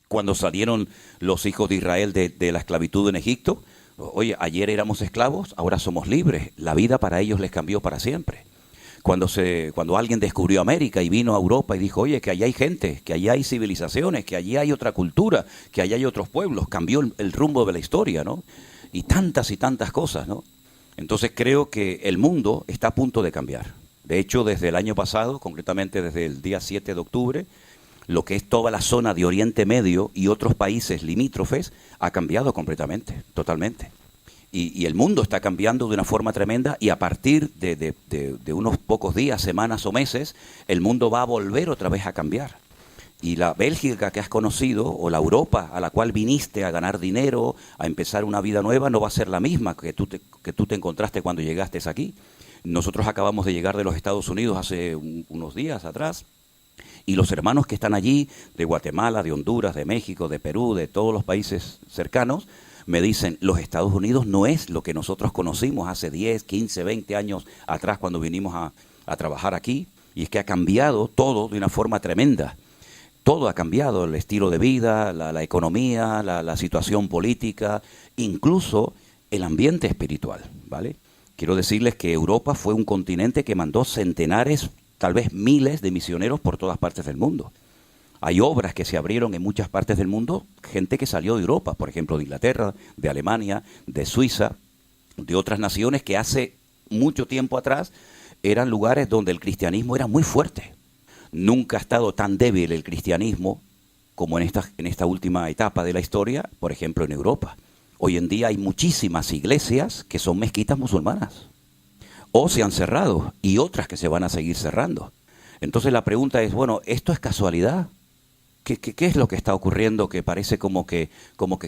Cuando salieron los hijos de Israel de la esclavitud en Egipto, oye, ayer éramos esclavos, ahora somos libres. La vida para ellos les cambió para siempre. Cuando alguien descubrió América y vino a Europa y dijo, oye, que allá hay gente, que allá hay civilizaciones, que allí hay otra cultura, que allá hay otros pueblos, cambió el rumbo de la historia, ¿no? Y tantas cosas, ¿no? Entonces creo que el mundo está a punto de cambiar. De hecho, desde el año pasado, concretamente desde el día 7 de octubre, lo que es toda la zona de Oriente Medio y otros países limítrofes ha cambiado completamente, totalmente. Y el mundo está cambiando de una forma tremenda y a partir de unos pocos días, semanas o meses, el mundo va a volver otra vez a cambiar. Y la Bélgica que has conocido, o la Europa a la cual viniste a ganar dinero, a empezar una vida nueva, no va a ser la misma que tú te encontraste cuando llegaste aquí. Nosotros acabamos de llegar de los Estados Unidos hace unos días atrás, y los hermanos que están allí, de Guatemala, de Honduras, de México, de Perú, de todos los países cercanos, me dicen, los Estados Unidos no es lo que nosotros conocimos hace 10, 15, 20 años atrás cuando vinimos a trabajar aquí, y es que ha cambiado todo de una forma tremenda. Todo ha cambiado, el estilo de vida, la economía, la situación política, incluso el ambiente espiritual, ¿vale? Quiero decirles que Europa fue un continente que mandó centenares, tal vez miles de misioneros por todas partes del mundo. Hay obras que se abrieron en muchas partes del mundo, gente que salió de Europa, por ejemplo de Inglaterra, de Alemania, de Suiza, de otras naciones que hace mucho tiempo atrás eran lugares donde el cristianismo era muy fuerte. Nunca ha estado tan débil el cristianismo como en esta última etapa de la historia, por ejemplo en Europa. Hoy en día hay muchísimas iglesias que son mezquitas musulmanas, o se han cerrado, y otras que se van a seguir cerrando. Entonces la pregunta es, bueno, ¿esto es casualidad? ¿Qué es lo que está ocurriendo que parece como que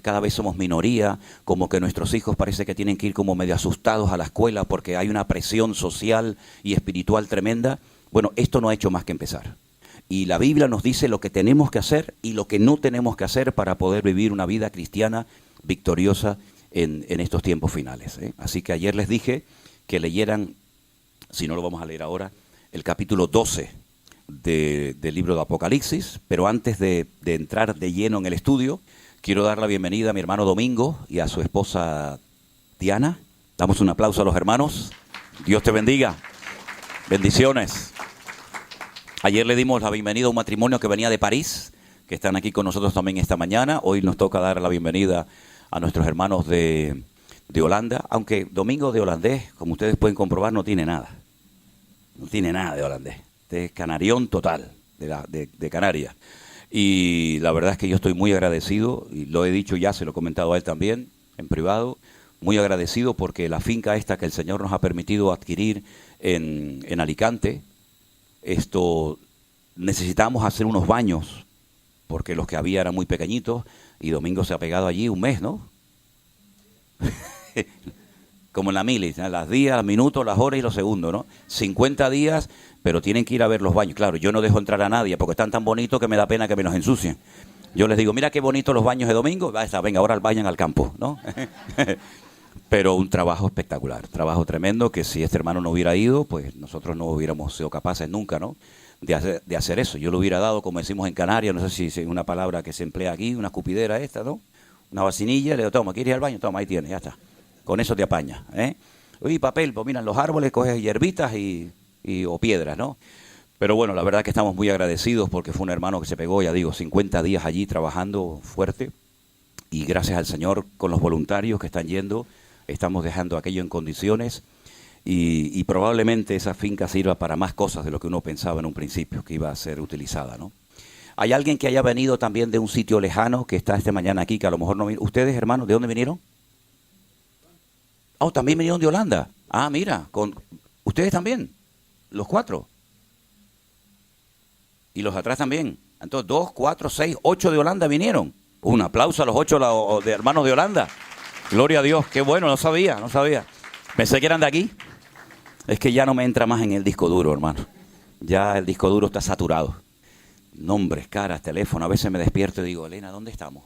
cada vez somos minoría, como que nuestros hijos parece que tienen que ir como medio asustados a la escuela porque hay una presión social y espiritual tremenda? Bueno, esto no ha hecho más que empezar. Y la Biblia nos dice lo que tenemos que hacer y lo que no tenemos que hacer para poder vivir una vida cristiana victoriosa en estos tiempos finales, ¿eh? Así que ayer les dije que leyeran, si no lo vamos a leer ahora, el capítulo 12 del libro de Apocalipsis, pero antes de entrar de lleno en el estudio, quiero dar la bienvenida a mi hermano Domingo y a su esposa Diana. Damos un aplauso a los hermanos. Dios te bendiga. Bendiciones. Ayer le dimos la bienvenida a un matrimonio que venía de París, que están aquí con nosotros también esta mañana. Hoy nos toca dar la bienvenida a nuestros hermanos de Holanda, aunque Domingo de holandés, como ustedes pueden comprobar, no tiene nada. No tiene nada de holandés. Este es canarión total, de Canarias. Y la verdad es que yo estoy muy agradecido, y lo he dicho ya, se lo he comentado a él también, en privado, muy agradecido porque la finca esta que el Señor nos ha permitido adquirir en Alicante, esto necesitamos hacer unos baños, porque los que había eran muy pequeñitos, y Domingo se ha pegado allí un mes, ¿no? Como en la mili, ¿no? Las días, los minutos, las horas y los segundos, ¿no? 50 días, pero tienen que ir a ver los baños. Claro, yo no dejo entrar a nadie porque están tan bonitos que me da pena que me los ensucien. Yo les digo, mira qué bonitos los baños de Domingo, venga, ahora vayan al campo, ¿no? Pero un trabajo espectacular, trabajo tremendo, que si este hermano no hubiera ido, pues nosotros no hubiéramos sido capaces nunca, ¿no? De hacer eso. Yo le hubiera dado, como decimos en Canarias, no sé si es una palabra que se emplea aquí, una escupidera esta, ¿no? Una vacinilla, le digo, toma, ¿quieres ir al baño? Toma, ahí tienes, ya está. Con eso te apañas, ¿eh? Y papel, pues miran los árboles, coges hierbitas o piedras, ¿no? Pero bueno, la verdad que estamos muy agradecidos porque fue un hermano que se pegó, ya digo, 50 días allí trabajando fuerte, y gracias al Señor con los voluntarios que están yendo, estamos dejando aquello en condiciones, y probablemente esa finca sirva para más cosas de lo que uno pensaba en un principio que iba a ser utilizada, ¿no? ¿Hay alguien que haya venido también de un sitio lejano que está esta mañana aquí, que a lo mejor no vino? ¿Ustedes, hermanos, de dónde vinieron? Oh, también vinieron de Holanda. Ah, mira, ustedes también, los 4. Y los atrás también. Entonces, 2, 4, 6, 8 de Holanda vinieron. Un aplauso a los 8 de hermanos de Holanda. Gloria a Dios, qué bueno, no sabía. Pensé que eran de aquí. Es que ya no me entra más en el disco duro, hermano. Ya el disco duro está saturado. Nombres, caras, teléfono. A veces me despierto y digo, Elena, ¿dónde estamos?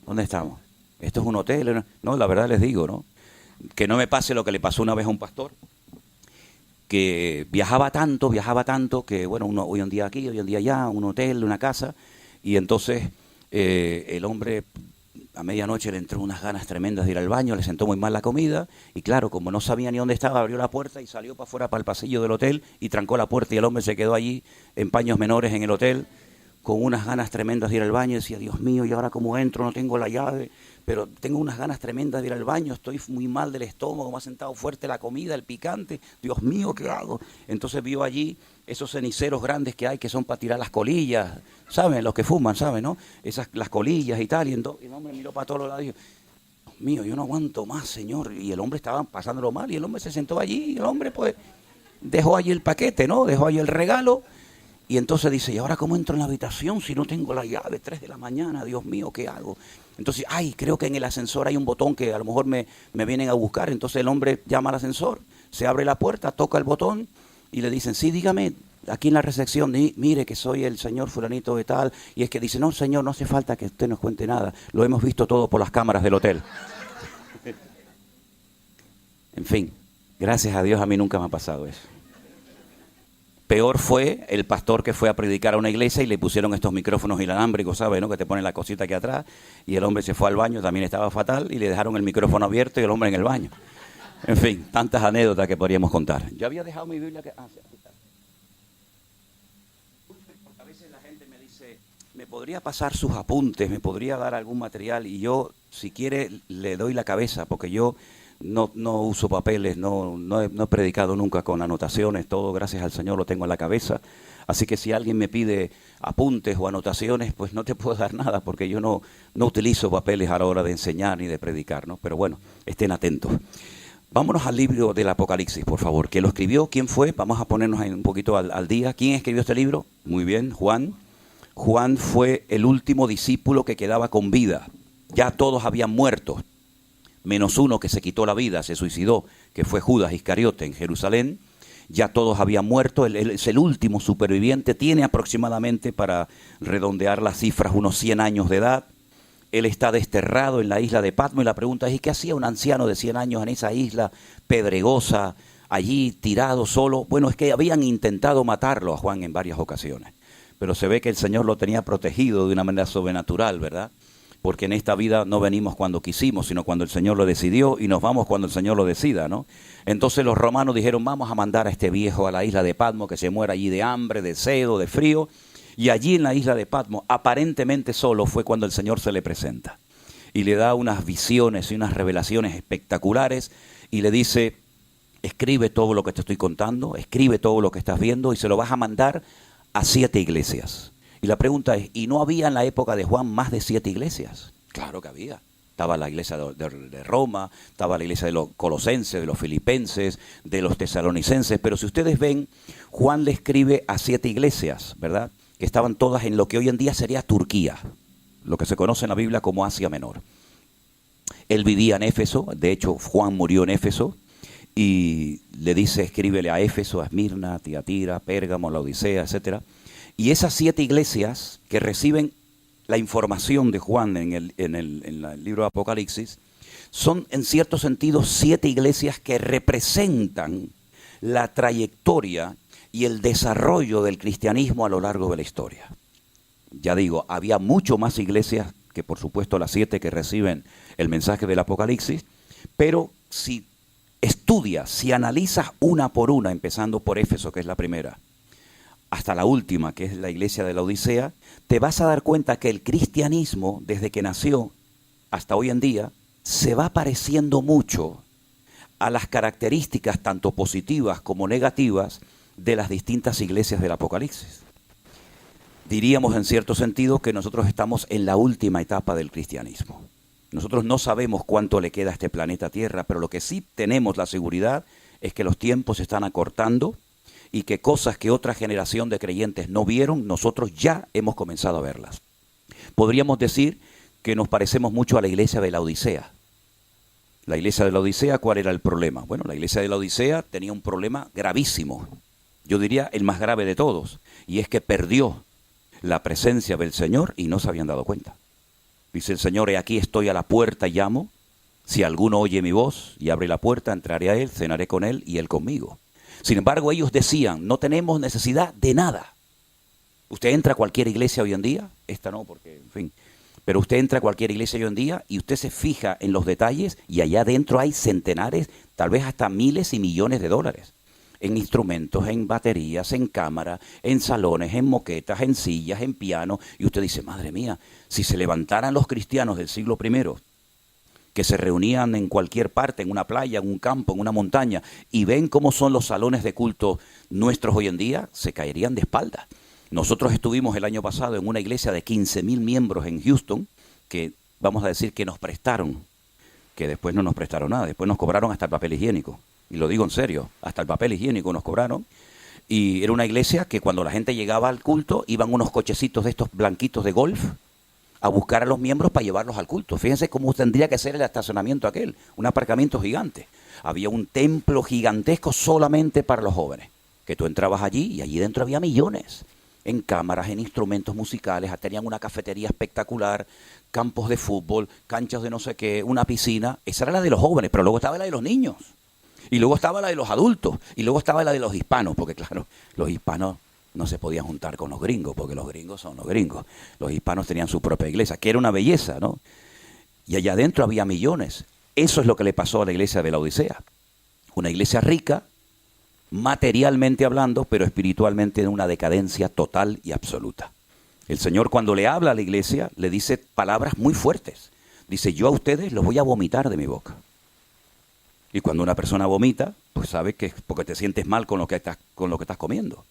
¿Dónde estamos? ¿Esto es un hotel? No, la verdad les digo, ¿no? Que no me pase lo que le pasó una vez a un pastor, que viajaba tanto, que bueno, uno hoy un día aquí, hoy un día allá, un hotel, una casa, y entonces El hombre a medianoche le entró unas ganas tremendas de ir al baño, le sentó muy mal la comida y claro, como no sabía ni dónde estaba, abrió la puerta y salió para afuera, para el pasillo del hotel y trancó la puerta y el hombre se quedó allí en paños menores en el hotel con unas ganas tremendas de ir al baño y decía, Dios mío, ¿y ahora cómo entro? No tengo la llave, pero tengo unas ganas tremendas de ir al baño, estoy muy mal del estómago, me ha sentado fuerte la comida, el picante, Dios mío, ¿qué hago? Entonces vio allí esos ceniceros grandes que hay que son para tirar las colillas, ¿saben? Los que fuman, ¿saben? ¿No? Las colillas y tal, y el hombre miró para todos los lados y dijo, Dios mío, yo no aguanto más, Señor, y el hombre estaba pasándolo mal y el hombre se sentó allí y el hombre pues dejó allí el paquete, ¿no? Dejó allí el regalo. Y entonces dice, ¿y ahora cómo entro en la habitación si no tengo la llave? 3 de la mañana, Dios mío, ¿qué hago? Entonces, creo que en el ascensor hay un botón que a lo mejor me vienen a buscar. Entonces el hombre llama al ascensor, se abre la puerta, toca el botón y le dicen, sí, dígame, aquí en la recepción, mire que soy el señor fulanito de tal. Y es que dice, no, señor, no hace falta que usted nos cuente nada. Lo hemos visto todo por las cámaras del hotel. En fin, gracias a Dios a mí nunca me ha pasado eso. Peor fue el pastor que fue a predicar a una iglesia y le pusieron estos micrófonos inalámbricos, ¿sabes? ¿No? Que te ponen la cosita aquí atrás y el hombre se fue al baño, también estaba fatal y le dejaron el micrófono abierto y el hombre en el baño. En fin, tantas anécdotas que podríamos contar. Yo había dejado mi Biblia que... sí, aquí está. Porque a veces la gente me dice, ¿me podría pasar sus apuntes? ¿Me podría dar algún material? Y yo, si quiere, le doy la cabeza porque yo... No uso papeles, no he predicado nunca con anotaciones, todo gracias al Señor lo tengo en la cabeza. Así que si alguien me pide apuntes o anotaciones, pues no te puedo dar nada porque yo no utilizo papeles a la hora de enseñar ni de predicar, ¿no? Pero bueno, estén atentos. Vámonos al libro del Apocalipsis, por favor. ¿Quién lo escribió? ¿Quién fue? Vamos a ponernos un poquito al día. ¿Quién escribió este libro? Muy bien, Juan. Juan fue el último discípulo que quedaba con vida. Ya todos habían muerto. Menos uno que se quitó la vida, se suicidó, que fue Judas Iscariote en Jerusalén. Ya todos habían muerto, él es el último superviviente, tiene aproximadamente, para redondear las cifras, unos 100 años de edad. Él está desterrado en la isla de Patmos y la pregunta es, ¿y qué hacía un anciano de 100 años en esa isla pedregosa, allí tirado solo? Bueno, es que habían intentado matarlo a Juan en varias ocasiones, pero se ve que el Señor lo tenía protegido de una manera sobrenatural, ¿verdad? Porque en esta vida no venimos cuando quisimos, sino cuando el Señor lo decidió y nos vamos cuando el Señor lo decida, ¿no? Entonces los romanos dijeron, vamos a mandar a este viejo a la isla de Patmos que se muera allí de hambre, de sed, de frío. Y allí en la isla de Patmos, aparentemente solo, fue cuando el Señor se le presenta. Y le da unas visiones y unas revelaciones espectaculares y le dice, escribe todo lo que te estoy contando, escribe todo lo que estás viendo y se lo vas a mandar a 7 iglesias. Y la pregunta es, ¿y no había en la época de Juan más de 7 iglesias? Claro que había. Estaba la iglesia de Roma, estaba la iglesia de los colosenses, de los filipenses, de los tesalonicenses. Pero si ustedes ven, Juan le escribe a 7 iglesias, ¿verdad? Que estaban todas en lo que hoy en día sería Turquía, lo que se conoce en la Biblia como Asia Menor. Él vivía en Éfeso, de hecho Juan murió en Éfeso, y le dice, escríbele a Éfeso, a Esmirna, a Tiatira, Pérgamo, a Laodicea, etcétera. Y esas 7 iglesias que reciben la información de Juan en el libro de Apocalipsis, son en cierto sentido 7 iglesias que representan la trayectoria y el desarrollo del cristianismo a lo largo de la historia. Ya digo, había mucho más iglesias que por supuesto las 7 que reciben el mensaje del Apocalipsis, pero si estudias, si analizas una por una, empezando por Éfeso, que es la primera, hasta la última, que es la iglesia de Laodicea, te vas a dar cuenta que el cristianismo, desde que nació hasta hoy en día, se va pareciendo mucho a las características tanto positivas como negativas de las distintas iglesias del Apocalipsis. Diríamos en cierto sentido que nosotros estamos en la última etapa del cristianismo. Nosotros no sabemos cuánto le queda a este planeta Tierra, pero lo que sí tenemos la seguridad es que los tiempos se están acortando y que cosas que otra generación de creyentes no vieron, nosotros ya hemos comenzado a verlas. Podríamos decir que nos parecemos mucho a la iglesia de la Odisea. La iglesia de la Odisea, ¿cuál era el problema? Bueno, la iglesia de la Odisea tenía un problema gravísimo. Yo diría el más grave de todos, y es que perdió la presencia del Señor y no se habían dado cuenta. Dice el Señor, he aquí estoy a la puerta y llamo. Si alguno oye mi voz y abre la puerta, entraré a él, cenaré con él y él conmigo. Sin embargo, ellos decían, no tenemos necesidad de nada. Usted entra a cualquier iglesia hoy en día, esta no, porque, en fin, Pero usted entra a cualquier iglesia hoy en día y usted se fija en los detalles y allá adentro hay centenares, tal vez hasta miles y millones de dólares. En instrumentos, en baterías, en cámara, en salones, en moquetas, en sillas, en piano. Y usted dice, madre mía, si se levantaran los cristianos del siglo I, que se reunían en cualquier parte, en una playa, en un campo, en una montaña, y ven cómo son los salones de culto nuestros hoy en día, se caerían de espaldas. Nosotros estuvimos el año pasado en una iglesia de 15,000 miembros en Houston, que vamos a decir que nos prestaron, que después no nos prestaron nada, después nos cobraron hasta el papel higiénico. Y lo digo en serio, hasta el papel higiénico nos cobraron. Y era una iglesia que cuando la gente llegaba al culto, iban unos cochecitos de estos blanquitos de golf a buscar a los miembros para llevarlos al culto. Fíjense cómo tendría que ser el estacionamiento aquel, un aparcamiento gigante. Había un templo gigantesco solamente para los jóvenes, que tú entrabas allí y allí dentro había millones, en cámaras, en instrumentos musicales, tenían una cafetería espectacular, campos de fútbol, canchas de no sé qué, una piscina. Esa era la de los jóvenes, pero luego estaba la de los niños. Y luego estaba la de los adultos, y luego estaba la de los hispanos, porque claro, los hispanos no se podían juntar con los gringos, porque los gringos son los gringos. Los hispanos tenían su propia iglesia, que era una belleza, ¿no? Y allá adentro había millones. Eso es lo que le pasó a la iglesia de la Odisea. Una iglesia rica, materialmente hablando, pero espiritualmente en una decadencia total y absoluta. El Señor, cuando le habla a la iglesia, le dice palabras muy fuertes. Dice, yo a ustedes los voy a vomitar de mi boca. Y cuando una persona vomita, pues sabe que es porque te sientes mal con lo que estás comiendo.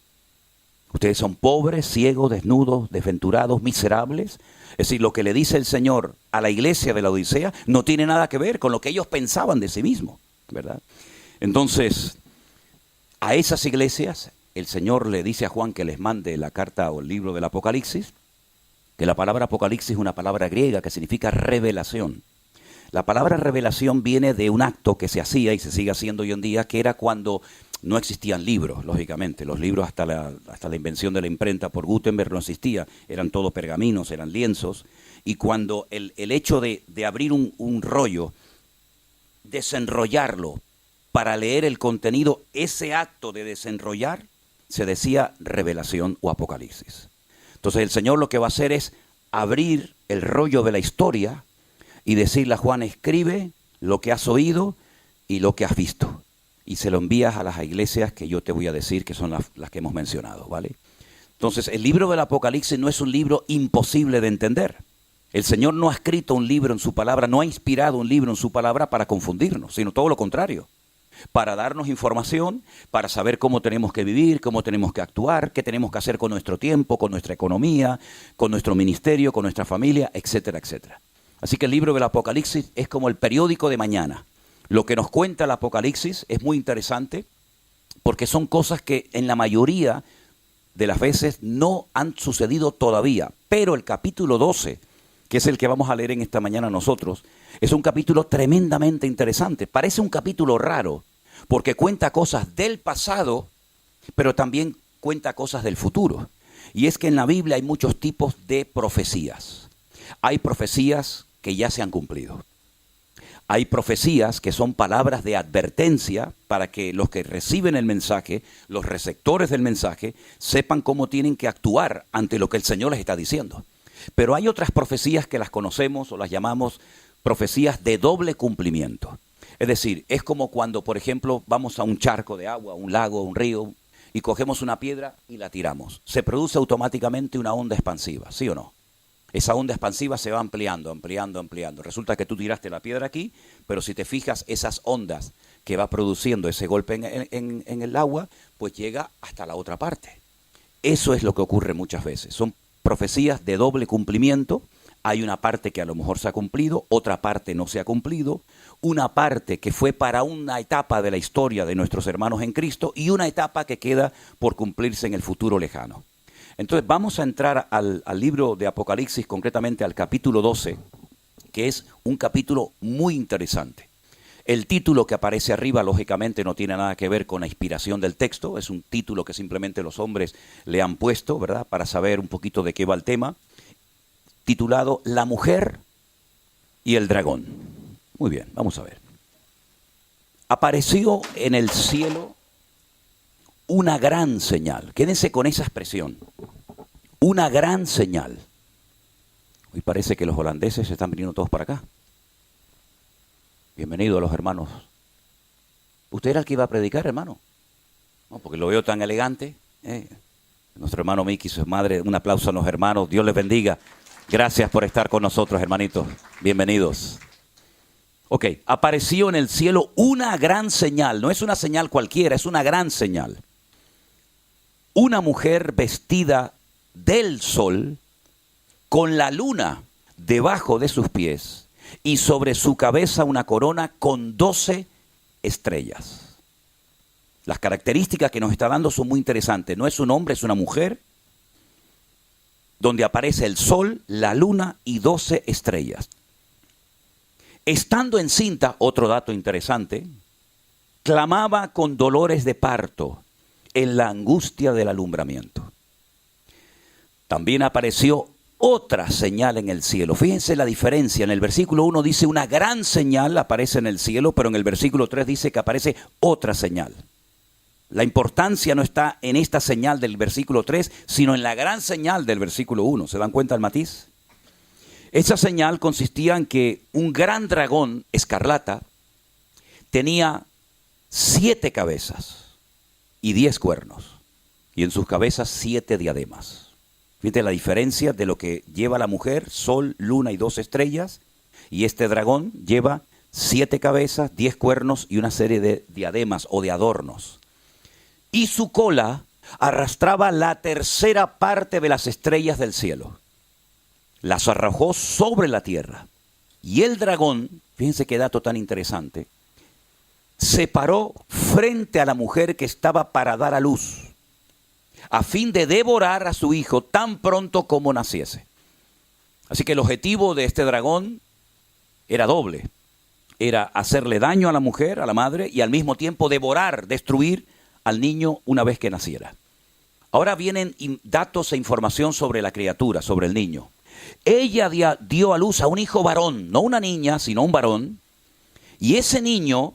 Ustedes son pobres, ciegos, desnudos, desventurados, miserables. Es decir, lo que le dice el Señor a la iglesia de la Odisea no tiene nada que ver con lo que ellos pensaban de sí mismos, ¿verdad? Entonces, a esas iglesias, el Señor le dice a Juan que les mande la carta o el libro del Apocalipsis, que la palabra Apocalipsis es una palabra griega que significa revelación. La palabra revelación viene de un acto que se hacía y se sigue haciendo hoy en día, que era cuando no existían libros, lógicamente. Los libros hasta la invención de la imprenta por Gutenberg no existía, eran todos pergaminos, eran lienzos. Y cuando el hecho de abrir un rollo, desenrollarlo para leer el contenido, ese acto de desenrollar se decía revelación o apocalipsis. Entonces el Señor lo que va a hacer es abrir el rollo de la historia y decirle a Juan, escribe lo que has oído y lo que has visto. Y se lo envías a las iglesias que yo te voy a decir, que son las que hemos mencionado, ¿vale? Entonces, el libro del Apocalipsis no es un libro imposible de entender. El Señor no ha escrito un libro en su palabra, no ha inspirado un libro en su palabra para confundirnos, sino todo lo contrario. Para darnos información, para saber cómo tenemos que vivir, cómo tenemos que actuar, qué tenemos que hacer con nuestro tiempo, con nuestra economía, con nuestro ministerio, con nuestra familia, etcétera, etcétera. Así que el libro del Apocalipsis es como el periódico de mañana. Lo que nos cuenta el Apocalipsis es muy interesante porque son cosas que en la mayoría de las veces no han sucedido todavía. Pero el capítulo 12, que es el que vamos a leer en esta mañana nosotros, es un capítulo tremendamente interesante. Parece un capítulo raro porque cuenta cosas del pasado, pero también cuenta cosas del futuro. Y es que en la Biblia hay muchos tipos de profecías. Hay profecías que ya se han cumplido. Hay profecías que son palabras de advertencia para que los que reciben el mensaje, los receptores del mensaje, sepan cómo tienen que actuar ante lo que el Señor les está diciendo. Pero hay otras profecías que las conocemos o las llamamos profecías de doble cumplimiento. Es decir, es como cuando, por ejemplo, vamos a un charco de agua, un lago, un río, y cogemos una piedra y la tiramos. Se produce automáticamente una onda expansiva, ¿sí o no? Esa onda expansiva se va ampliando, ampliando, ampliando. Resulta que tú tiraste la piedra aquí, pero si te fijas, esas ondas que va produciendo ese golpe en el agua, pues llega hasta la otra parte. Eso es lo que ocurre muchas veces. Son profecías de doble cumplimiento. Hay una parte que a lo mejor se ha cumplido, otra parte no se ha cumplido, una parte que fue para una etapa de la historia de nuestros hermanos en Cristo y una etapa que queda por cumplirse en el futuro lejano. Entonces vamos a entrar al libro de Apocalipsis, concretamente al capítulo 12, que es un capítulo muy interesante. El título que aparece arriba, lógicamente, no tiene nada que ver con la inspiración del texto, es un título que simplemente los hombres le han puesto, ¿verdad?, para saber un poquito de qué va el tema, titulado La mujer y el dragón. Muy bien, vamos a ver. Apareció en el cielo una gran señal. Quédense con esa expresión. Una gran señal. Hoy parece que los holandeses se están viniendo todos para acá. Bienvenidos los hermanos. ¿Usted era el que iba a predicar, hermano? No, porque lo veo tan elegante. Nuestro hermano Miki y su madre, un aplauso a los hermanos. Dios les bendiga. Gracias por estar con nosotros, hermanitos. Bienvenidos. Ok, apareció en el cielo una gran señal. No es una señal cualquiera, es una gran señal. Una mujer vestida del sol, con la luna debajo de sus pies y sobre su cabeza una corona con 12 estrellas. Las características que nos está dando son muy interesantes. No es un hombre, es una mujer, donde aparece el sol, la luna y 12 estrellas. Estando encinta, otro dato interesante, clamaba con dolores de parto en la angustia del alumbramiento. También apareció otra señal en el cielo. Fíjense la diferencia. En el versículo 1 dice una gran señal aparece en el cielo, pero en el versículo 3 dice que aparece otra señal. La importancia no está en esta señal del versículo 3, sino en la gran señal del versículo 1. ¿Se dan cuenta el matiz? Esa señal consistía en que un gran dragón escarlata tenía 7 cabezas y 10 cuernos, y en sus cabezas 7 diademas. Fíjate la diferencia de lo que lleva la mujer: sol, luna y 2 estrellas, y este dragón lleva 7 cabezas, 10 cuernos y una serie de diademas o de adornos. Y su cola arrastraba la tercera parte de las estrellas del cielo. Las arrojó sobre la tierra. Y el dragón, fíjense qué dato tan interesante, se paró frente a la mujer que estaba para dar a luz, a fin de devorar a su hijo tan pronto como naciese. Así que el objetivo de este dragón era doble. Era hacerle daño a la mujer, a la madre, y al mismo tiempo devorar, destruir al niño una vez que naciera. Ahora vienen datos e información sobre la criatura, sobre el niño. Ella dio a luz a un hijo varón, no una niña, sino un varón, y ese niño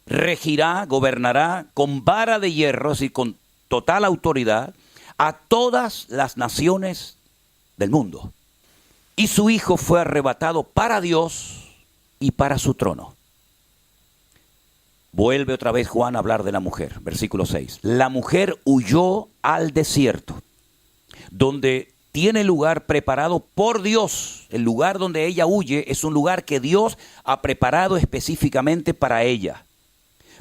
regirá, gobernará con vara de hierro y con total autoridad a todas las naciones del mundo. Y su hijo fue arrebatado para Dios y para su trono. Vuelve otra vez Juan a hablar de la mujer, versículo 6. La mujer huyó al desierto, donde tiene lugar preparado por Dios. El lugar donde ella huye es un lugar que Dios ha preparado específicamente para ella,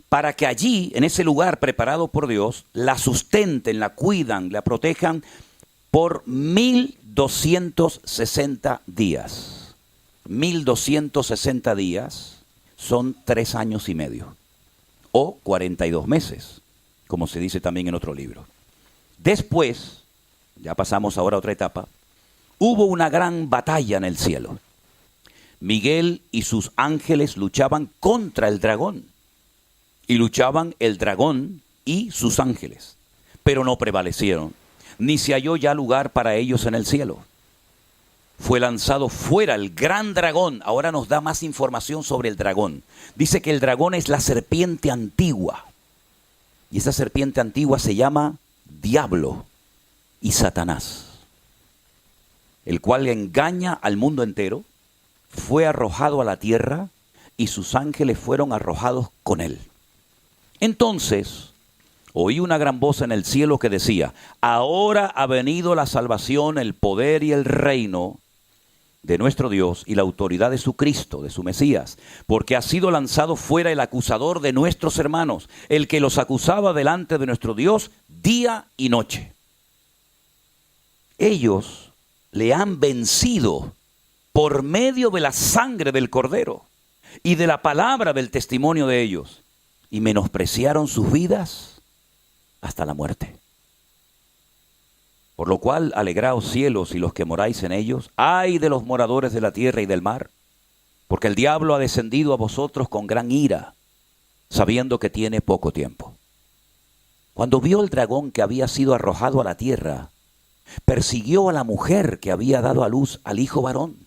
para que allí, en ese lugar preparado por Dios, la sustenten, la cuidan, la protejan por 1260 días. 1260 días son 3 años y medio, o 42 meses, como se dice también en otro libro. Después, ya pasamos ahora a otra etapa, hubo una gran batalla en el cielo. Miguel y sus ángeles luchaban contra el dragón. Y luchaban el dragón y sus ángeles, pero no prevalecieron, ni se halló ya lugar para ellos en el cielo. Fue lanzado fuera el gran dragón. Ahora nos da más información sobre el dragón. Dice que el dragón es la serpiente antigua. Y esa serpiente antigua se llama Diablo y Satanás, el cual engaña al mundo entero. Fue arrojado a la tierra y sus ángeles fueron arrojados con él. Entonces oí una gran voz en el cielo que decía: ahora ha venido la salvación, el poder y el reino de nuestro Dios y la autoridad de su Cristo, de su Mesías, porque ha sido lanzado fuera el acusador de nuestros hermanos, el que los acusaba delante de nuestro Dios día y noche. Ellos le han vencido por medio de la sangre del Cordero y de la palabra del testimonio de ellos, y menospreciaron sus vidas hasta la muerte. Por lo cual, alegraos cielos y los que moráis en ellos, ay de los moradores de la tierra y del mar, porque el diablo ha descendido a vosotros con gran ira, sabiendo que tiene poco tiempo. Cuando vio el dragón que había sido arrojado a la tierra, persiguió a la mujer que había dado a luz al hijo varón,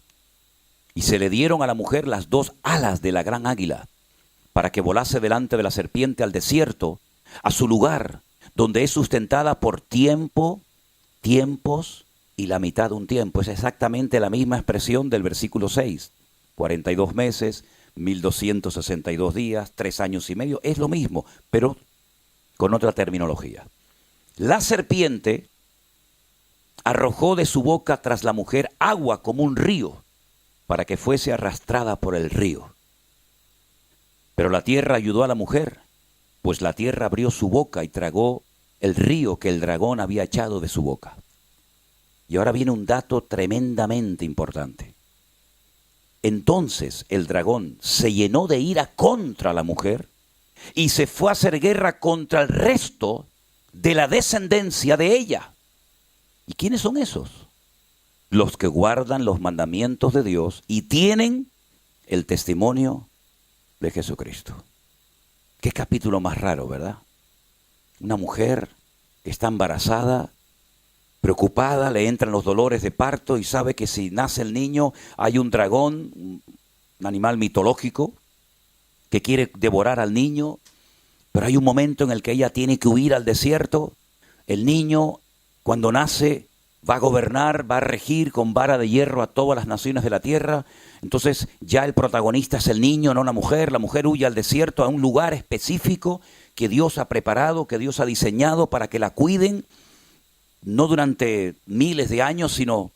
y se le dieron a la mujer las 2 alas de la gran águila, para que volase delante de la serpiente al desierto, a su lugar, donde es sustentada por tiempos y la mitad de un tiempo. Es exactamente la misma expresión del versículo 6. 42 meses, 1262 días, 3 años y medio. Es lo mismo, pero con otra terminología. La serpiente arrojó de su boca tras la mujer agua como un río, para que fuese arrastrada por el río. Pero la tierra ayudó a la mujer, pues la tierra abrió su boca y tragó el río que el dragón había echado de su boca. Y ahora viene un dato tremendamente importante. Entonces el dragón se llenó de ira contra la mujer y se fue a hacer guerra contra el resto de la descendencia de ella. ¿Y quiénes son esos? Los que guardan los mandamientos de Dios y tienen el testimonio de Jesucristo. Qué capítulo más raro, ¿verdad? Una mujer que está embarazada, preocupada, le entran los dolores de parto y sabe que si nace el niño hay un dragón, un animal mitológico, que quiere devorar al niño, pero hay un momento en el que ella tiene que huir al desierto. El niño, cuando nace, va a gobernar, va a regir con vara de hierro a todas las naciones de la tierra. Entonces ya el protagonista es el niño, no la mujer. La mujer huye al desierto, a un lugar específico que Dios ha preparado, que Dios ha diseñado para que la cuiden, no durante miles de años, sino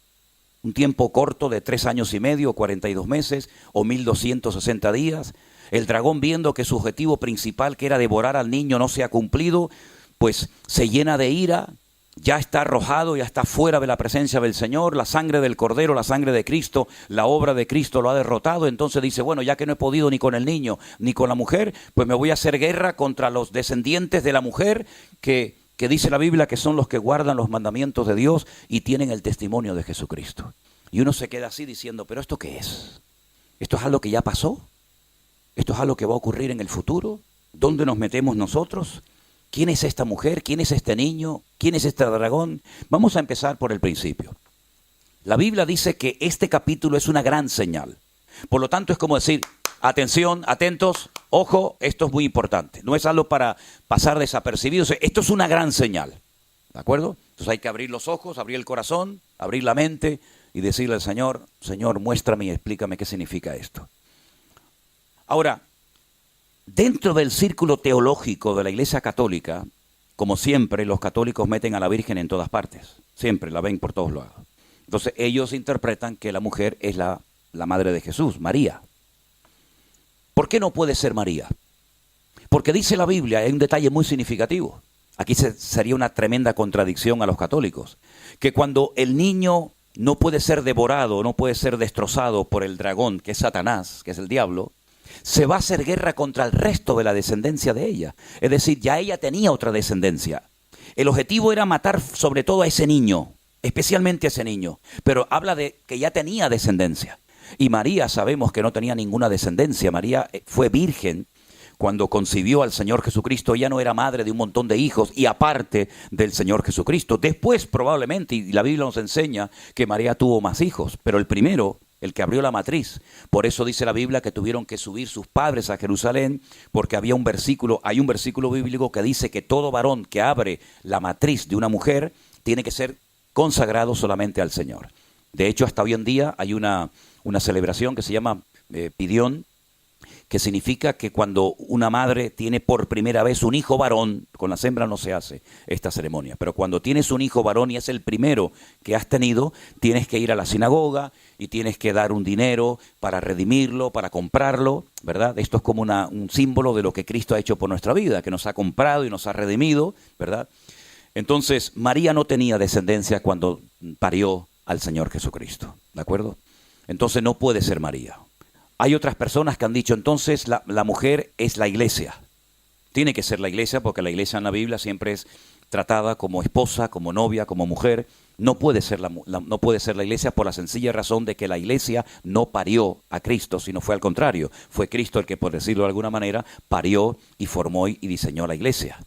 un tiempo corto de 3 años y medio, 42 meses o 1260 días. El dragón, viendo que su objetivo principal, que era devorar al niño, no se ha cumplido, pues se llena de ira. Ya está arrojado, ya está fuera de la presencia del Señor. La sangre del Cordero, la sangre de Cristo, la obra de Cristo lo ha derrotado. Entonces dice, bueno, ya que no he podido ni con el niño ni con la mujer, pues me voy a hacer guerra contra los descendientes de la mujer que dice la Biblia que son los que guardan los mandamientos de Dios y tienen el testimonio de Jesucristo. Y uno se queda así diciendo, ¿pero esto qué es? ¿Esto es algo que ya pasó? ¿Esto es algo que va a ocurrir en el futuro? ¿Dónde nos metemos nosotros? ¿Quién es esta mujer? ¿Quién es este niño? ¿Quién es este dragón? Vamos a empezar por el principio. La Biblia dice que este capítulo es una gran señal. Por lo tanto, es como decir, atención, atentos, ojo, esto es muy importante. No es algo para pasar desapercibido. Esto es una gran señal. ¿De acuerdo? Entonces hay que abrir los ojos, abrir el corazón, abrir la mente y decirle al Señor, Señor, muéstrame y explícame qué significa esto. Ahora, dentro del círculo teológico de la Iglesia Católica, como siempre, los católicos meten a la Virgen en todas partes. Siempre la ven por todos lados. Entonces ellos interpretan que la mujer es la madre de Jesús, María. ¿Por qué no puede ser María? Porque dice la Biblia, hay un detalle muy significativo. Aquí sería una tremenda contradicción a los católicos. Que cuando el niño no puede ser devorado, no puede ser destrozado por el dragón, que es Satanás, que es el diablo, se va a hacer guerra contra el resto de la descendencia de ella. Es decir, ya ella tenía otra descendencia. El objetivo era matar sobre todo a ese niño, especialmente a ese niño. Pero habla de que ya tenía descendencia. Y María sabemos que no tenía ninguna descendencia. María fue virgen cuando concibió al Señor Jesucristo. Ella no era madre de un montón de hijos y aparte del Señor Jesucristo. Después probablemente, y la Biblia nos enseña que María tuvo más hijos, pero el primero, el que abrió la matriz. Por eso dice la Biblia que tuvieron que subir sus padres a Jerusalén, porque hay un versículo bíblico que dice que todo varón que abre la matriz de una mujer tiene que ser consagrado solamente al Señor. De hecho, hasta hoy en día hay una celebración que se llama Pidión, que significa que cuando una madre tiene por primera vez un hijo varón, con las hembras no se hace esta ceremonia, pero cuando tienes un hijo varón y es el primero que has tenido, tienes que ir a la sinagoga y tienes que dar un dinero para redimirlo, para comprarlo, ¿verdad? Esto es como un símbolo de lo que Cristo ha hecho por nuestra vida, que nos ha comprado y nos ha redimido, ¿verdad? Entonces, María no tenía descendencia cuando parió al Señor Jesucristo, ¿de acuerdo? Entonces no puede ser María. Hay otras personas que han dicho, entonces la mujer es la iglesia. Tiene que ser la iglesia porque la iglesia en la Biblia siempre es tratada como esposa, como novia, como mujer. No puede ser no puede ser la iglesia por la sencilla razón de que la iglesia no parió a Cristo, sino fue al contrario. Fue Cristo el que, por decirlo de alguna manera, parió y formó y diseñó la iglesia.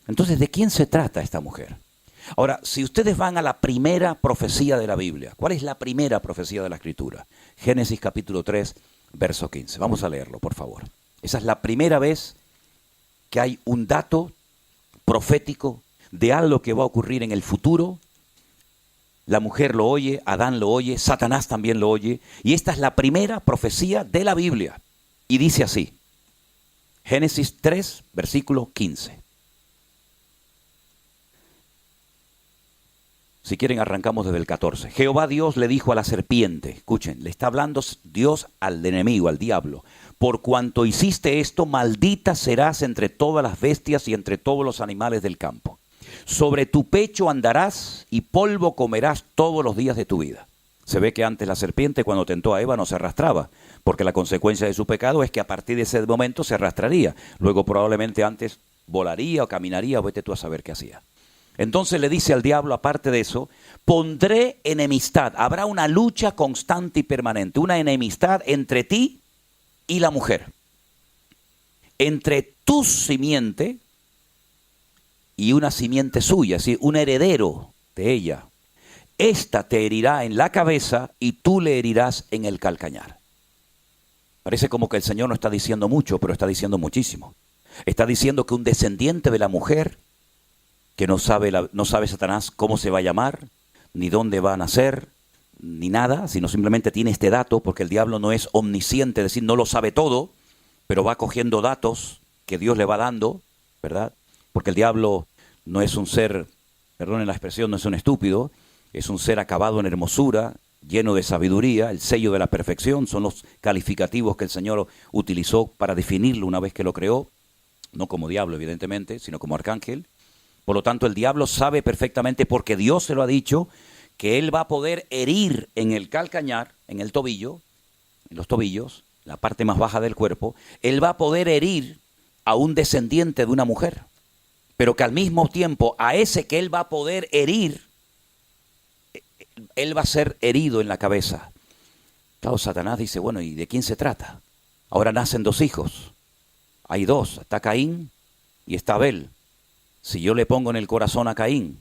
Entonces, ¿de quién se trata esta mujer? Ahora, si ustedes van a la primera profecía de la Biblia, ¿cuál es la primera profecía de la Escritura? Génesis capítulo 3, verso 15. Vamos a leerlo, por favor. Esa es la primera vez que hay un dato profético de algo que va a ocurrir en el futuro La mujer lo oye, Adán lo oye, Satanás también lo oye. Y esta es la primera profecía de la Biblia. Y dice así, Génesis 3, versículo 15. Si quieren arrancamos desde el 14. Jehová Dios le dijo a la serpiente, escuchen, le está hablando Dios al enemigo, al diablo. Por cuanto hiciste esto, maldita serás entre todas las bestias y entre todos los animales del campo. Sobre tu pecho andarás y polvo comerás todos los días de tu vida. Se ve que antes la serpiente cuando tentó a Eva no se arrastraba, porque la consecuencia de su pecado es que a partir de ese momento se arrastraría. Luego probablemente antes volaría o caminaría, o vete tú a saber qué hacía. Entonces le dice al diablo, aparte de eso, pondré enemistad. Habrá una lucha constante y permanente, una enemistad entre ti y la mujer. Entre tu simiente y una simiente suya, es decir, un heredero de ella. Esta te herirá en la cabeza y tú le herirás en el calcañar. Parece como que el Señor no está diciendo mucho, pero está diciendo muchísimo. Está diciendo que un descendiente de la mujer, que no sabe Satanás cómo se va a llamar, ni dónde va a nacer, ni nada, sino simplemente tiene este dato, porque el diablo no es omnisciente, es decir, no lo sabe todo, pero va cogiendo datos que Dios le va dando, ¿verdad? Porque el diablo no es un ser, perdonen la expresión, no es un estúpido, es un ser acabado en hermosura, lleno de sabiduría, el sello de la perfección, son los calificativos que el Señor utilizó para definirlo una vez que lo creó, no como diablo evidentemente, sino como arcángel. Por lo tanto, el diablo sabe perfectamente, porque Dios se lo ha dicho, que él va a poder herir en el calcañar, en el tobillo, en los tobillos, la parte más baja del cuerpo, él va a poder herir a un descendiente de una mujer, pero que al mismo tiempo a ese que él va a poder herir, él va a ser herido en la cabeza. Claro, Satanás dice, bueno, ¿y de quién se trata? Ahora nacen dos hijos, hay dos, está Caín y está Abel. Si yo le pongo en el corazón a Caín,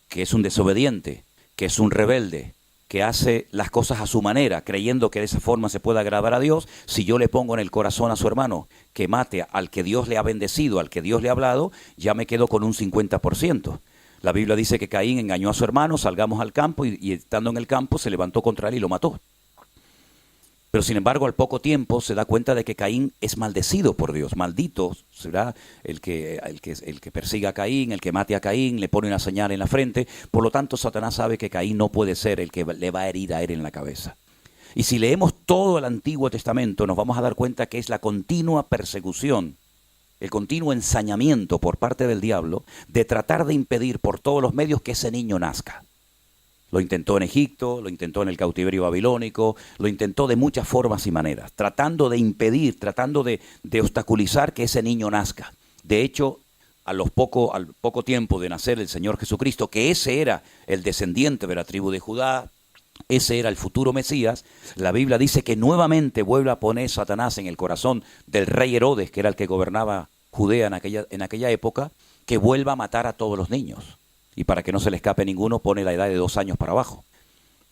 que es un desobediente, que es un rebelde, que hace las cosas a su manera, creyendo que de esa forma se puede agradar a Dios, si yo le pongo en el corazón a su hermano que mate al que Dios le ha bendecido, al que Dios le ha hablado, ya me quedo con un 50%. La Biblia dice que Caín engañó a su hermano, salgamos al campo y estando en el campo se levantó contra él y lo mató. Pero sin embargo, al poco tiempo se da cuenta de que Caín es maldecido por Dios. Maldito será el que persiga a Caín, el que mate a Caín, le pone una señal en la frente. Por lo tanto, Satanás sabe que Caín no puede ser el que le va a herir a él en la cabeza. Y si leemos todo el Antiguo Testamento, nos vamos a dar cuenta que es la continua persecución, el continuo ensañamiento por parte del diablo de tratar de impedir por todos los medios que ese niño nazca. Lo intentó en Egipto, lo intentó en el cautiverio babilónico, lo intentó de muchas formas y maneras, tratando de impedir, tratando de obstaculizar que ese niño nazca. De hecho, al poco tiempo de nacer el Señor Jesucristo, que ese era el descendiente de la tribu de Judá, ese era el futuro Mesías, la Biblia dice que nuevamente vuelve a poner Satanás en el corazón del rey Herodes, que era el que gobernaba Judea en aquella época, que vuelva a matar a todos los niños. Y para que no se le escape ninguno, pone la edad de 2 años para abajo.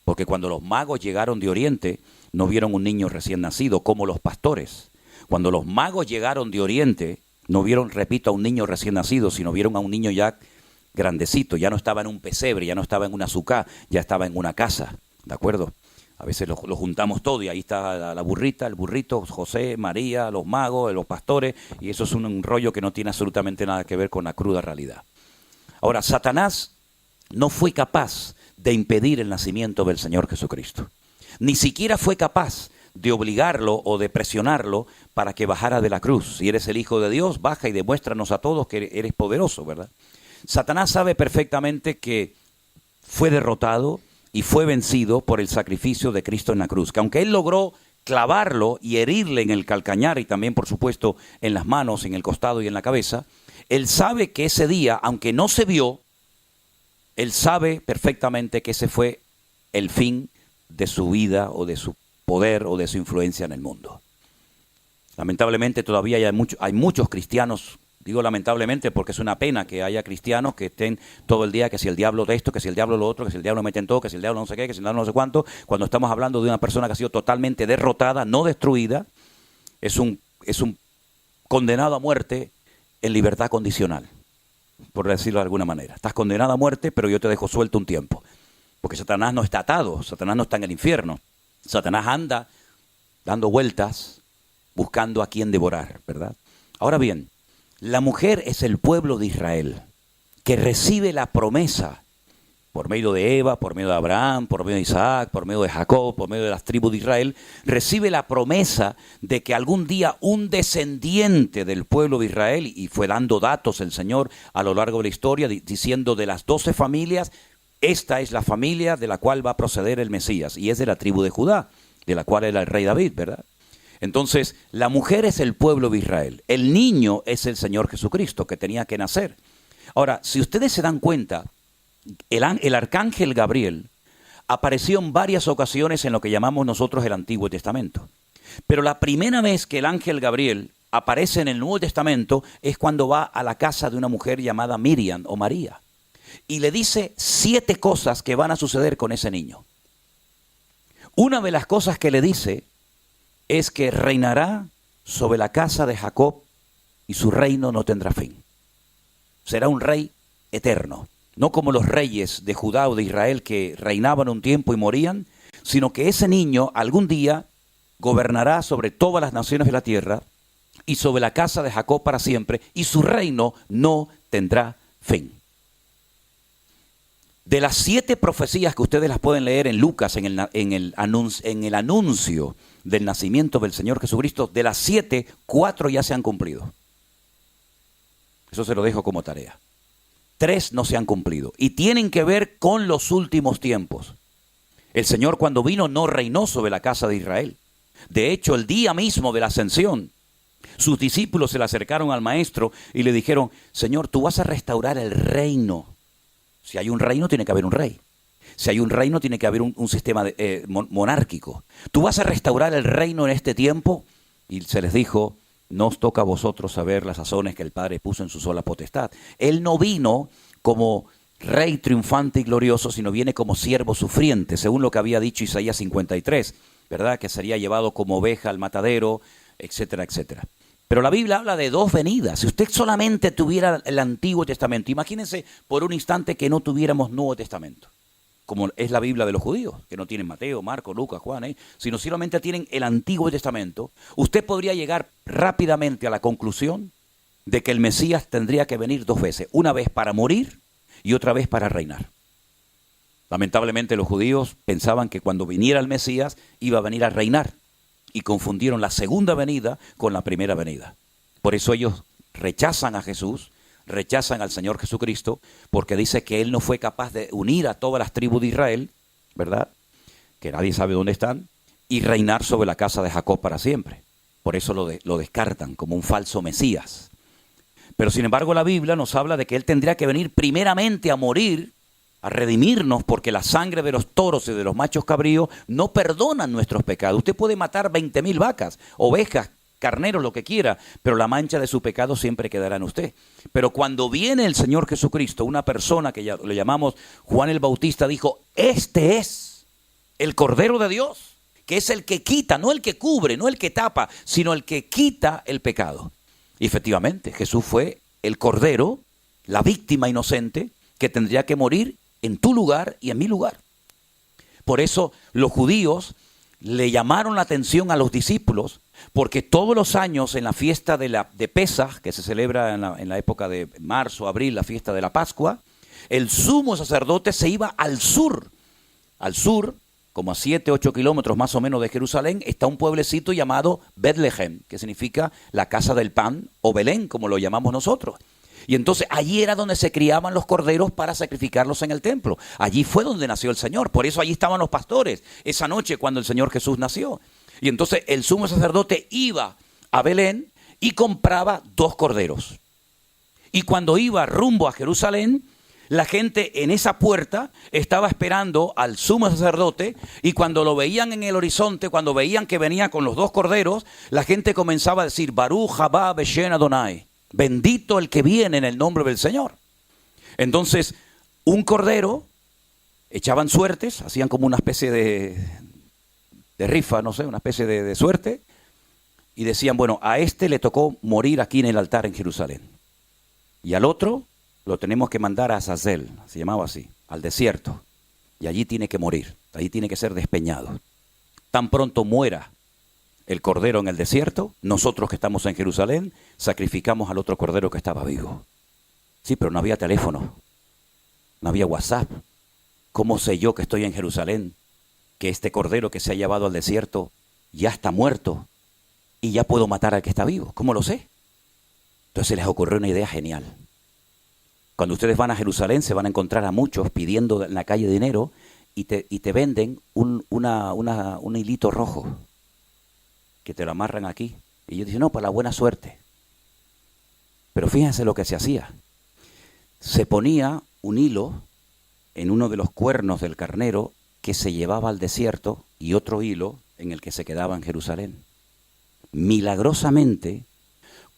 Porque cuando los magos llegaron de Oriente, no vieron un niño recién nacido, como los pastores. Cuando los magos llegaron de Oriente, no vieron, repito, a un niño recién nacido, sino vieron a un niño ya grandecito. Ya no estaba en un pesebre, ya no estaba en una azucá, ya estaba en una casa. ¿De acuerdo? A veces lo juntamos todo y ahí está la burrita, el burrito, José, María, los magos, los pastores, y eso es un rollo que no tiene absolutamente nada que ver con la cruda realidad. Ahora, Satanás no fue capaz de impedir el nacimiento del Señor Jesucristo. Ni siquiera fue capaz de obligarlo o de presionarlo para que bajara de la cruz. Si eres el Hijo de Dios, baja y demuéstranos a todos que eres poderoso, ¿verdad? Satanás sabe perfectamente que fue derrotado y fue vencido por el sacrificio de Cristo en la cruz. Que aunque él logró clavarlo y herirle en el calcañar y también, por supuesto, en las manos, en el costado y en la cabeza, él sabe que ese día, aunque no se vio, él sabe perfectamente que ese fue el fin de su vida o de su poder o de su influencia en el mundo. Lamentablemente todavía hay muchos cristianos, digo lamentablemente porque es una pena que haya cristianos que estén todo el día que si el diablo de esto, que si el diablo lo otro, que si el diablo me tentó, que si el diablo no sé qué, que si el diablo no sé cuánto, cuando estamos hablando de una persona que ha sido totalmente derrotada, no destruida, es un condenado a muerte en libertad condicional, por decirlo de alguna manera. Estás condenado a muerte, pero yo te dejo suelto un tiempo. Porque Satanás no está atado, Satanás no está en el infierno. Satanás anda dando vueltas, buscando a quien devorar, ¿verdad? Ahora bien, la mujer es el pueblo de Israel, que recibe la promesa por medio de Eva, por medio de Abraham, por medio de Isaac, por medio de Jacob, por medio de las tribus de Israel, recibe la promesa de que algún día un descendiente del pueblo de Israel, y fue dando datos el Señor a lo largo de la historia, diciendo de las 12 familias, esta es la familia de la cual va a proceder el Mesías, y es de la tribu de Judá, de la cual era el rey David, ¿verdad? Entonces, la mujer es el pueblo de Israel, el niño es el Señor Jesucristo, que tenía que nacer. Ahora, si ustedes se dan cuenta, el arcángel Gabriel apareció en varias ocasiones en lo que llamamos nosotros el Antiguo Testamento. Pero la primera vez que el ángel Gabriel aparece en el Nuevo Testamento es cuando va a la casa de una mujer llamada Miriam o María. Y le dice 7 cosas que van a suceder con ese niño. Una de las cosas que le dice es que reinará sobre la casa de Jacob y su reino no tendrá fin. Será un rey eterno. No como los reyes de Judá o de Israel que reinaban un tiempo y morían, sino que ese niño algún día gobernará sobre todas las naciones de la tierra y sobre la casa de Jacob para siempre, y su reino no tendrá fin. De las 7 profecías que ustedes las pueden leer en Lucas, en el anuncio del nacimiento del Señor Jesucristo, de las 7, 4 ya se han cumplido. Eso se lo dejo como tarea. 3 no se han cumplido y tienen que ver con los últimos tiempos. El Señor cuando vino no reinó sobre la casa de Israel. De hecho, el día mismo de la ascensión, sus discípulos se le acercaron al maestro y le dijeron, Señor, tú vas a restaurar el reino. Si hay un reino, tiene que haber un rey. Si hay un reino, tiene que haber un sistema monárquico. Tú vas a restaurar el reino en este tiempo. Y se les dijo, no os toca a vosotros saber las sazones que el Padre puso en su sola potestad. Él no vino como rey triunfante y glorioso, sino viene como siervo sufriente, según lo que había dicho Isaías 53, ¿verdad? Que sería llevado como oveja al matadero, etcétera, etcétera. Pero la Biblia habla de 2 venidas. Si usted solamente tuviera el Antiguo Testamento, imagínense por un instante que no tuviéramos Nuevo Testamento, como es la Biblia de los judíos, que no tienen Mateo, Marcos, Lucas, Juan, sino solamente tienen el Antiguo Testamento, usted podría llegar rápidamente a la conclusión de que el Mesías tendría que venir 2 veces, una vez para morir y otra vez para reinar. Lamentablemente los judíos pensaban que cuando viniera el Mesías iba a venir a reinar y confundieron la segunda venida con la primera venida. Por eso ellos rechazan a Jesús, rechazan al Señor Jesucristo, porque dice que Él no fue capaz de unir a todas las tribus de Israel, ¿verdad? Que nadie sabe dónde están, y reinar sobre la casa de Jacob para siempre. Por eso lo descartan como un falso Mesías. Pero sin embargo la Biblia nos habla de que Él tendría que venir primeramente a morir, a redimirnos, porque la sangre de los toros y de los machos cabríos no perdonan nuestros pecados. Usted puede matar 20,000 vacas, ovejas, carneros, lo que quiera, pero la mancha de su pecado siempre quedará en usted. Pero cuando viene el Señor Jesucristo, una persona que ya le llamamos Juan el Bautista, dijo, este es el Cordero de Dios, que es el que quita, no el que cubre, no el que tapa, sino el que quita el pecado. Y efectivamente, Jesús fue el Cordero, la víctima inocente, que tendría que morir en tu lugar y en mi lugar. Por eso los judíos le llamaron la atención a los discípulos, porque todos los años en la fiesta de Pesaj, que se celebra en la época de marzo, abril, la fiesta de la Pascua, el sumo sacerdote se iba al sur. Al sur, como a 7, 8 kilómetros más o menos de Jerusalén, está un pueblecito llamado Betlehem, que significa la casa del pan, o Belén, como lo llamamos nosotros. Y entonces allí era donde se criaban los corderos para sacrificarlos en el templo. Allí fue donde nació el Señor. Por eso allí estaban los pastores esa noche cuando el Señor Jesús nació. Y entonces el sumo sacerdote iba a Belén y compraba 2 corderos. Y cuando iba rumbo a Jerusalén, la gente en esa puerta estaba esperando al sumo sacerdote, y cuando lo veían en el horizonte, cuando veían que venía con los 2 corderos, la gente comenzaba a decir, Baruch haba Beshem Adonai. Bendito el que viene en el nombre del Señor. Entonces, un cordero, echaban suertes, hacían como una especie de rifa, no sé, una especie de suerte, y decían, bueno, a este le tocó morir aquí en el altar en Jerusalén, y al otro lo tenemos que mandar a Azazel, se llamaba así, al desierto. y allí tiene que morir, allí tiene que ser despeñado. Tan pronto muera el cordero en el desierto, nosotros que estamos en Jerusalén sacrificamos al otro cordero que estaba vivo. Sí, pero no había teléfono, no había WhatsApp. ¿Cómo sé yo que estoy en Jerusalén, que este cordero que se ha llevado al desierto ya está muerto y ya puedo matar al que está vivo? ¿Cómo lo sé? Entonces les ocurrió una idea genial. Cuando ustedes van a Jerusalén se van a encontrar a muchos pidiendo en la calle dinero y te venden un hilito rojo que te lo amarran aquí. Y ellos dicen, no, para la buena suerte. Pero fíjense lo que se hacía. Se ponía un hilo en uno de los cuernos del carnero que se llevaba al desierto y otro hilo en el que se quedaba en Jerusalén. Milagrosamente,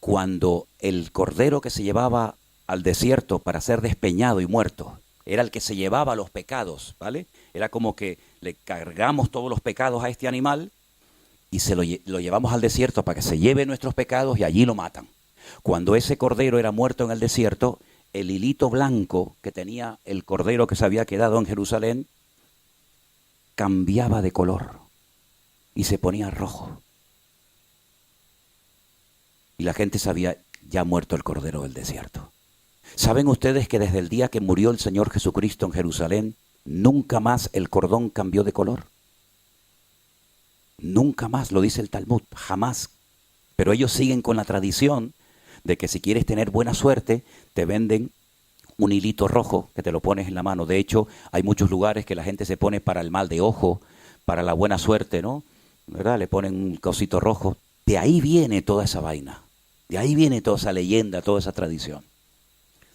cuando el cordero que se llevaba al desierto para ser despeñado y muerto era el que se llevaba los pecados, ¿vale? Era como que le cargamos todos los pecados a este animal y lo llevamos al desierto para que se lleve nuestros pecados y allí lo matan. Cuando ese cordero era muerto en el desierto, el hilito blanco que tenía el cordero que se había quedado en Jerusalén cambiaba de color y se ponía rojo. Y la gente sabía, ya ha muerto el cordero del desierto. ¿Saben ustedes que desde el día que murió el Señor Jesucristo en Jerusalén, nunca más el cordón cambió de color? Nunca más, lo dice el Talmud, jamás. Pero ellos siguen con la tradición de que si quieres tener buena suerte, te venden un hilito rojo que te lo pones en la mano. De hecho, hay muchos lugares que la gente se pone para el mal de ojo, para la buena suerte, ¿no? ¿Verdad? Le ponen un cosito rojo. De ahí viene toda esa vaina. De ahí viene toda esa leyenda, toda esa tradición.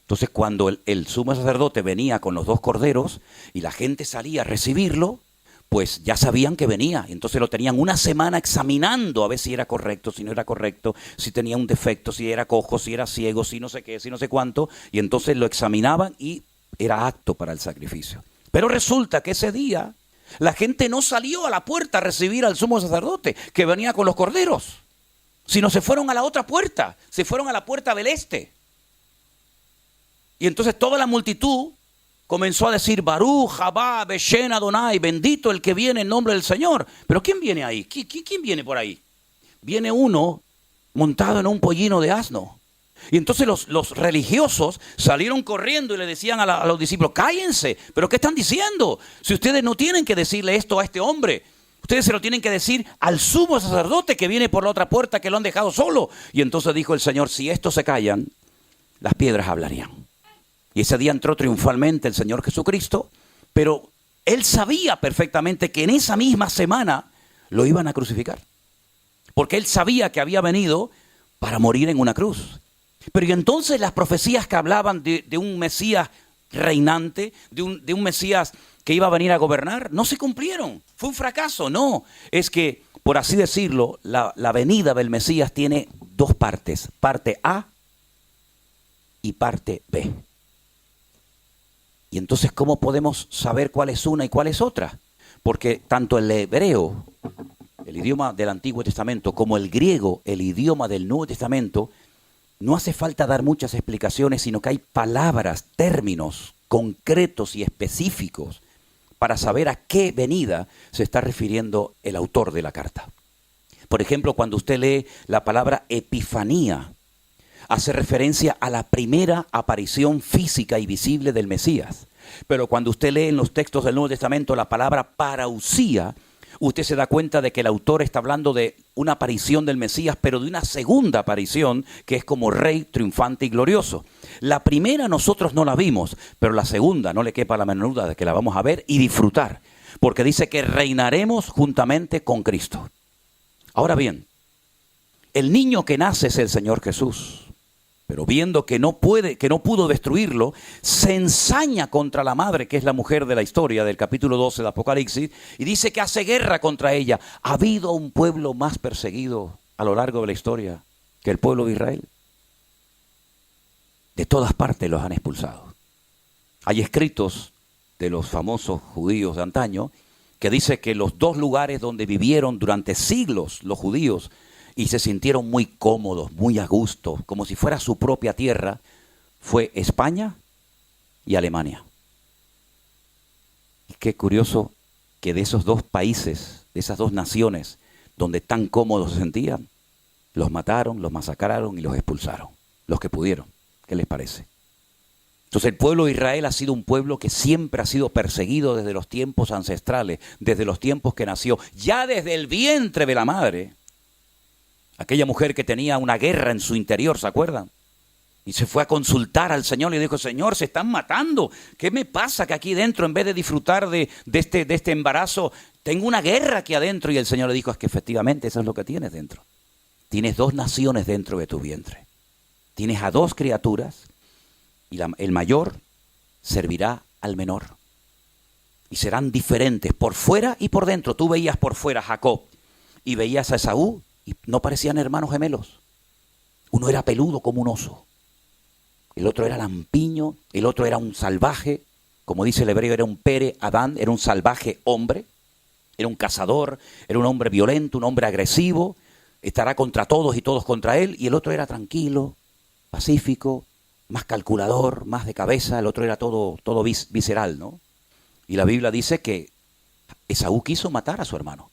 Entonces, cuando el sumo sacerdote venía con los dos corderos y la gente salía a recibirlo, pues ya sabían que venía. Entonces lo tenían una semana examinando a ver si era correcto, si no era correcto, si tenía un defecto, si era cojo, si era ciego, si no sé qué, si no sé cuánto. Y entonces lo examinaban y era apto para el sacrificio. Pero resulta que ese día la gente no salió a la puerta a recibir al sumo sacerdote que venía con los corderos, sino se fueron a la otra puerta, se fueron a la puerta del este. Y entonces toda la multitud comenzó a decir, Baruch, Jabá, Beshen, Adonai, bendito el que viene en nombre del Señor. Pero ¿quién viene ahí? ¿Quién viene por ahí? Viene uno montado en un pollino de asno. Y entonces los religiosos salieron corriendo y le decían a los discípulos, cállense, ¿pero qué están diciendo? Si ustedes no tienen que decirle esto a este hombre, ustedes se lo tienen que decir al sumo sacerdote que viene por la otra puerta que lo han dejado solo. Y entonces dijo el Señor, si estos se callan, las piedras hablarían. Y ese día entró triunfalmente el Señor Jesucristo, pero Él sabía perfectamente que en esa misma semana lo iban a crucificar. Porque Él sabía que había venido para morir en una cruz. Pero y entonces las profecías que hablaban de un Mesías reinante, de un Mesías que iba a venir a gobernar, no se cumplieron. Fue un fracaso, no. Es que, por así decirlo, la venida del Mesías tiene dos partes. Parte A y parte B. Y entonces, ¿cómo podemos saber cuál es una y cuál es otra? Porque tanto el hebreo, el idioma del Antiguo Testamento, como el griego, el idioma del Nuevo Testamento, no hace falta dar muchas explicaciones, sino que hay palabras, términos concretos y específicos para saber a qué venida se está refiriendo el autor de la carta. Por ejemplo, cuando usted lee la palabra epifanía, hace referencia a la primera aparición física y visible del Mesías. Pero cuando usted lee en los textos del Nuevo Testamento la palabra parousia, usted se da cuenta de que el autor está hablando de una aparición del Mesías, pero de una segunda aparición que es como rey triunfante y glorioso. La primera nosotros no la vimos, pero la segunda no le quepa la menor duda de que la vamos a ver y disfrutar, porque dice que reinaremos juntamente con Cristo. Ahora bien, el niño que nace es el Señor Jesús. Pero viendo que no pudo destruirlo, se ensaña contra la madre, que es la mujer de la historia del capítulo 12 de Apocalipsis, y dice que hace guerra contra ella. ¿Ha habido un pueblo más perseguido a lo largo de la historia que el pueblo de Israel? De todas partes los han expulsado. Hay escritos de los famosos judíos de antaño que dice que los dos lugares donde vivieron durante siglos los judíos y se sintieron muy cómodos, muy a gusto, como si fuera su propia tierra, fue España y Alemania. qué curioso que de esos dos países, de esas dos naciones, donde tan cómodos se sentían, los mataron, los masacraron y los expulsaron, los que pudieron. ¿Qué les parece? Entonces el pueblo de Israel ha sido un pueblo que siempre ha sido perseguido desde los tiempos ancestrales, desde los tiempos que nació, ya desde el vientre de la madre. Aquella mujer que tenía una guerra en su interior, ¿se acuerdan? Y se fue a consultar al Señor y dijo, Señor, se están matando. ¿Qué me pasa que aquí dentro, en vez de disfrutar de este embarazo, tengo una guerra aquí adentro? Y el Señor le dijo, es que efectivamente eso es lo que tienes dentro. Tienes dos naciones dentro de tu vientre. Tienes a dos criaturas y el mayor servirá al menor. Y serán diferentes por fuera y por dentro. Tú veías por fuera a Jacob y veías a Esaú y no parecían hermanos gemelos. Uno era peludo como un oso. El otro era lampiño, el otro era un salvaje, como dice el hebreo, era un pere Adán, era un salvaje hombre, era un cazador, era un hombre violento, un hombre agresivo, estará contra todos y todos contra él, y el otro era tranquilo, pacífico, más calculador, más de cabeza, el otro era todo visceral, ¿no? Y la Biblia dice que Esaú quiso matar a su hermano.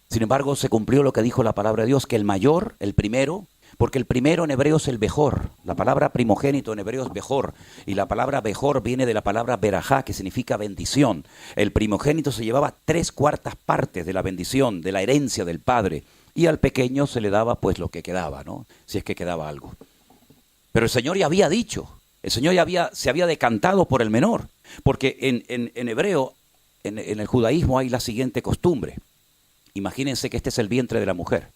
Sin embargo, se cumplió lo que dijo la palabra de Dios, que el mayor, el primero, porque el primero en hebreo es el Bejor. La palabra primogénito en hebreo es Bejor. Y la palabra Bejor viene de la palabra Berajá, que significa bendición. El primogénito se llevaba 3/4 partes de la bendición, de la herencia del padre. Y al pequeño se le daba pues lo que quedaba, ¿no? Si es que quedaba algo. Pero el Señor ya había dicho, el Señor ya se había decantado por el menor. Porque en hebreo, en el judaísmo hay la siguiente costumbre. Imagínense que este es el vientre de la mujer.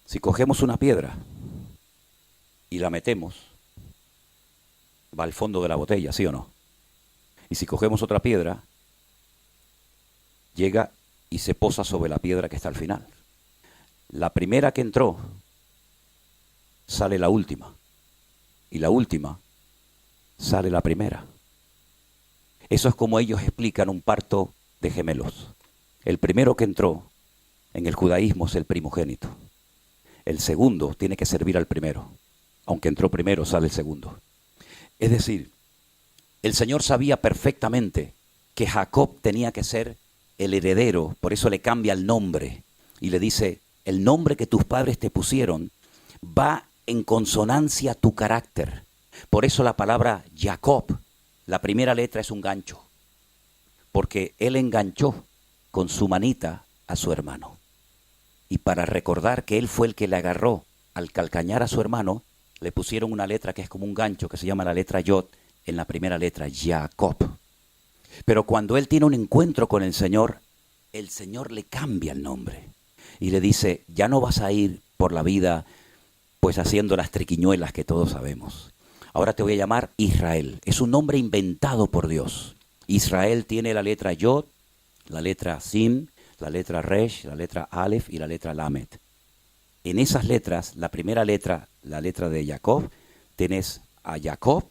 Si cogemos una piedra y la metemos, va al fondo de la botella, ¿sí o no? Y si cogemos otra piedra, llega y se posa sobre la piedra que está al final. La primera que entró, sale la última. Y la última, sale la primera. Eso es como ellos explican un parto de gemelos. El primero que entró en el judaísmo es el primogénito. El segundo tiene que servir al primero. Aunque entró primero, sale el segundo. Es decir, el Señor sabía perfectamente que Jacob tenía que ser el heredero, por eso le cambia el nombre y le dice, el nombre que tus padres te pusieron va en consonancia a tu carácter. Por eso la palabra Jacob, la primera letra es un gancho, porque él enganchó con su manita a su hermano. Y para recordar que él fue el que le agarró al calcañar a su hermano, le pusieron una letra que es como un gancho, que se llama la letra Yod, en la primera letra, Jacob. Pero cuando él tiene un encuentro con el Señor le cambia el nombre. Y le dice, ya no vas a ir por la vida pues haciendo las triquiñuelas que todos sabemos. Ahora te voy a llamar Israel. Es un nombre inventado por Dios. Israel tiene la letra Yod, la letra Sim, la letra Resh, la letra Aleph y la letra Lamet. En esas letras, la primera letra, la letra de Jacob, tenés a Jacob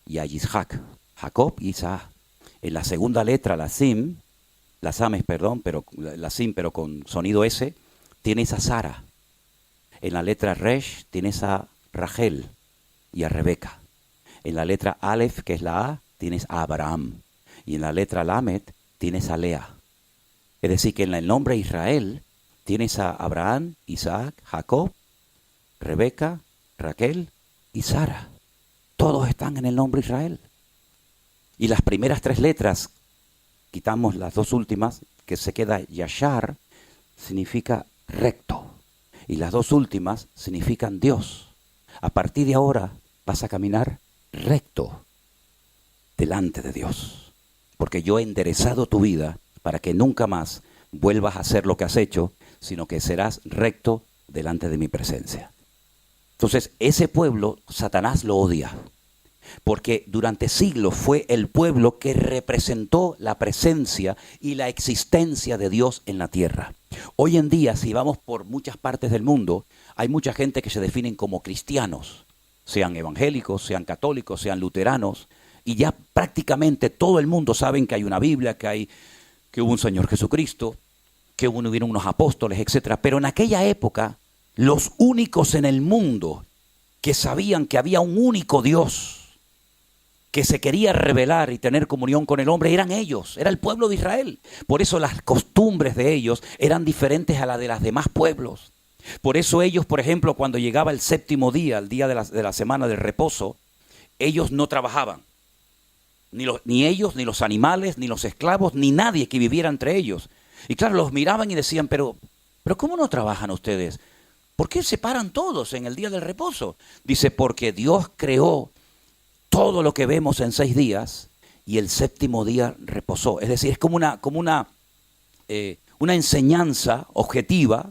y a Isaac. Jacob y Isaac. En la segunda letra, la Sim, la Sames, perdón, pero la Sim, pero con sonido S, tienes a Sara. En la letra Resh tienes a Rachel y a Rebeca. En la letra Aleph, que es la A, tienes a Abraham. Y en la letra Lamet tienes a Lea. Es decir, que en el nombre Israel tienes a Abraham, Isaac, Jacob, Rebeca, Raquel y Sara. Todos están en el nombre Israel. Y las primeras 3 letras, quitamos las 2 últimas, que se queda Yashar, significa recto. Y las 2 últimas significan Dios. A partir de ahora vas a caminar recto delante de Dios. Porque yo he enderezado tu vida para que nunca más vuelvas a hacer lo que has hecho, sino que serás recto delante de mi presencia. Entonces, ese pueblo, Satanás lo odia, porque durante siglos fue el pueblo que representó la presencia y la existencia de Dios en la tierra. Hoy en día, si vamos por muchas partes del mundo, hay mucha gente que se definen como cristianos, sean evangélicos, sean católicos, sean luteranos, y ya prácticamente todo el mundo sabe que hay una Biblia, que hubo un Señor Jesucristo, que hubieron unos apóstoles, etc. Pero en aquella época, los únicos en el mundo que sabían que había un único Dios que se quería rebelar y tener comunión con el hombre eran ellos, era el pueblo de Israel. Por eso las costumbres de ellos eran diferentes a las de los demás pueblos. Por eso ellos, por ejemplo, cuando llegaba el séptimo día, el día de la semana del reposo, ellos no trabajaban. Ni ellos, ni los animales, ni los esclavos, ni nadie que viviera entre ellos. Y claro, los miraban y decían, pero ¿cómo no trabajan ustedes? ¿Por qué se paran todos en el día del reposo? Dice, porque Dios creó todo lo que vemos en 6 días y el séptimo día reposó. Es decir, es como una enseñanza objetiva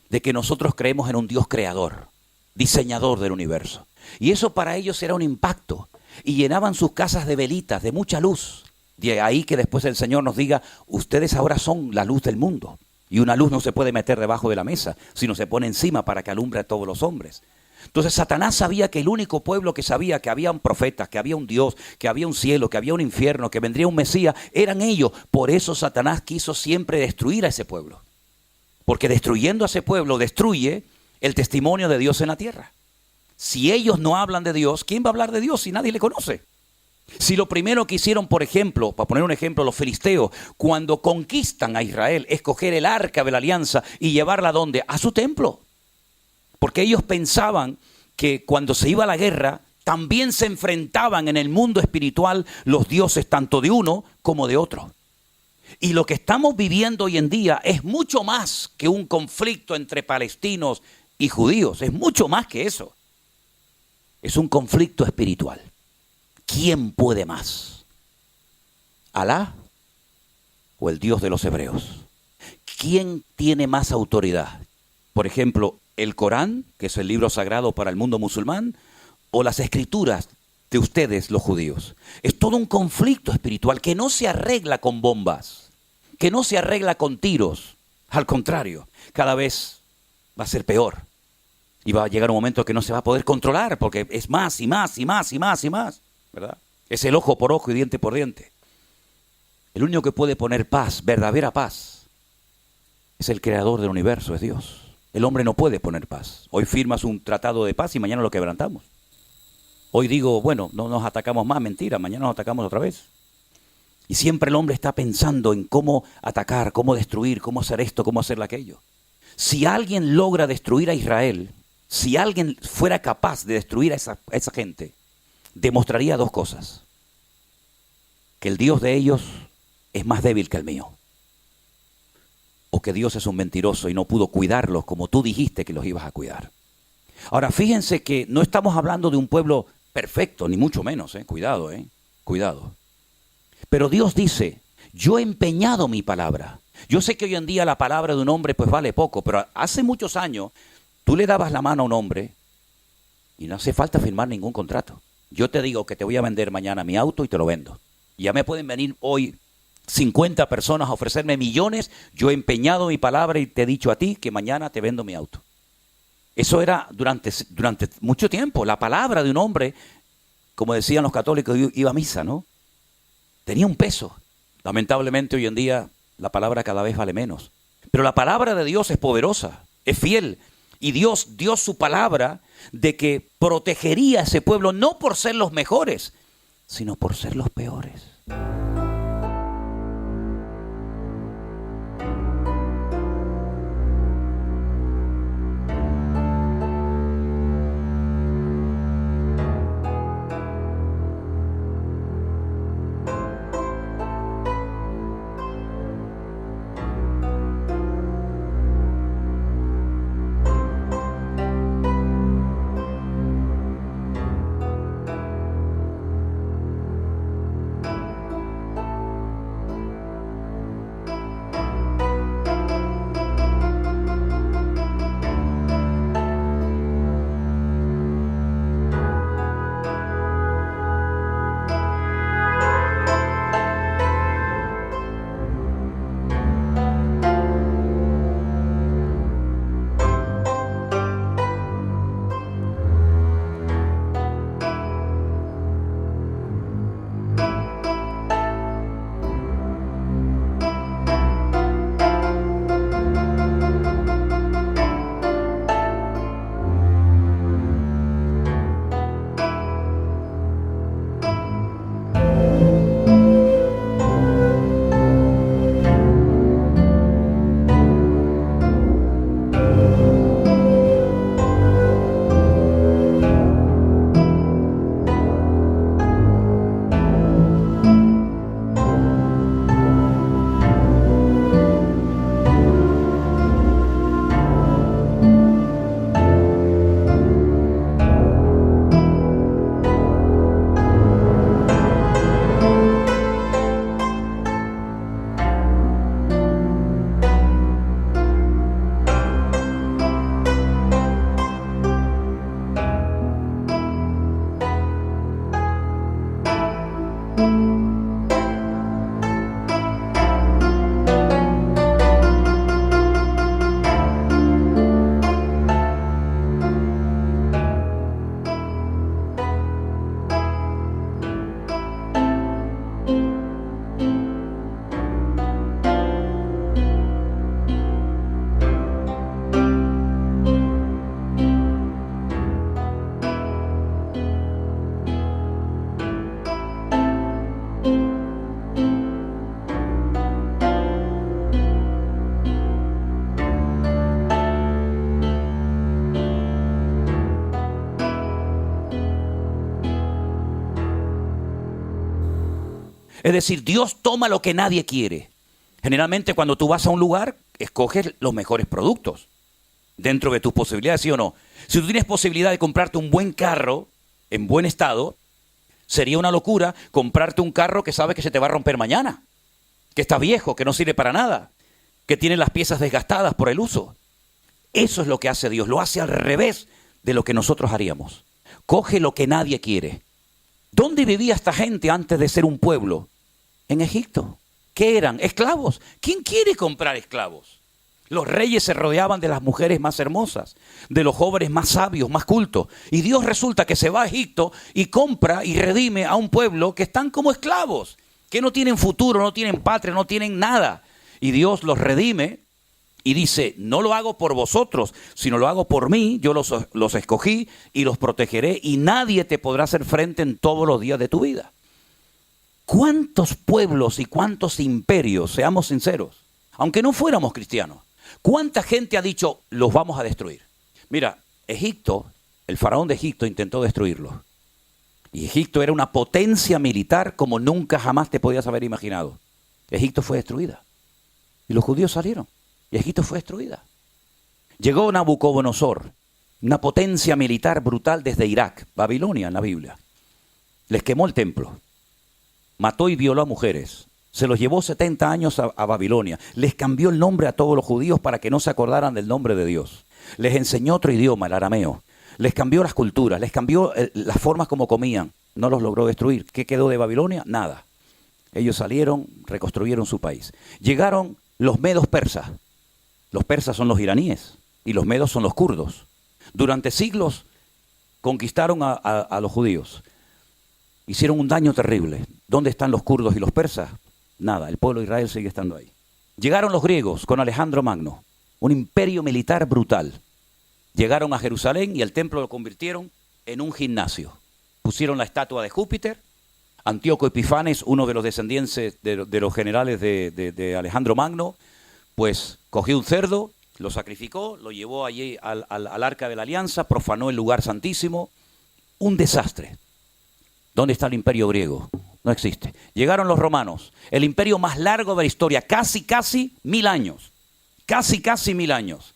de que nosotros creemos en un Dios creador, diseñador del universo. Y eso para ellos era un impacto. Y llenaban sus casas de velitas, de mucha luz. De ahí que después el Señor nos diga, ustedes ahora son la luz del mundo. Y una luz no se puede meter debajo de la mesa, sino se pone encima para que alumbre a todos los hombres. Entonces Satanás sabía que el único pueblo que sabía que había un profeta, que había un Dios, que había un cielo, que había un infierno, que vendría un Mesías, eran ellos. Por eso Satanás quiso siempre destruir a ese pueblo. Porque destruyendo a ese pueblo, destruye el testimonio de Dios en la tierra. Si ellos no hablan de Dios, ¿quién va a hablar de Dios si nadie le conoce? Si lo primero que hicieron, por ejemplo, para poner un ejemplo, los filisteos, cuando conquistan a Israel, es coger el arca de la alianza y llevarla ¿a dónde? A su templo. Porque ellos pensaban que cuando se iba a la guerra, también se enfrentaban en el mundo espiritual los dioses tanto de uno como de otro. Y lo que estamos viviendo hoy en día es mucho más que un conflicto entre palestinos y judíos, es mucho más que eso. Es un conflicto espiritual. ¿Quién puede más? ¿Alá o el Dios de los hebreos? ¿Quién tiene más autoridad? Por ejemplo, el Corán, que es el libro sagrado para el mundo musulmán, o las escrituras de ustedes, los judíos. Es todo un conflicto espiritual que no se arregla con bombas, que no se arregla con tiros. Al contrario, cada vez va a ser peor. Y va a llegar un momento que no se va a poder controlar, porque es más y más y más y más y más, ¿verdad? Es el ojo por ojo y diente por diente. El único que puede poner paz, verdadera paz, es el creador del universo, es Dios. El hombre no puede poner paz. Hoy firmas un tratado de paz y mañana lo quebrantamos. Hoy digo, bueno, no nos atacamos más, mentira, mañana nos atacamos otra vez. Y siempre el hombre está pensando en cómo atacar, cómo destruir, cómo hacer esto, cómo hacer aquello. Si alguien logra destruir a Israel, si alguien fuera capaz de destruir a esa gente, demostraría 2 cosas. Que el Dios de ellos es más débil que el mío. O que Dios es un mentiroso y no pudo cuidarlos como tú dijiste que los ibas a cuidar. Ahora, fíjense que no estamos hablando de un pueblo perfecto, ni mucho menos, cuidado, cuidado. Pero Dios dice, yo he empeñado mi palabra. Yo sé que hoy en día la palabra de un hombre pues vale poco, pero hace muchos años tú le dabas la mano a un hombre y no hace falta firmar ningún contrato. Yo te digo que te voy a vender mañana mi auto y te lo vendo. Ya me pueden venir hoy 50 personas a ofrecerme millones. Yo he empeñado mi palabra y te he dicho a ti que mañana te vendo mi auto. Eso era durante mucho tiempo. La palabra de un hombre, como decían los católicos, iba a misa, ¿no? Tenía un peso. Lamentablemente hoy en día la palabra cada vez vale menos. Pero la palabra de Dios es poderosa, es fiel. Y Dios dio su palabra de que protegería a ese pueblo no por ser los mejores, sino por ser los peores. Es decir, Dios toma lo que nadie quiere. Generalmente cuando tú vas a un lugar, escoges los mejores productos dentro de tus posibilidades, ¿sí o no? Si tú tienes posibilidad de comprarte un buen carro en buen estado, sería una locura comprarte un carro que sabes que se te va a romper mañana, que está viejo, que no sirve para nada, que tiene las piezas desgastadas por el uso. Eso es lo que hace Dios, lo hace al revés de lo que nosotros haríamos. Coge lo que nadie quiere. ¿Dónde vivía esta gente antes de ser un pueblo? En Egipto. ¿Qué eran? Esclavos. ¿Quién quiere comprar esclavos? Los reyes se rodeaban de las mujeres más hermosas, de los jóvenes más sabios, más cultos. Y Dios resulta que se va a Egipto y compra y redime a un pueblo que están como esclavos, que no tienen futuro, no tienen patria, no tienen nada. Y Dios los redime y dice, no lo hago por vosotros, sino lo hago por mí. Yo los escogí y los protegeré y nadie te podrá hacer frente en todos los días de tu vida. ¿Cuántos pueblos y cuántos imperios, seamos sinceros, aunque no fuéramos cristianos, cuánta gente ha dicho, los vamos a destruir? Mira, Egipto, el faraón de Egipto intentó destruirlo. Y Egipto era una potencia militar como nunca jamás te podías haber imaginado. Egipto fue destruida. Y los judíos salieron. Y Egipto fue destruida. Llegó Nabucodonosor, una potencia militar brutal desde Irak, Babilonia en la Biblia. Les quemó el templo. Mató y violó a mujeres. Se los llevó 70 años a Babilonia. Les cambió el nombre a todos los judíos para que no se acordaran del nombre de Dios. Les enseñó otro idioma, el arameo. Les cambió las culturas, les cambió las formas como comían. No los logró destruir. ¿Qué quedó de Babilonia? Nada. Ellos salieron, reconstruyeron su país. Llegaron los medos persas. Los persas son los iraníes y los medos son los kurdos. Durante siglos conquistaron a los judíos. Hicieron un daño terrible. ¿Dónde están los kurdos y los persas? Nada, el pueblo de Israel sigue estando ahí. Llegaron los griegos con Alejandro Magno, un imperio militar brutal. Llegaron a Jerusalén y el templo lo convirtieron en un gimnasio. Pusieron la estatua de Júpiter. Antíoco Epifanes, uno de los descendientes de los generales de Alejandro Magno, pues cogió un cerdo, lo sacrificó, lo llevó allí al Arca de la Alianza, profanó el lugar santísimo. Un desastre. ¿Dónde está el imperio griego? No existe. Llegaron los romanos, el imperio más largo de la historia, casi 1000 años. Casi 1000 años.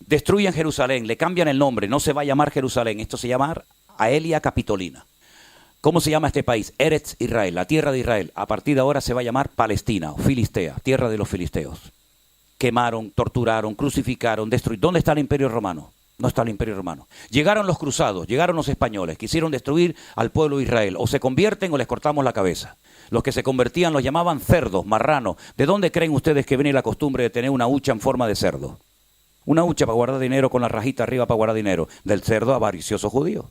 Destruyen Jerusalén, le cambian el nombre, no se va a llamar Jerusalén, esto se llama Aelia Capitolina. ¿Cómo se llama este país? Eretz Israel, la tierra de Israel. A partir de ahora se va a llamar Palestina o Filistea, tierra de los filisteos. Quemaron, torturaron, crucificaron, destruyeron. ¿Dónde está el imperio romano? No está el imperio romano. Llegaron los cruzados, llegaron los españoles, quisieron destruir al pueblo de Israel. O se convierten o les cortamos la cabeza. Los que se convertían los llamaban cerdos, marranos. ¿De dónde creen ustedes que viene la costumbre de tener una hucha en forma de cerdo? Una hucha para guardar dinero con la rajita arriba para guardar dinero. Del cerdo avaricioso judío.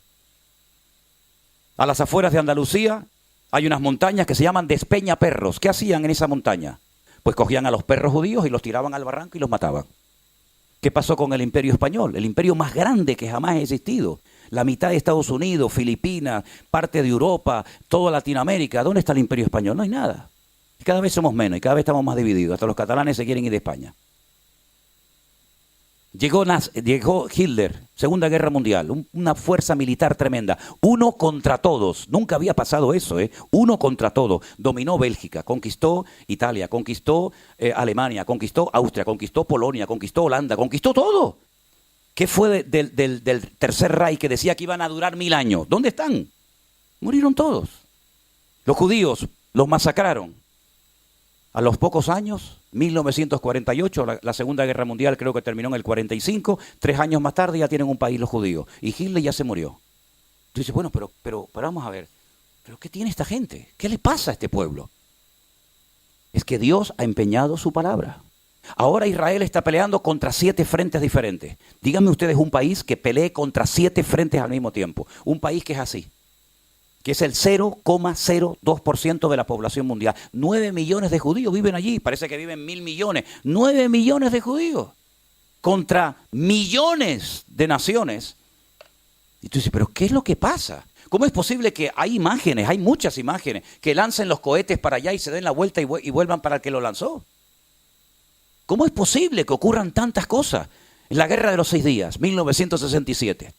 A las afueras de Andalucía hay unas montañas que se llaman Despeñaperros. ¿Qué hacían en esa montaña? Pues cogían a los perros judíos y los tiraban al barranco y los mataban. ¿Qué pasó con el imperio español? El imperio más grande que jamás ha existido. La mitad de Estados Unidos, Filipinas, parte de Europa, toda Latinoamérica. ¿Dónde está el imperio español? No hay nada. Y cada vez somos menos y cada vez estamos más divididos. Hasta los catalanes se quieren ir de España. Llegó Hitler, Segunda Guerra Mundial, una fuerza militar tremenda. Uno contra todos. Nunca había pasado eso, ¿eh? Uno contra todos. Dominó Bélgica, conquistó Italia, conquistó Alemania, conquistó Austria, conquistó Polonia, conquistó Holanda, conquistó todo. ¿Qué fue del Tercer Reich que decía que iban a durar 1000 años? ¿Dónde están? Murieron todos. Los judíos los masacraron. A los pocos años, 1948, la Segunda Guerra Mundial creo que terminó en el 45, 3 años más tarde ya tienen un país los judíos. Y Hitler ya se murió. Tú dices, bueno, pero vamos a ver, ¿pero qué tiene esta gente? ¿Qué le pasa a este pueblo? Es que Dios ha empeñado su palabra. Ahora Israel está peleando contra 7 frentes diferentes. Díganme ustedes un país que pelee contra 7 frentes al mismo tiempo. Un país que es así. Que es el 0,02% de la población mundial. 9 millones de judíos viven allí, parece que viven 1000 millones. 9 millones de judíos contra millones de naciones. Y tú dices, ¿pero qué es lo que pasa? ¿Cómo es posible que hay imágenes, hay muchas imágenes, que lancen los cohetes para allá y se den la vuelta y vuelvan para el que lo lanzó? ¿Cómo es posible que ocurran tantas cosas? En la Guerra de los 6 días, 1967.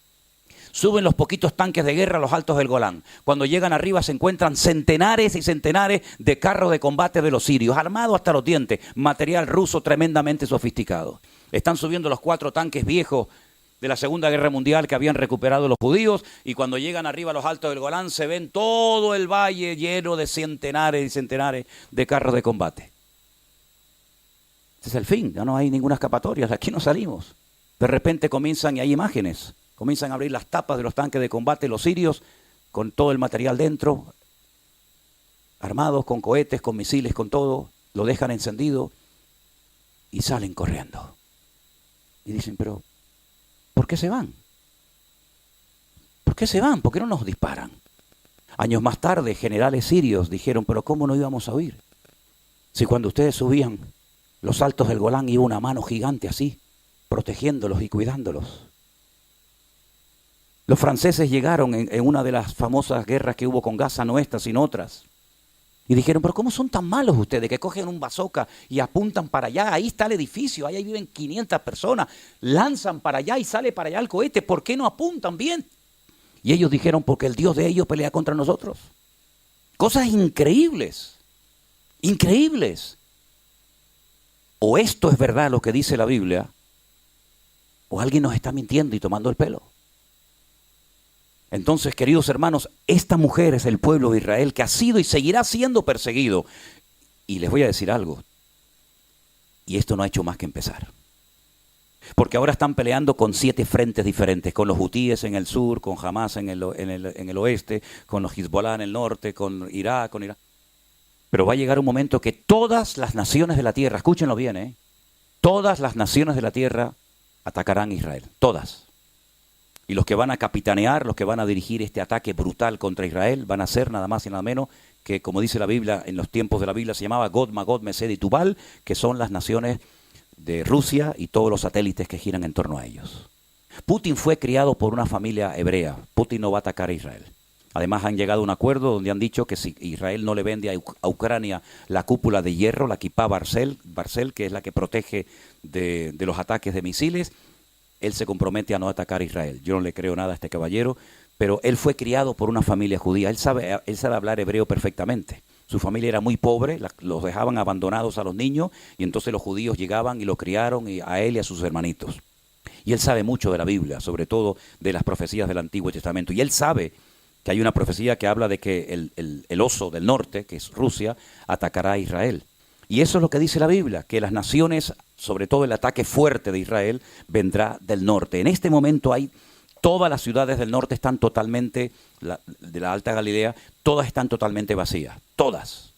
Suben los poquitos tanques de guerra a los altos del Golán. Cuando llegan arriba se encuentran centenares y centenares de carros de combate de los sirios, armados hasta los dientes, material ruso tremendamente sofisticado. Están subiendo los 4 tanques viejos de la Segunda Guerra Mundial que habían recuperado los judíos, y cuando llegan arriba a los altos del Golán se ven todo el valle lleno de centenares y centenares de carros de combate. Este es el fin, ya no hay ninguna escapatoria, de aquí no salimos. De repente comienzan, y hay imágenes, comienzan a abrir las tapas de los tanques de combate, los sirios, con todo el material dentro, armados con cohetes, con misiles, con todo, lo dejan encendido y salen corriendo. Y dicen, pero ¿por qué se van? ¿Por qué se van? ¿Por qué no nos disparan? Años más tarde, generales sirios dijeron, pero ¿cómo no íbamos a huir? Si cuando ustedes subían los altos del Golán iba una mano gigante así, protegiéndolos y cuidándolos. Los franceses llegaron en una de las famosas guerras que hubo con Gaza, no esta, sino otras. Y dijeron, pero ¿cómo son tan malos ustedes que cogen un bazooka y apuntan para allá? Ahí está el edificio, ahí viven 500 personas, lanzan para allá y sale para allá el cohete. ¿Por qué no apuntan bien? Y ellos dijeron, porque el Dios de ellos pelea contra nosotros. Cosas increíbles, increíbles. O esto es verdad lo que dice la Biblia, o alguien nos está mintiendo y tomando el pelo. Entonces, queridos hermanos, esta mujer es el pueblo de Israel que ha sido y seguirá siendo perseguido. Y les voy a decir algo, y esto no ha hecho más que empezar. Porque ahora están peleando con 7 frentes diferentes, con los hutíes en el sur, con Hamas en el oeste, con los Hezbollah en el norte, con Irak, con Irán. Pero va a llegar un momento que todas las naciones de la tierra, escúchenlo bien, todas las naciones de la tierra atacarán a Israel, todas. Y los que van a capitanear, los que van a dirigir este ataque brutal contra Israel, van a ser nada más y nada menos que, como dice la Biblia, en los tiempos de la Biblia se llamaba Gog, Magog, Mesed y Tubal, que son las naciones de Rusia y todos los satélites que giran en torno a ellos. Putin fue criado por una familia hebrea. Putin no va a atacar a Israel. Además han llegado a un acuerdo donde han dicho que si Israel no le vende a Ucrania la cúpula de hierro, la Kipá Barcel, que es la que protege de los ataques de misiles, él se compromete a no atacar a Israel. Yo no le creo nada a este caballero, pero él fue criado por una familia judía. Él sabe hablar hebreo perfectamente. Su familia era muy pobre, los dejaban abandonados a los niños, y entonces los judíos llegaban y lo criaron, y a él y a sus hermanitos. Y él sabe mucho de la Biblia, sobre todo de las profecías del Antiguo Testamento. Y él sabe que hay una profecía que habla de que el oso del norte, que es Rusia, atacará a Israel. Y eso es lo que dice la Biblia, que las naciones, sobre todo el ataque fuerte de Israel, vendrá del norte. En este momento todas las ciudades del norte están totalmente, de la Alta Galilea, todas están totalmente vacías, todas.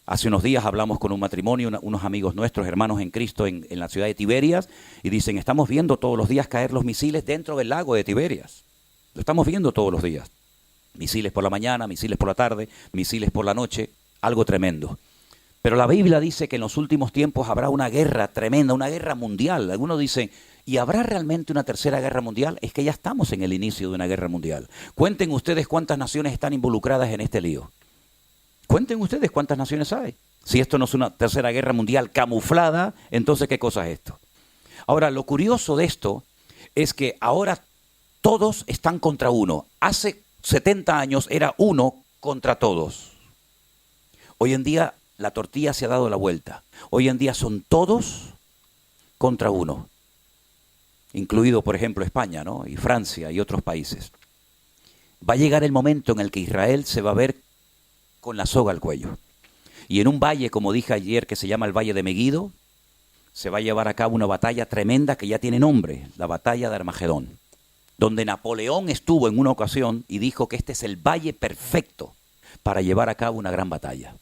Hace unos días hablamos con un matrimonio, unos amigos nuestros, hermanos en Cristo, en la ciudad de Tiberias, y dicen, estamos viendo todos los días caer los misiles dentro del lago de Tiberias. Lo estamos viendo todos los días. Misiles por la mañana, misiles por la tarde, misiles por la noche, algo tremendo. Pero la Biblia dice que en los últimos tiempos habrá una guerra tremenda, una guerra mundial. Algunos dicen, ¿y habrá realmente una tercera guerra mundial? Es que ya estamos en el inicio de una guerra mundial. Cuenten ustedes cuántas naciones están involucradas en este lío. Cuenten ustedes cuántas naciones hay. Si esto no es una tercera guerra mundial camuflada, entonces ¿qué cosa es esto? Ahora, lo curioso de esto es que ahora todos están contra uno. Hace 70 años era uno contra todos. Hoy en día la tortilla se ha dado la vuelta. Hoy en día son todos contra uno, incluido, por ejemplo, España, ¿no? Y Francia y otros países. Va a llegar el momento en el que Israel se va a ver con la soga al cuello. Y en un valle, como dije ayer, que se llama el Valle de Meguido, se va a llevar a cabo una batalla tremenda que ya tiene nombre, la batalla de Armagedón, donde Napoleón estuvo en una ocasión y dijo que este es el valle perfecto para llevar a cabo una gran batalla.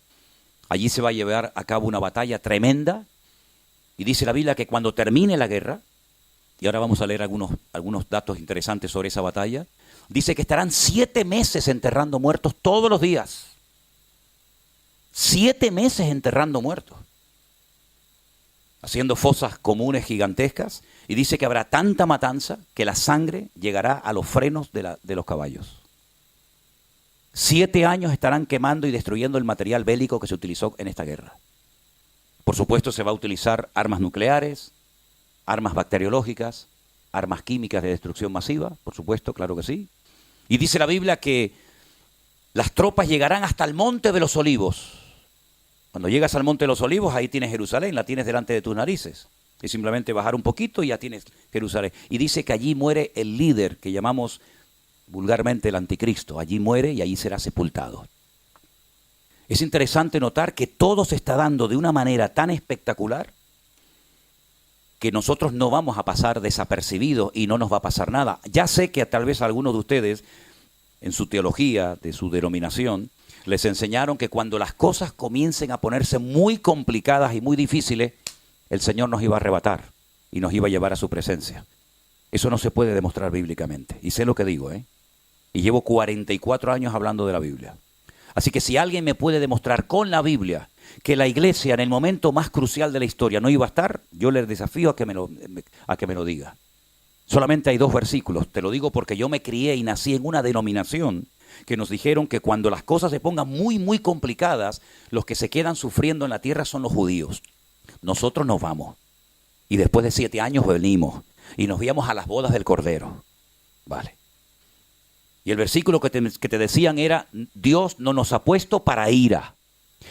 Allí se va a llevar a cabo una batalla tremenda, y dice la Biblia que cuando termine la guerra, y ahora vamos a leer algunos datos interesantes sobre esa batalla, dice que estarán 7 meses enterrando muertos todos los días. 7 meses enterrando muertos, haciendo fosas comunes gigantescas, y dice que habrá tanta matanza que la sangre llegará a los frenos de los caballos. 7 años estarán quemando y destruyendo el material bélico que se utilizó en esta guerra. Por supuesto, se va a utilizar armas nucleares, armas bacteriológicas, armas químicas de destrucción masiva, por supuesto, claro que sí. Y dice la Biblia que las tropas llegarán hasta el Monte de los Olivos. Cuando llegas al Monte de los Olivos, ahí tienes Jerusalén, la tienes delante de tus narices. Y simplemente bajar un poquito y ya tienes Jerusalén. Y dice que allí muere el líder que llamamos vulgarmente el anticristo. Allí muere y allí será sepultado. Es interesante notar que todo se está dando de una manera tan espectacular que nosotros no vamos a pasar desapercibidos y no nos va a pasar nada. Ya sé que tal vez algunos de ustedes, en su teología, de su denominación, les enseñaron que cuando las cosas comiencen a ponerse muy complicadas y muy difíciles, el Señor nos iba a arrebatar y nos iba a llevar a su presencia. Eso no se puede demostrar bíblicamente. Y sé lo que digo, Y llevo 44 años hablando de la Biblia. Así que si alguien me puede demostrar con la Biblia que la iglesia en el momento más crucial de la historia no iba a estar, yo les desafío a que me lo diga. Solamente hay 2 versículos. Te lo digo porque yo me crié y nací en una denominación que nos dijeron que cuando las cosas se pongan muy, muy complicadas, los que se quedan sufriendo en la tierra son los judíos. Nosotros nos vamos. Y después de 7 años venimos y nos íbamos a las bodas del Cordero. Vale. Y el versículo que te decían era, Dios no nos ha puesto para ira,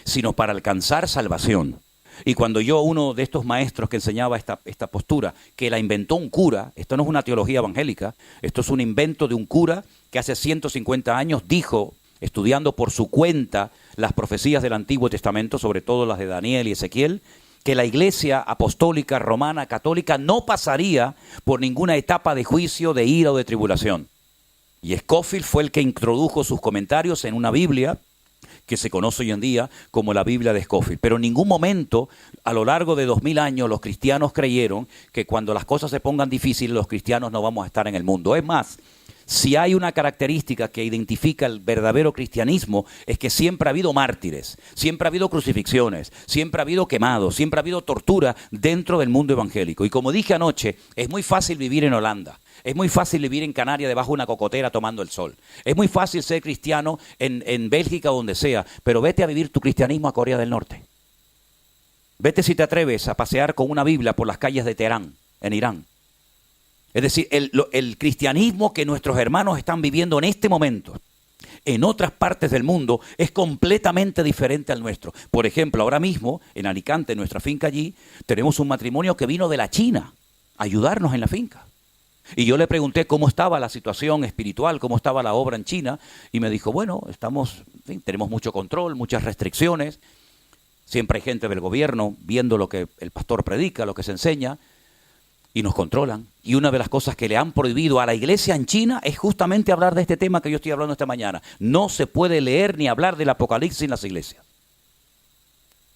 sino para alcanzar salvación. Y cuando uno de estos maestros que enseñaba esta postura, que la inventó un cura, esto no es una teología evangélica, esto es un invento de un cura que hace 150 años dijo, estudiando por su cuenta las profecías del Antiguo Testamento, sobre todo las de Daniel y Ezequiel, que la iglesia apostólica, romana, católica no pasaría por ninguna etapa de juicio, de ira o de tribulación. Y Scofield fue el que introdujo sus comentarios en una Biblia que se conoce hoy en día como la Biblia de Scofield. Pero en ningún momento, a lo largo de 2000 años, los cristianos creyeron que cuando las cosas se pongan difíciles, los cristianos no vamos a estar en el mundo. Es más, si hay una característica que identifica el verdadero cristianismo, es que siempre ha habido mártires, siempre ha habido crucifixiones, siempre ha habido quemados, siempre ha habido tortura dentro del mundo evangélico. Y como dije anoche, es muy fácil vivir en Holanda. Es muy fácil vivir en Canarias debajo de una cocotera tomando el sol. Es muy fácil ser cristiano en Bélgica o donde sea, pero vete a vivir tu cristianismo a Corea del Norte. Vete si te atreves a pasear con una Biblia por las calles de Teherán, en Irán. Es decir, el cristianismo que nuestros hermanos están viviendo en este momento, en otras partes del mundo, es completamente diferente al nuestro. Por ejemplo, ahora mismo, en Alicante, en nuestra finca allí, tenemos un matrimonio que vino de la China a ayudarnos en la finca. Y yo le pregunté cómo estaba la situación espiritual, cómo estaba la obra en China, y me dijo, bueno, tenemos mucho control, muchas restricciones, siempre hay gente del gobierno viendo lo que el pastor predica, lo que se enseña, y nos controlan. Y una de las cosas que le han prohibido a la iglesia en China es justamente hablar de este tema que yo estoy hablando esta mañana. No se puede leer ni hablar del Apocalipsis en las iglesias.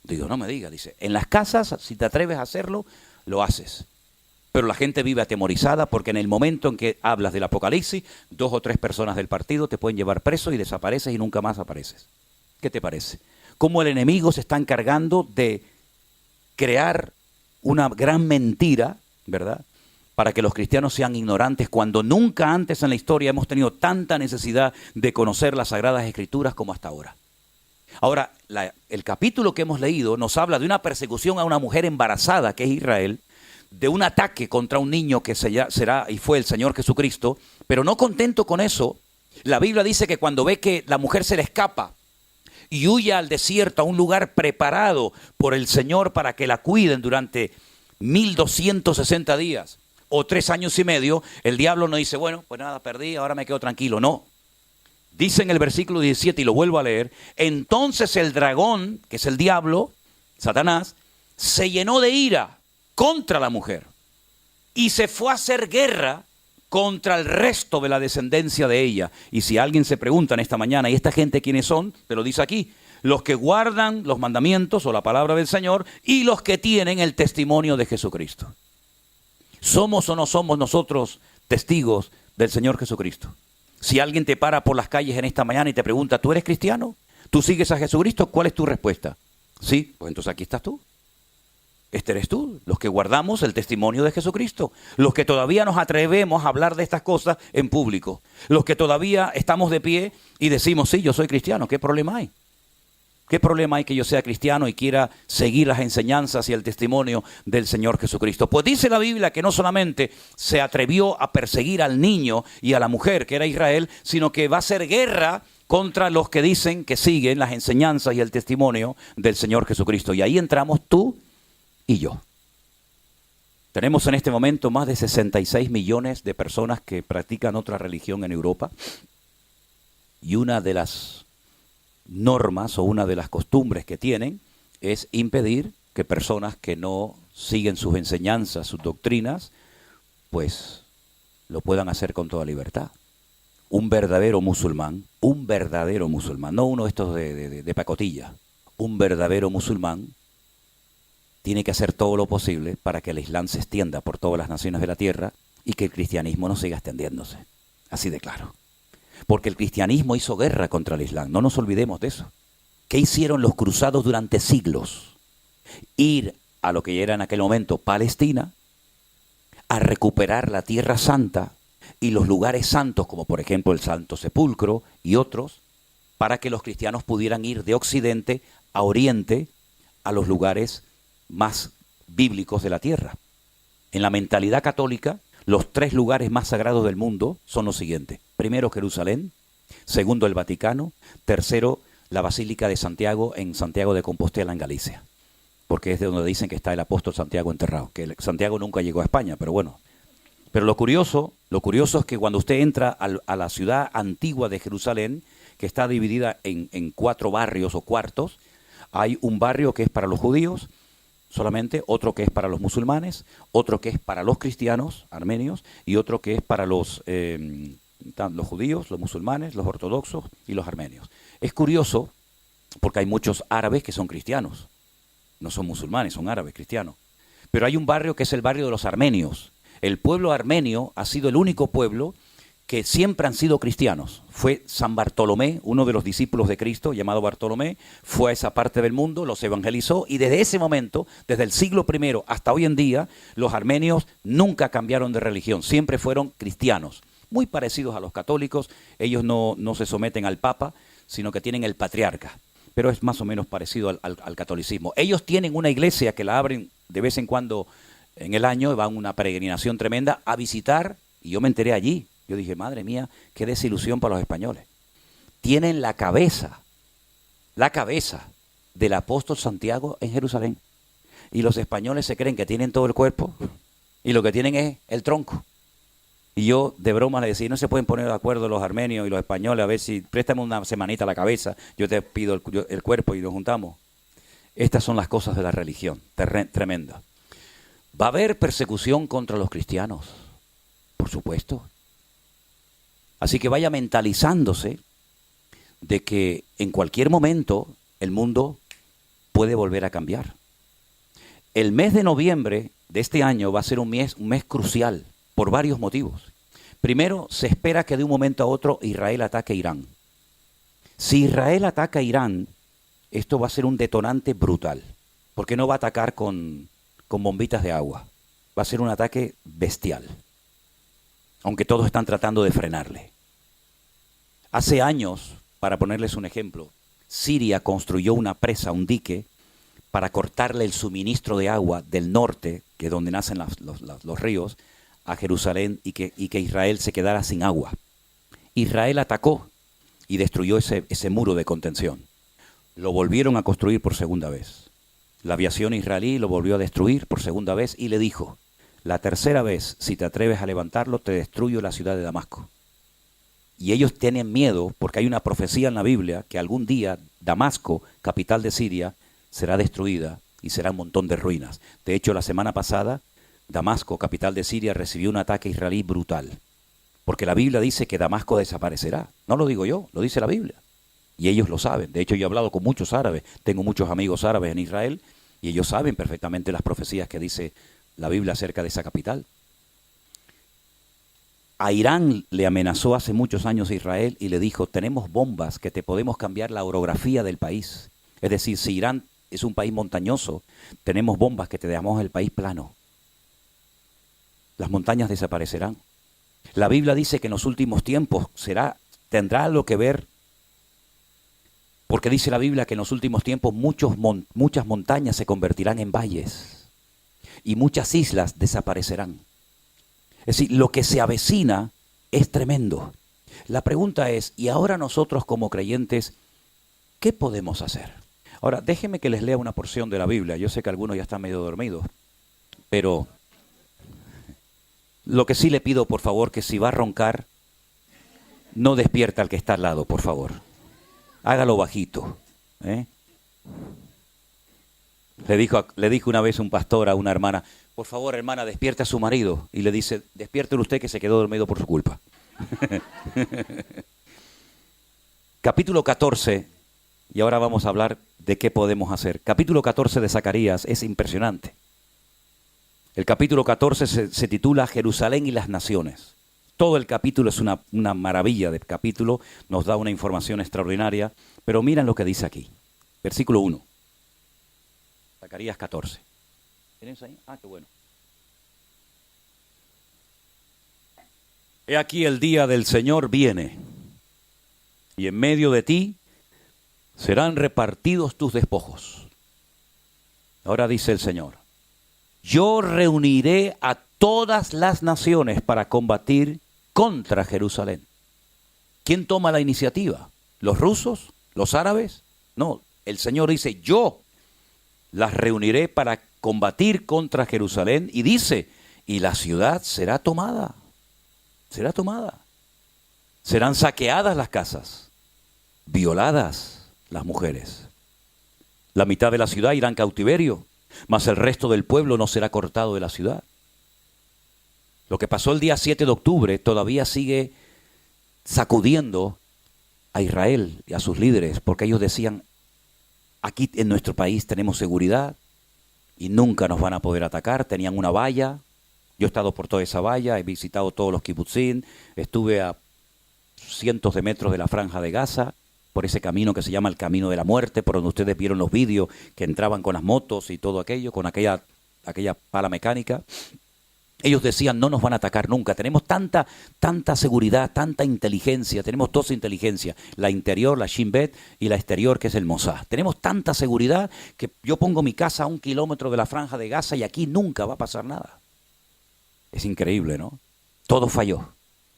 Digo, no me diga, dice, en las casas, si te atreves a hacerlo, lo haces. Pero la gente vive atemorizada porque en el momento en que hablas del Apocalipsis, 2 o 3 personas del partido te pueden llevar preso y desapareces y nunca más apareces. ¿Qué te parece? Cómo el enemigo se está encargando de crear una gran mentira, ¿verdad?, para que los cristianos sean ignorantes cuando nunca antes en la historia hemos tenido tanta necesidad de conocer las Sagradas Escrituras como hasta ahora. Ahora, el capítulo que hemos leído nos habla de una persecución a una mujer embarazada, que es Israel, de un ataque contra un niño que será y fue el Señor Jesucristo, pero no contento con eso, la Biblia dice que cuando ve que la mujer se le escapa y huye al desierto, a un lugar preparado por el Señor para que la cuiden durante 1260 días o 3 años y medio, el diablo no dice, bueno, pues nada, perdí, ahora me quedo tranquilo. No. Dice en el versículo 17, y lo vuelvo a leer, entonces el dragón, que es el diablo, Satanás, se llenó de ira contra la mujer y se fue a hacer guerra contra el resto de la descendencia de ella. Y si alguien se pregunta en esta mañana, ¿y esta gente quiénes son? Te lo dice aquí, los que guardan los mandamientos o la palabra del Señor y los que tienen el testimonio de Jesucristo. ¿Somos o no somos nosotros testigos del Señor Jesucristo? Si alguien te para por las calles en esta mañana y te pregunta, ¿tú eres cristiano? ¿Tú sigues a Jesucristo? ¿Cuál es tu respuesta? Sí, pues entonces aquí estás tú. Este eres tú, los que guardamos el testimonio de Jesucristo, los que todavía nos atrevemos a hablar de estas cosas en público, los que todavía estamos de pie y decimos, sí, yo soy cristiano, ¿qué problema hay? ¿Qué problema hay que yo sea cristiano y quiera seguir las enseñanzas y el testimonio del Señor Jesucristo? Pues dice la Biblia que no solamente se atrevió a perseguir al niño y a la mujer, que era Israel, sino que va a hacer guerra contra los que dicen que siguen las enseñanzas y el testimonio del Señor Jesucristo. Y ahí entramos tú y yo. Tenemos en este momento más de 66 millones de personas que practican otra religión en Europa. Y una de las normas o una de las costumbres que tienen es impedir que personas que no siguen sus enseñanzas, sus doctrinas, pues lo puedan hacer con toda libertad. Un verdadero musulmán, no uno de estos de pacotilla, un verdadero musulmán tiene que hacer todo lo posible para que el Islam se extienda por todas las naciones de la tierra y que el cristianismo no siga extendiéndose. Así de claro. Porque el cristianismo hizo guerra contra el Islam, no nos olvidemos de eso. ¿Qué hicieron los cruzados durante siglos? Ir a lo que era en aquel momento Palestina, a recuperar la Tierra Santa y los lugares santos, como por ejemplo el Santo Sepulcro y otros, para que los cristianos pudieran ir de Occidente a Oriente, a los lugares más bíblicos de la tierra. En la mentalidad católica, los 3 lugares más sagrados del mundo son los siguientes. Primero, Jerusalén. Segundo, el Vaticano. Tercero, la Basílica de Santiago en Santiago de Compostela, en Galicia. Porque es de donde dicen que está el apóstol Santiago enterrado. Que Santiago nunca llegó a España, pero bueno. Pero lo curioso es que cuando usted entra a la ciudad antigua de Jerusalén, que está dividida en 4 barrios o cuartos, hay un barrio que es para los judíos, solamente, otro que es para los musulmanes, otro que es para los cristianos armenios y otro que es para los judíos, los musulmanes, los ortodoxos y los armenios. Es curioso porque hay muchos árabes que son cristianos, no son musulmanes, son árabes cristianos. Pero hay un barrio que es el barrio de los armenios. El pueblo armenio ha sido el único pueblo que siempre han sido cristianos. Fue San Bartolomé, uno de los discípulos de Cristo, llamado Bartolomé, fue a esa parte del mundo, los evangelizó, y desde ese momento, desde el siglo I hasta hoy en día, los armenios nunca cambiaron de religión, siempre fueron cristianos, muy parecidos a los católicos. Ellos no se someten al Papa, sino que tienen el patriarca, pero es más o menos parecido al catolicismo. Ellos tienen una iglesia que la abren de vez en cuando en el año, van una peregrinación tremenda a visitar, y yo me enteré allí. Yo dije, madre mía, qué desilusión para los españoles. Tienen la cabeza del apóstol Santiago en Jerusalén. Y los españoles se creen que tienen todo el cuerpo y lo que tienen es el tronco. Y yo de broma le decía, no se pueden poner de acuerdo los armenios y los españoles, a ver si préstame una semanita la cabeza, yo te pido el cuerpo y nos juntamos. Estas son las cosas de la religión, tremenda. ¿Va a haber persecución contra los cristianos? Por supuesto. Así que vaya mentalizándose de que en cualquier momento el mundo puede volver a cambiar. El mes de noviembre de este año va a ser un mes crucial por varios motivos. Primero, se espera que de un momento a otro Israel ataque a Irán. Si Israel ataca a Irán, esto va a ser un detonante brutal, porque no va a atacar con bombitas de agua. Va a ser un ataque bestial. Aunque todos están tratando de frenarle. Hace años, para ponerles un ejemplo, Siria construyó una presa, un dique, para cortarle el suministro de agua del norte, que es donde nacen los ríos, a Jerusalén y que Israel se quedara sin agua. Israel atacó y destruyó ese muro de contención. Lo volvieron a construir por segunda vez. La aviación israelí lo volvió a destruir por segunda vez y le dijo, la tercera vez, si te atreves a levantarlo, te destruyo la ciudad de Damasco. Y ellos tienen miedo porque hay una profecía en la Biblia que algún día Damasco, capital de Siria, será destruida y será un montón de ruinas. De hecho, la semana pasada, Damasco, capital de Siria, recibió un ataque israelí brutal. Porque la Biblia dice que Damasco desaparecerá. No lo digo yo, lo dice la Biblia. Y ellos lo saben. De hecho, yo he hablado con muchos árabes. Tengo muchos amigos árabes en Israel y ellos saben perfectamente las profecías que dice la Biblia acerca de esa capital. A Irán le amenazó hace muchos años a Israel y le dijo, tenemos bombas que te podemos cambiar la orografía del país. Es decir, si Irán es un país montañoso, tenemos bombas que te dejamos el país plano. Las montañas desaparecerán. La Biblia dice que en los últimos tiempos tendrá algo que ver Porque dice la Biblia que en los últimos tiempos muchas montañas se convertirán en valles y muchas islas desaparecerán. Es decir, lo que se avecina es tremendo. La pregunta es, ¿y ahora nosotros como creyentes, qué podemos hacer? Ahora, déjenme que les lea una porción de la Biblia. Yo sé que algunos ya están medio dormidos, pero lo que sí le pido, por favor, que si va a roncar, no despierta al que está al lado, por favor. Hágalo bajito. Le dijo una vez un pastor a una hermana, por favor, hermana, despierte a su marido. Y le dice, despiértelo usted que se quedó dormido por su culpa. Capítulo 14, y ahora vamos a hablar de qué podemos hacer. Capítulo 14 de Zacarías es impresionante. El capítulo 14 se titula Jerusalén y las naciones. Todo el capítulo es una maravilla de capítulo, nos da una información extraordinaria, pero miren lo que dice aquí. Versículo 1. Zacarías 14. ¿Tienes ahí? Ah, qué bueno. He aquí el día del Señor viene, y en medio de ti serán repartidos tus despojos. Ahora dice el Señor, yo reuniré a todas las naciones para combatir contra Jerusalén. ¿Quién toma la iniciativa? ¿Los rusos? ¿Los árabes? No, el Señor dice, yo las reuniré para combatir contra Jerusalén, y dice, y la ciudad será tomada. Será tomada. Serán saqueadas las casas, violadas las mujeres. La mitad de la ciudad irá en cautiverio, mas el resto del pueblo no será cortado de la ciudad. Lo que pasó el día 7 de octubre todavía sigue sacudiendo a Israel y a sus líderes, porque ellos decían, aquí en nuestro país tenemos seguridad y nunca nos van a poder atacar. Tenían una valla. Yo he estado por toda esa valla, he visitado todos los kibutzim, estuve a cientos de metros de la franja de Gaza, por ese camino que se llama el Camino de la Muerte, por donde ustedes vieron los vídeos que entraban con las motos y todo aquello, con aquella pala mecánica. Ellos decían, no nos van a atacar nunca, tenemos tanta seguridad, tanta inteligencia, tenemos dos inteligencias, la interior, la Shin Bet, y la exterior, que es el Mossad. Tenemos tanta seguridad que yo pongo mi casa a 1 kilómetro de la franja de Gaza y aquí nunca va a pasar nada. Es increíble, ¿no? Todo falló,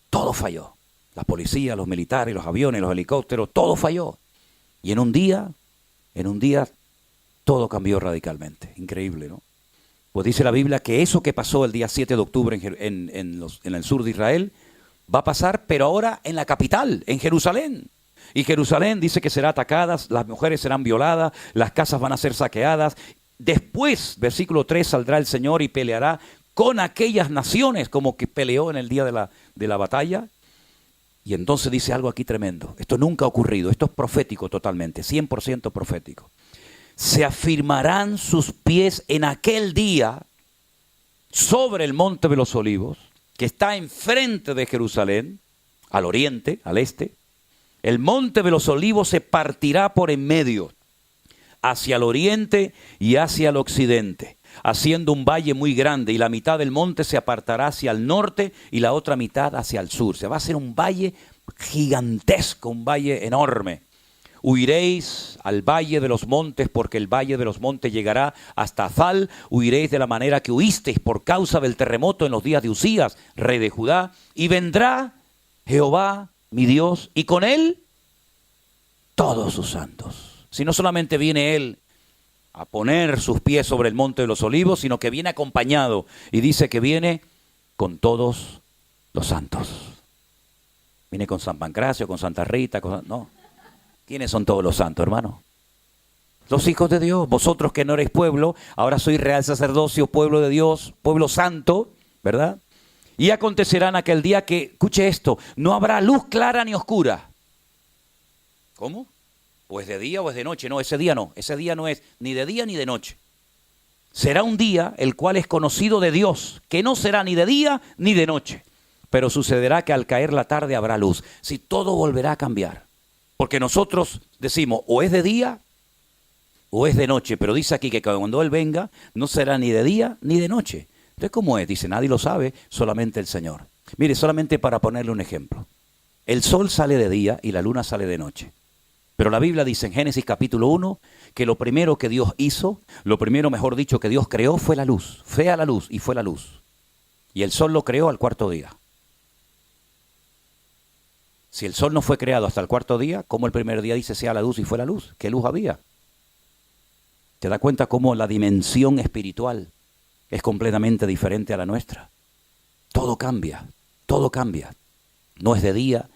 todo falló. La policía, los militares, los aviones, los helicópteros, todo falló. Y en un día, todo cambió radicalmente. Increíble, ¿no? Pues dice la Biblia que eso que pasó el día 7 de octubre en el sur de Israel, va a pasar, pero ahora en la capital, en Jerusalén. Y Jerusalén dice que será atacada, las mujeres serán violadas, las casas van a ser saqueadas. Después, versículo 3, saldrá el Señor y peleará con aquellas naciones, como que peleó en el día de la batalla. Y entonces dice algo aquí tremendo. Esto nunca ha ocurrido, esto es profético totalmente, 100% profético. Se afirmarán sus pies en aquel día sobre el monte de los olivos, que está enfrente de Jerusalén, al oriente, al este. El monte de los olivos se partirá por en medio, hacia el oriente y hacia el occidente, haciendo un valle muy grande, y la mitad del monte se apartará hacia el norte y la otra mitad hacia el sur. Se va a hacer un valle gigantesco, un valle enorme. Huiréis al valle de los montes, porque el valle de los montes llegará hasta Azal. Huiréis de la manera que huisteis por causa del terremoto en los días de Usías, rey de Judá. Y vendrá Jehová, mi Dios, y con él todos sus santos. Si no solamente viene él a poner sus pies sobre el monte de los olivos, sino que viene acompañado, y dice que viene con todos los santos. Viene con San Pancracio, con Santa Rita, no. ¿Quiénes son todos los santos, hermano? Los hijos de Dios. Vosotros que no erais pueblo, ahora sois real sacerdocio, pueblo de Dios, pueblo santo, ¿verdad? Y acontecerá en aquel día que, escuche esto, no habrá luz clara ni oscura. ¿Cómo? ¿O es de día o es de noche? No, ese día no es ni de día ni de noche. Será un día el cual es conocido de Dios, que no será ni de día ni de noche. Pero sucederá que al caer la tarde habrá luz. Si todo volverá a cambiar. Porque nosotros decimos, o es de día o es de noche. Pero dice aquí que cuando Él venga, no será ni de día ni de noche. Entonces, ¿cómo es? Dice, nadie lo sabe, solamente el Señor. Mire, solamente para ponerle un ejemplo. El sol sale de día y la luna sale de noche. Pero la Biblia dice en Génesis capítulo 1 que lo primero que Dios hizo, lo primero, mejor dicho, que Dios creó fue la luz. Fue a la luz y fue la luz. Y el sol lo creó al cuarto día. Si el sol no fue creado hasta el cuarto día, ¿cómo el primer día dice sea la luz y fue la luz? ¿Qué luz había? ¿Te das cuenta cómo la dimensión espiritual es completamente diferente a la nuestra? Todo cambia, todo cambia. No es de día,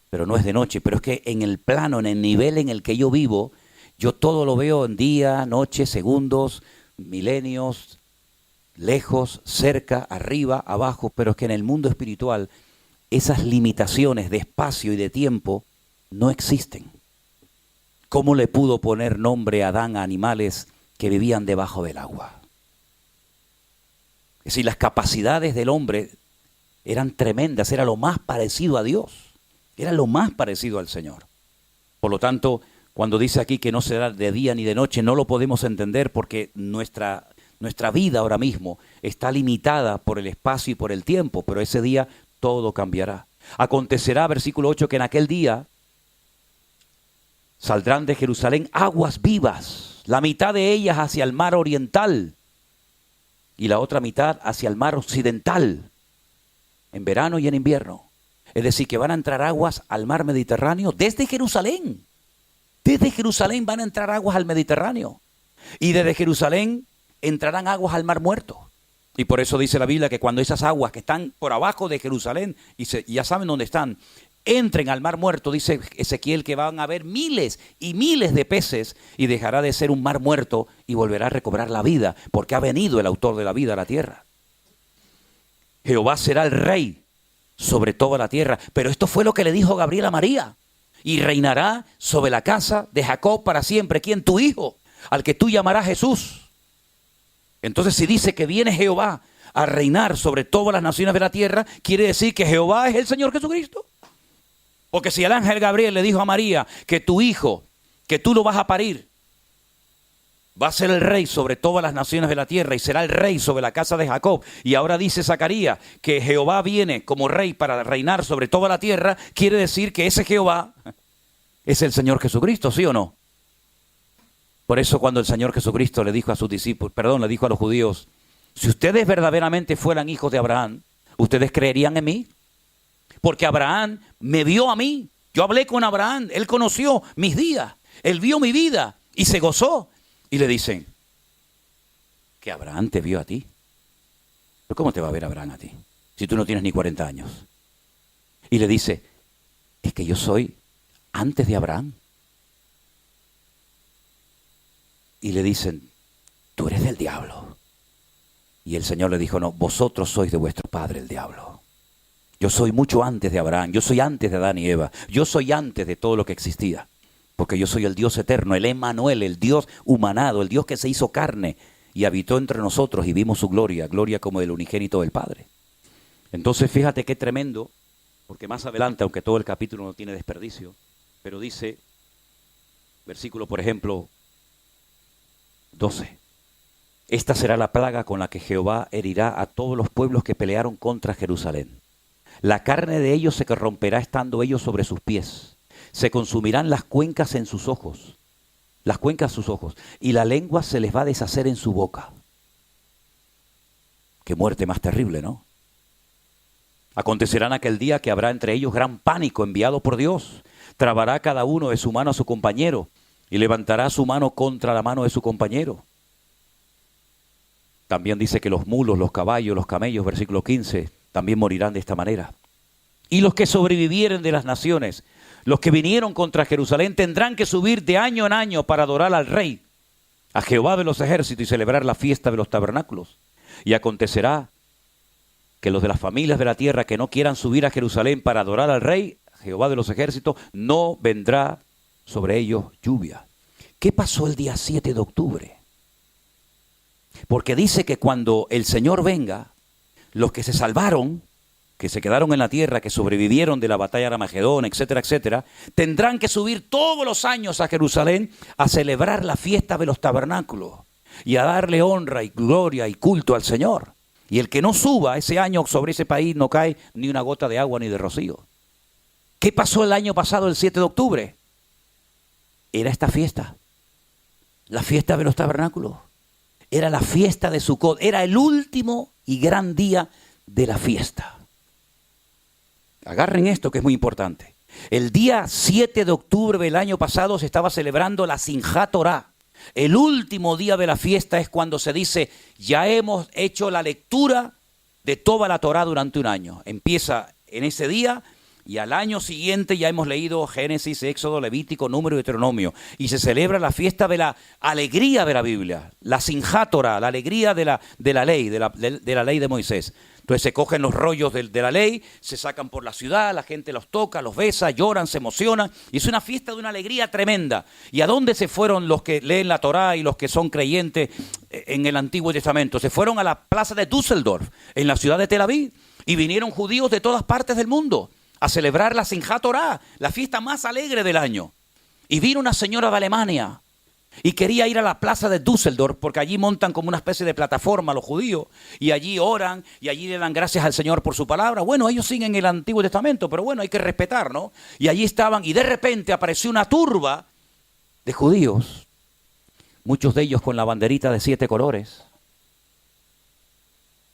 pero no es de noche. Pero es que en el plano, en el nivel en el que yo vivo, yo todo lo veo en día, noche, segundos, milenios, lejos, cerca, arriba, abajo. Pero es que en el mundo espiritual esas limitaciones de espacio y de tiempo no existen. ¿Cómo le pudo poner nombre a Adán a animales que vivían debajo del agua? Es decir, las capacidades del hombre eran tremendas, era lo más parecido a Dios, era lo más parecido al Señor. Por lo tanto, cuando dice aquí que no será de día ni de noche, no lo podemos entender porque nuestra vida ahora mismo está limitada por el espacio y por el tiempo, pero ese día todo cambiará. Acontecerá, versículo 8, que en aquel día saldrán de Jerusalén aguas vivas, la mitad de ellas hacia el mar oriental y la otra mitad hacia el mar occidental, en verano y en invierno. Es decir, que van a entrar aguas al mar Mediterráneo desde Jerusalén. Desde Jerusalén van a entrar aguas al Mediterráneo. Y desde Jerusalén entrarán aguas al mar Muerto. Y por eso dice la Biblia que cuando esas aguas que están por abajo de Jerusalén, y ya saben dónde están, entren al mar Muerto, dice Ezequiel que van a haber miles y miles de peces y dejará de ser un mar muerto y volverá a recobrar la vida, porque ha venido el autor de la vida a la tierra. Jehová será el rey sobre toda la tierra. Pero esto fue lo que le dijo Gabriel a María. Y reinará sobre la casa de Jacob para siempre. ¿Quién? Tu hijo, al que tú llamarás Jesús. Entonces, si dice que viene Jehová a reinar sobre todas las naciones de la tierra, quiere decir que Jehová es el Señor Jesucristo. Porque si el ángel Gabriel le dijo a María que tu hijo, que tú lo vas a parir, va a ser el rey sobre todas las naciones de la tierra y será el rey sobre la casa de Jacob. Y ahora dice Zacarías que Jehová viene como rey para reinar sobre toda la tierra, quiere decir que ese Jehová es el Señor Jesucristo, ¿sí o no? Por eso cuando el Señor Jesucristo le dijo a sus discípulos, le dijo a los judíos, si ustedes verdaderamente fueran hijos de Abraham, ¿ustedes creerían en mí? Porque Abraham me vio a mí, yo hablé con Abraham, él conoció mis días, él vio mi vida y se gozó. Y le dicen, que Abraham te vio a ti. ¿Pero cómo te va a ver Abraham a ti? Si tú no tienes ni 40 años. Y le dice, es que yo soy antes de Abraham. Y le dicen, tú eres del diablo. Y el Señor le dijo, no, vosotros sois de vuestro padre el diablo. Yo soy mucho antes de Abraham, yo soy antes de Adán y Eva, yo soy antes de todo lo que existía. Porque yo soy el Dios eterno, el Emmanuel, el Dios humanado, el Dios que se hizo carne y habitó entre nosotros y vimos su gloria, gloria como del unigénito del Padre. Entonces fíjate qué tremendo, porque más adelante, aunque todo el capítulo no tiene desperdicio, pero dice, versículo por ejemplo 12, esta será la plaga con la que Jehová herirá a todos los pueblos que pelearon contra Jerusalén. La carne de ellos se corromperá estando ellos sobre sus pies. Se consumirán las cuencas en sus ojos, y la lengua se les va a deshacer en su boca. Qué muerte más terrible, ¿no? Acontecerá en aquel día que habrá entre ellos gran pánico enviado por Dios. Trabará cada uno de su mano a su compañero y levantará su mano contra la mano de su compañero. También dice que los mulos, los caballos, los camellos, versículo 15, también morirán de esta manera. Y los que sobrevivieren de las naciones, los que vinieron contra Jerusalén, tendrán que subir de año en año para adorar al Rey, a Jehová de los ejércitos, y celebrar la fiesta de los tabernáculos. Y acontecerá que los de las familias de la tierra que no quieran subir a Jerusalén para adorar al Rey, Jehová de los ejércitos, no vendrá sobre ellos lluvia. ¿Qué pasó el día 7 de octubre? Porque dice que cuando el Señor venga, los que se salvaron, que se quedaron en la tierra, que sobrevivieron de la batalla de Armagedón, etcétera, etcétera, tendrán que subir todos los años a Jerusalén a celebrar la fiesta de los tabernáculos y a darle honra y gloria y culto al Señor. Y el que no suba ese año sobre ese país no cae ni una gota de agua ni de rocío. ¿Qué pasó el año pasado, el 7 de octubre? era esta fiesta. La fiesta de los tabernáculos. Era la fiesta de Sucot. Era el último y gran día de la fiesta. Agarren esto que es muy importante. El día 7 de octubre del año pasado se estaba celebrando la Simchat Torah. El último día de la fiesta es cuando se dice, ya hemos hecho la lectura de toda la Torah durante un año. Empieza en ese día y al año siguiente ya hemos leído Génesis, Éxodo, Levítico, Número y Deuteronomio. Y se celebra la fiesta de la alegría de la Biblia, la Simchat Torah, la alegría de la ley, de la ley de Moisés. Entonces se cogen los rollos de la ley, se sacan por la ciudad, la gente los toca, los besa, lloran, se emocionan. Y es una fiesta de una alegría tremenda. ¿Y a dónde se fueron los que leen la Torá y los que son creyentes en el Antiguo Testamento? Se fueron a la plaza de Düsseldorf, en la ciudad de Tel Aviv. Y vinieron judíos de todas partes del mundo a celebrar la Simchat Torah, la fiesta más alegre del año. Y vino una señora de Alemania y quería ir a la plaza de Düsseldorf porque allí montan como una especie de plataforma los judíos y allí oran y allí le dan gracias al Señor por su palabra. Bueno, ellos siguen el Antiguo Testamento, pero bueno, hay que respetar, ¿no? Y allí estaban y de repente apareció una turba de judíos, muchos de ellos con la banderita de 7 colores.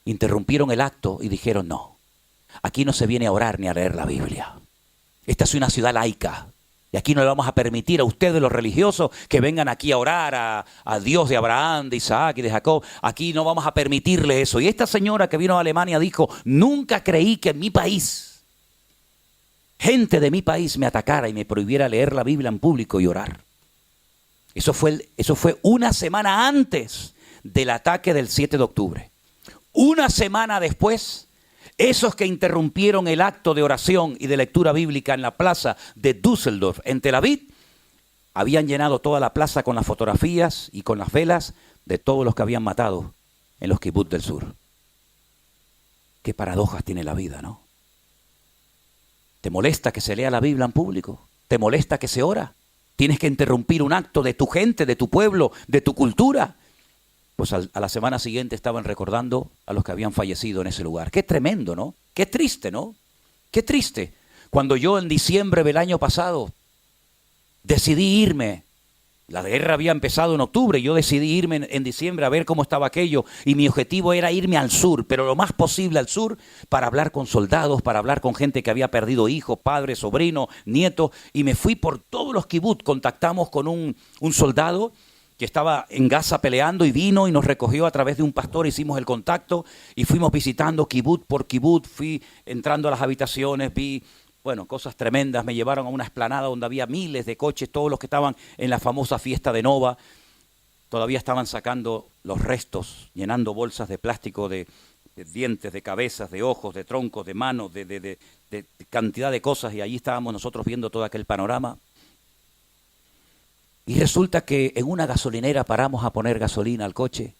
Interrumpieron el acto y dijeron, no, aquí no se viene a orar ni a leer la Biblia. Esta es una ciudad laica. Y aquí no le vamos a permitir a ustedes, los religiosos, que vengan aquí a orar a Dios de Abraham, de Isaac y de Jacob. Aquí no vamos a permitirle eso. Y esta señora que vino a Alemania dijo, nunca creí que en mi país, gente de mi país me atacara y me prohibiera leer la Biblia en público y orar. Eso fue una semana antes del ataque del 7 de octubre. Una semana después, esos que interrumpieron el acto de oración y de lectura bíblica en la plaza de Düsseldorf, en Tel Aviv, habían llenado toda la plaza con las fotografías y con las velas de todos los que habían matado en los kibbutz del sur. Qué paradojas tiene la vida, ¿no? ¿Te molesta que se lea la Biblia en público? ¿Te molesta que se ora? ¿Tienes que interrumpir un acto de tu gente, de tu pueblo, de tu cultura? Pues a la semana siguiente estaban recordando a los que habían fallecido en ese lugar. Qué tremendo, ¿no? Qué triste, ¿no? Qué triste. Cuando yo en diciembre del año pasado decidí irme, la guerra había empezado en octubre, yo decidí irme en diciembre a ver cómo estaba aquello y mi objetivo era irme al sur, pero lo más posible al sur para hablar con soldados, para hablar con gente que había perdido hijos, padres, sobrinos, nietos, y me fui por todos los kibbutz. Contactamos con un soldado que estaba en Gaza peleando y vino y nos recogió a través de un pastor, hicimos el contacto y fuimos visitando kibbutz por kibbutz, fui entrando a las habitaciones, vi, bueno, cosas tremendas, me llevaron a una explanada donde había miles de coches, todos los que estaban en la famosa fiesta de Nova, todavía estaban sacando los restos, llenando bolsas de plástico de dientes, de cabezas, de ojos, de troncos, de manos, de cantidad de cosas, y allí estábamos nosotros viendo todo aquel panorama. Y resulta que en una gasolinera paramos a poner gasolina al coche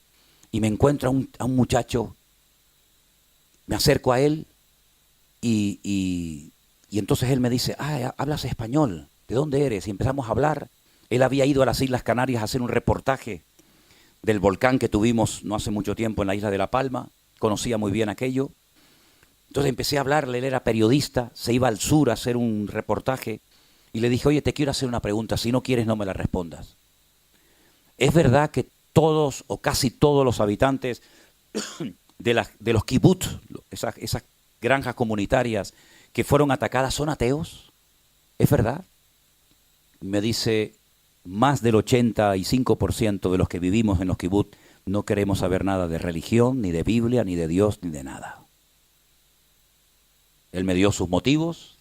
y me encuentro a un muchacho, me acerco a él y entonces él me dice, hablas español, ¿de dónde eres? Y empezamos a hablar. Él había ido a las Islas Canarias a hacer un reportaje del volcán que tuvimos no hace mucho tiempo en la isla de La Palma, conocía muy bien aquello. Entonces empecé a hablarle, él era periodista, se iba al sur a hacer un reportaje. Y le dije, oye, te quiero hacer una pregunta, si no quieres no me la respondas. ¿Es verdad que todos o casi todos los habitantes de los kibbutz, esas granjas comunitarias que fueron atacadas, son ateos? ¿Es verdad? Me dice, más del 85% de los que vivimos en los kibbutz no queremos saber nada de religión, ni de Biblia, ni de Dios, ni de nada. Él me dio sus motivos.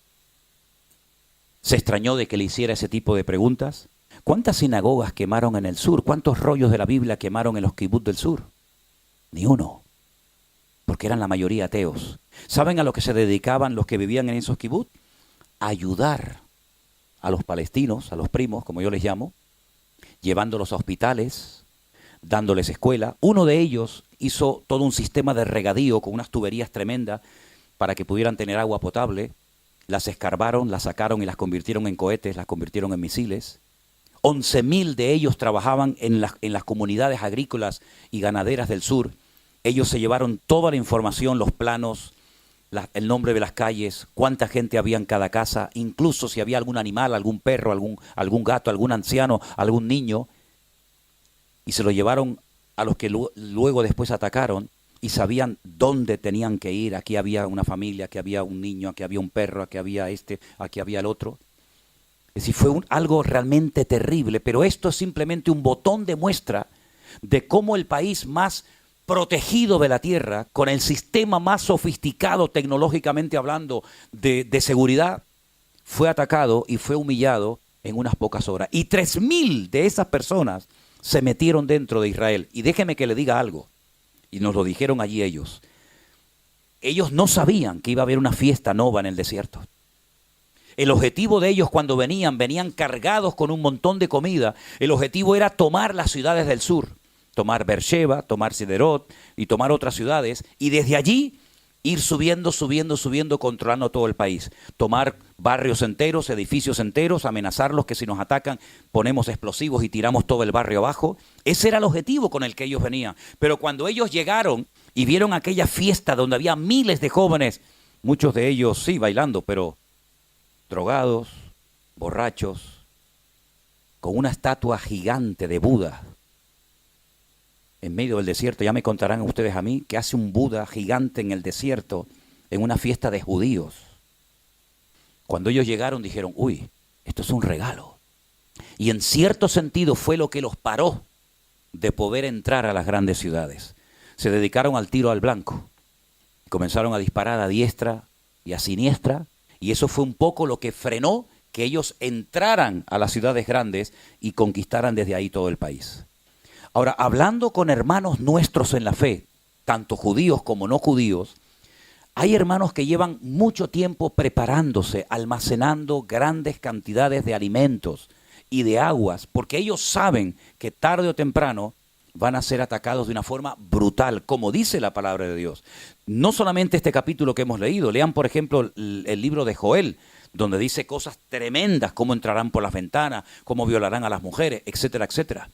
Se extrañó de que le hiciera ese tipo de preguntas. ¿Cuántas sinagogas quemaron en el sur? ¿Cuántos rollos de la Biblia quemaron en los kibbutz del sur? Ni uno, porque eran la mayoría ateos. ¿Saben a lo que se dedicaban los que vivían en esos kibbutz? A ayudar a los palestinos, a los primos, como yo les llamo, llevándolos a hospitales, dándoles escuela. Uno de ellos hizo todo un sistema de regadío con unas tuberías tremendas para que pudieran tener agua potable. Las escarbaron, las sacaron y las convirtieron en cohetes, las convirtieron en misiles. 11.000 de ellos trabajaban en las comunidades agrícolas y ganaderas del sur. Ellos se llevaron toda la información, los planos, el nombre de las calles, cuánta gente había en cada casa, incluso si había algún animal, algún perro, algún gato, algún anciano, algún niño. Y se lo llevaron a los que luego después atacaron y sabían dónde tenían que ir. Aquí había una familia, aquí había un niño, aquí había un perro, aquí había aquí había el otro. Es decir, fue algo realmente terrible, pero esto es simplemente un botón de muestra de cómo el país más protegido de la tierra, con el sistema más sofisticado tecnológicamente hablando de seguridad, fue atacado y fue humillado en unas pocas horas. Y 3.000 de esas personas se metieron dentro de Israel. Y déjeme que le diga algo, y nos lo dijeron allí ellos. Ellos no sabían que iba a haber una fiesta nova en el desierto. El objetivo de ellos cuando venían cargados con un montón de comida. El objetivo era tomar las ciudades del sur, tomar Beersheba, tomar Siderot y tomar otras ciudades, y desde allí ir subiendo, controlando todo el país. Tomar barrios enteros, edificios enteros, amenazarlos que si nos atacan ponemos explosivos y tiramos todo el barrio abajo. Ese era el objetivo con el que ellos venían. Pero cuando ellos llegaron y vieron aquella fiesta donde había miles de jóvenes, muchos de ellos sí bailando, pero drogados, borrachos, con una estatua gigante de Buda en medio del desierto. Ya me contarán ustedes a mí qué hace un Buda gigante en el desierto en una fiesta de judíos. Cuando ellos llegaron dijeron, uy, esto es un regalo. Y en cierto sentido fue lo que los paró de poder entrar a las grandes ciudades. Se dedicaron al tiro al blanco. Comenzaron a disparar a diestra y a siniestra, y eso fue un poco lo que frenó que ellos entraran a las ciudades grandes y conquistaran desde ahí todo el país. Ahora, hablando con hermanos nuestros en la fe, tanto judíos como no judíos, hay hermanos que llevan mucho tiempo preparándose, almacenando grandes cantidades de alimentos y de aguas, porque ellos saben que tarde o temprano van a ser atacados de una forma brutal, como dice la palabra de Dios. No solamente este capítulo que hemos leído, lean por ejemplo el libro de Joel, donde dice cosas tremendas, cómo entrarán por las ventanas, cómo violarán a las mujeres, etcétera, etcétera.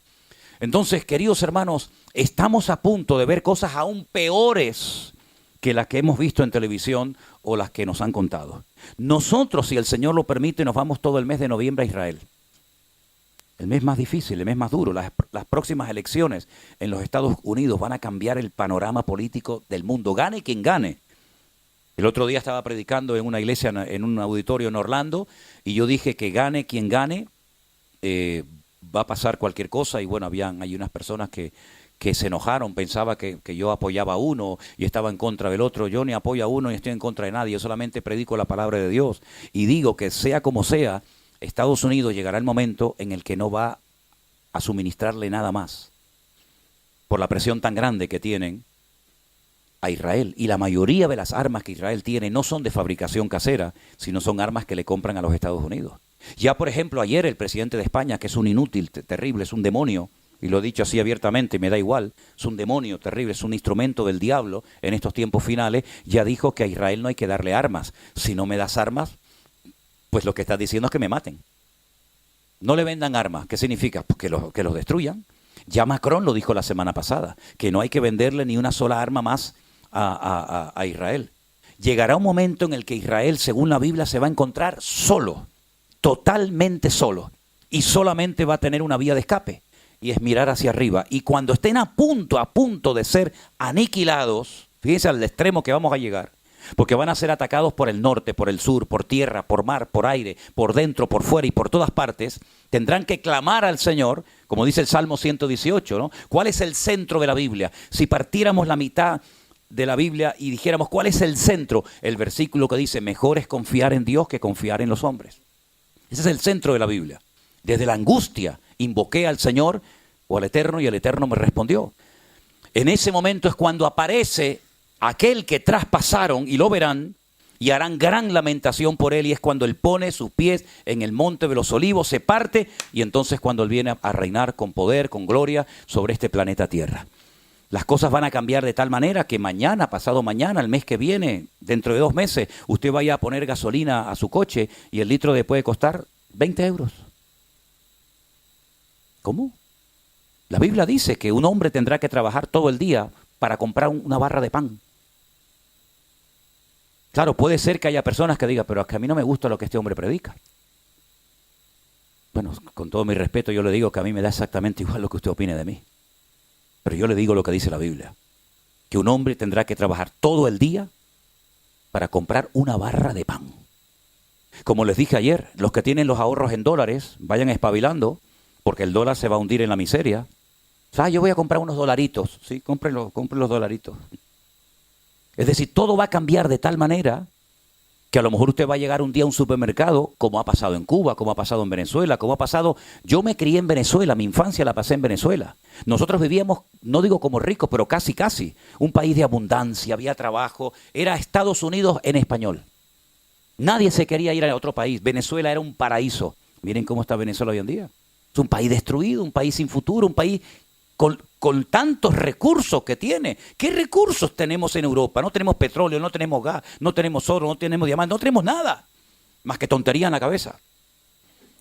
Entonces, queridos hermanos, estamos a punto de ver cosas aún peores que las que hemos visto en televisión o las que nos han contado. Nosotros, si el Señor lo permite, nos vamos todo el mes de noviembre a Israel. El mes más difícil, el mes más duro. Las próximas elecciones en los Estados Unidos van a cambiar el panorama político del mundo. Gane quien gane. El otro día estaba predicando en una iglesia, en un auditorio en Orlando, y yo dije que gane quien gane, va a pasar cualquier cosa. Y bueno, hay unas personas que se enojaron, pensaba que yo apoyaba a uno y estaba en contra del otro. Yo ni apoyo a uno ni estoy en contra de nadie, yo solamente predico la palabra de Dios. Y digo que sea como sea, Estados Unidos llegará el momento en el que no va a suministrarle nada más por la presión tan grande que tienen a Israel. Y la mayoría de las armas que Israel tiene no son de fabricación casera, sino son armas que le compran a los Estados Unidos. Ya por ejemplo ayer el presidente de España, que es un inútil terrible, es un demonio, y lo he dicho así abiertamente, me da igual, es un demonio terrible, es un instrumento del diablo en estos tiempos finales, ya dijo que a Israel no hay que darle armas. Si no me das armas, pues lo que estás diciendo es que me maten. No le vendan armas. ¿Qué significa? Pues que los destruyan. Ya Macron lo dijo la semana pasada, que no hay que venderle ni una sola arma más a Israel. Llegará un momento en el que Israel, según la Biblia, se va a encontrar solo, totalmente solo, y solamente va a tener una vía de escape, y es mirar hacia arriba. Y cuando estén a punto de ser aniquilados, fíjense al extremo que vamos a llegar, porque van a ser atacados por el norte, por el sur, por tierra, por mar, por aire, por dentro, por fuera y por todas partes, tendrán que clamar al Señor, como dice el Salmo 118, ¿no? ¿Cuál es el centro de la Biblia? Si partiéramos la mitad de la Biblia y dijéramos ¿cuál es el centro? El versículo que dice, mejor es confiar en Dios que confiar en los hombres. Ese es el centro de la Biblia. Desde la angustia invoqué al Señor o al Eterno y el Eterno me respondió. En ese momento es cuando aparece aquel que traspasaron y lo verán y harán gran lamentación por él, y es cuando él pone sus pies en el monte de los olivos, se parte, y entonces cuando él viene a reinar con poder, con gloria sobre este planeta Tierra. Las cosas van a cambiar de tal manera que mañana, pasado mañana, el mes que viene, dentro de 2 meses, usted vaya a poner gasolina a su coche y el litro puede costar 20 euros. ¿Cómo? La Biblia dice que un hombre tendrá que trabajar todo el día para comprar una barra de pan. Claro, puede ser que haya personas que digan, pero es que a mí no me gusta lo que este hombre predica. Bueno, con todo mi respeto yo le digo que a mí me da exactamente igual lo que usted opine de mí. Pero yo le digo lo que dice la Biblia. Que un hombre tendrá que trabajar todo el día para comprar una barra de pan. Como les dije ayer, los que tienen los ahorros en dólares, vayan espabilando, porque el dólar se va a hundir en la miseria. O sea, yo voy a comprar unos dolaritos. Sí, compre los dolaritos. Es decir, todo va a cambiar de tal manera que a lo mejor usted va a llegar un día a un supermercado, como ha pasado en Cuba, como ha pasado en Venezuela, como ha pasado... Yo me crié en Venezuela, mi infancia la pasé en Venezuela. Nosotros vivíamos, no digo como ricos, pero casi, un país de abundancia, había trabajo, era Estados Unidos en español. Nadie se quería ir a otro país, Venezuela era un paraíso. Miren cómo está Venezuela hoy en día. Es un país destruido, un país sin futuro, un país con tantos recursos que tiene. ¿Qué recursos tenemos en Europa? No tenemos petróleo, no tenemos gas, no tenemos oro, no tenemos diamantes, no tenemos nada. Más que tontería en la cabeza.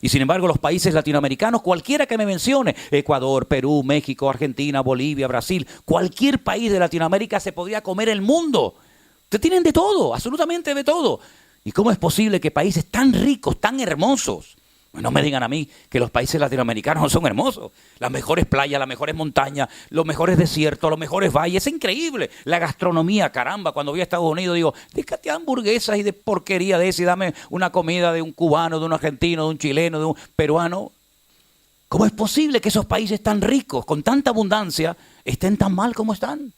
Y sin embargo los países latinoamericanos, cualquiera que me mencione, Ecuador, Perú, México, Argentina, Bolivia, Brasil, cualquier país de Latinoamérica se podría comer el mundo. Ustedes tienen de todo, absolutamente de todo. ¿Y cómo es posible que países tan ricos, tan hermosos, no me digan a mí que los países latinoamericanos no son hermosos? Las mejores playas, las mejores montañas, los mejores desiertos, los mejores valles. Es increíble. La gastronomía, caramba. Cuando voy a Estados Unidos digo, déjate hamburguesas y de porquería de eso y dame una comida de un cubano, de un argentino, de un chileno, de un peruano. ¿Cómo es posible que esos países tan ricos, con tanta abundancia, estén tan mal como están?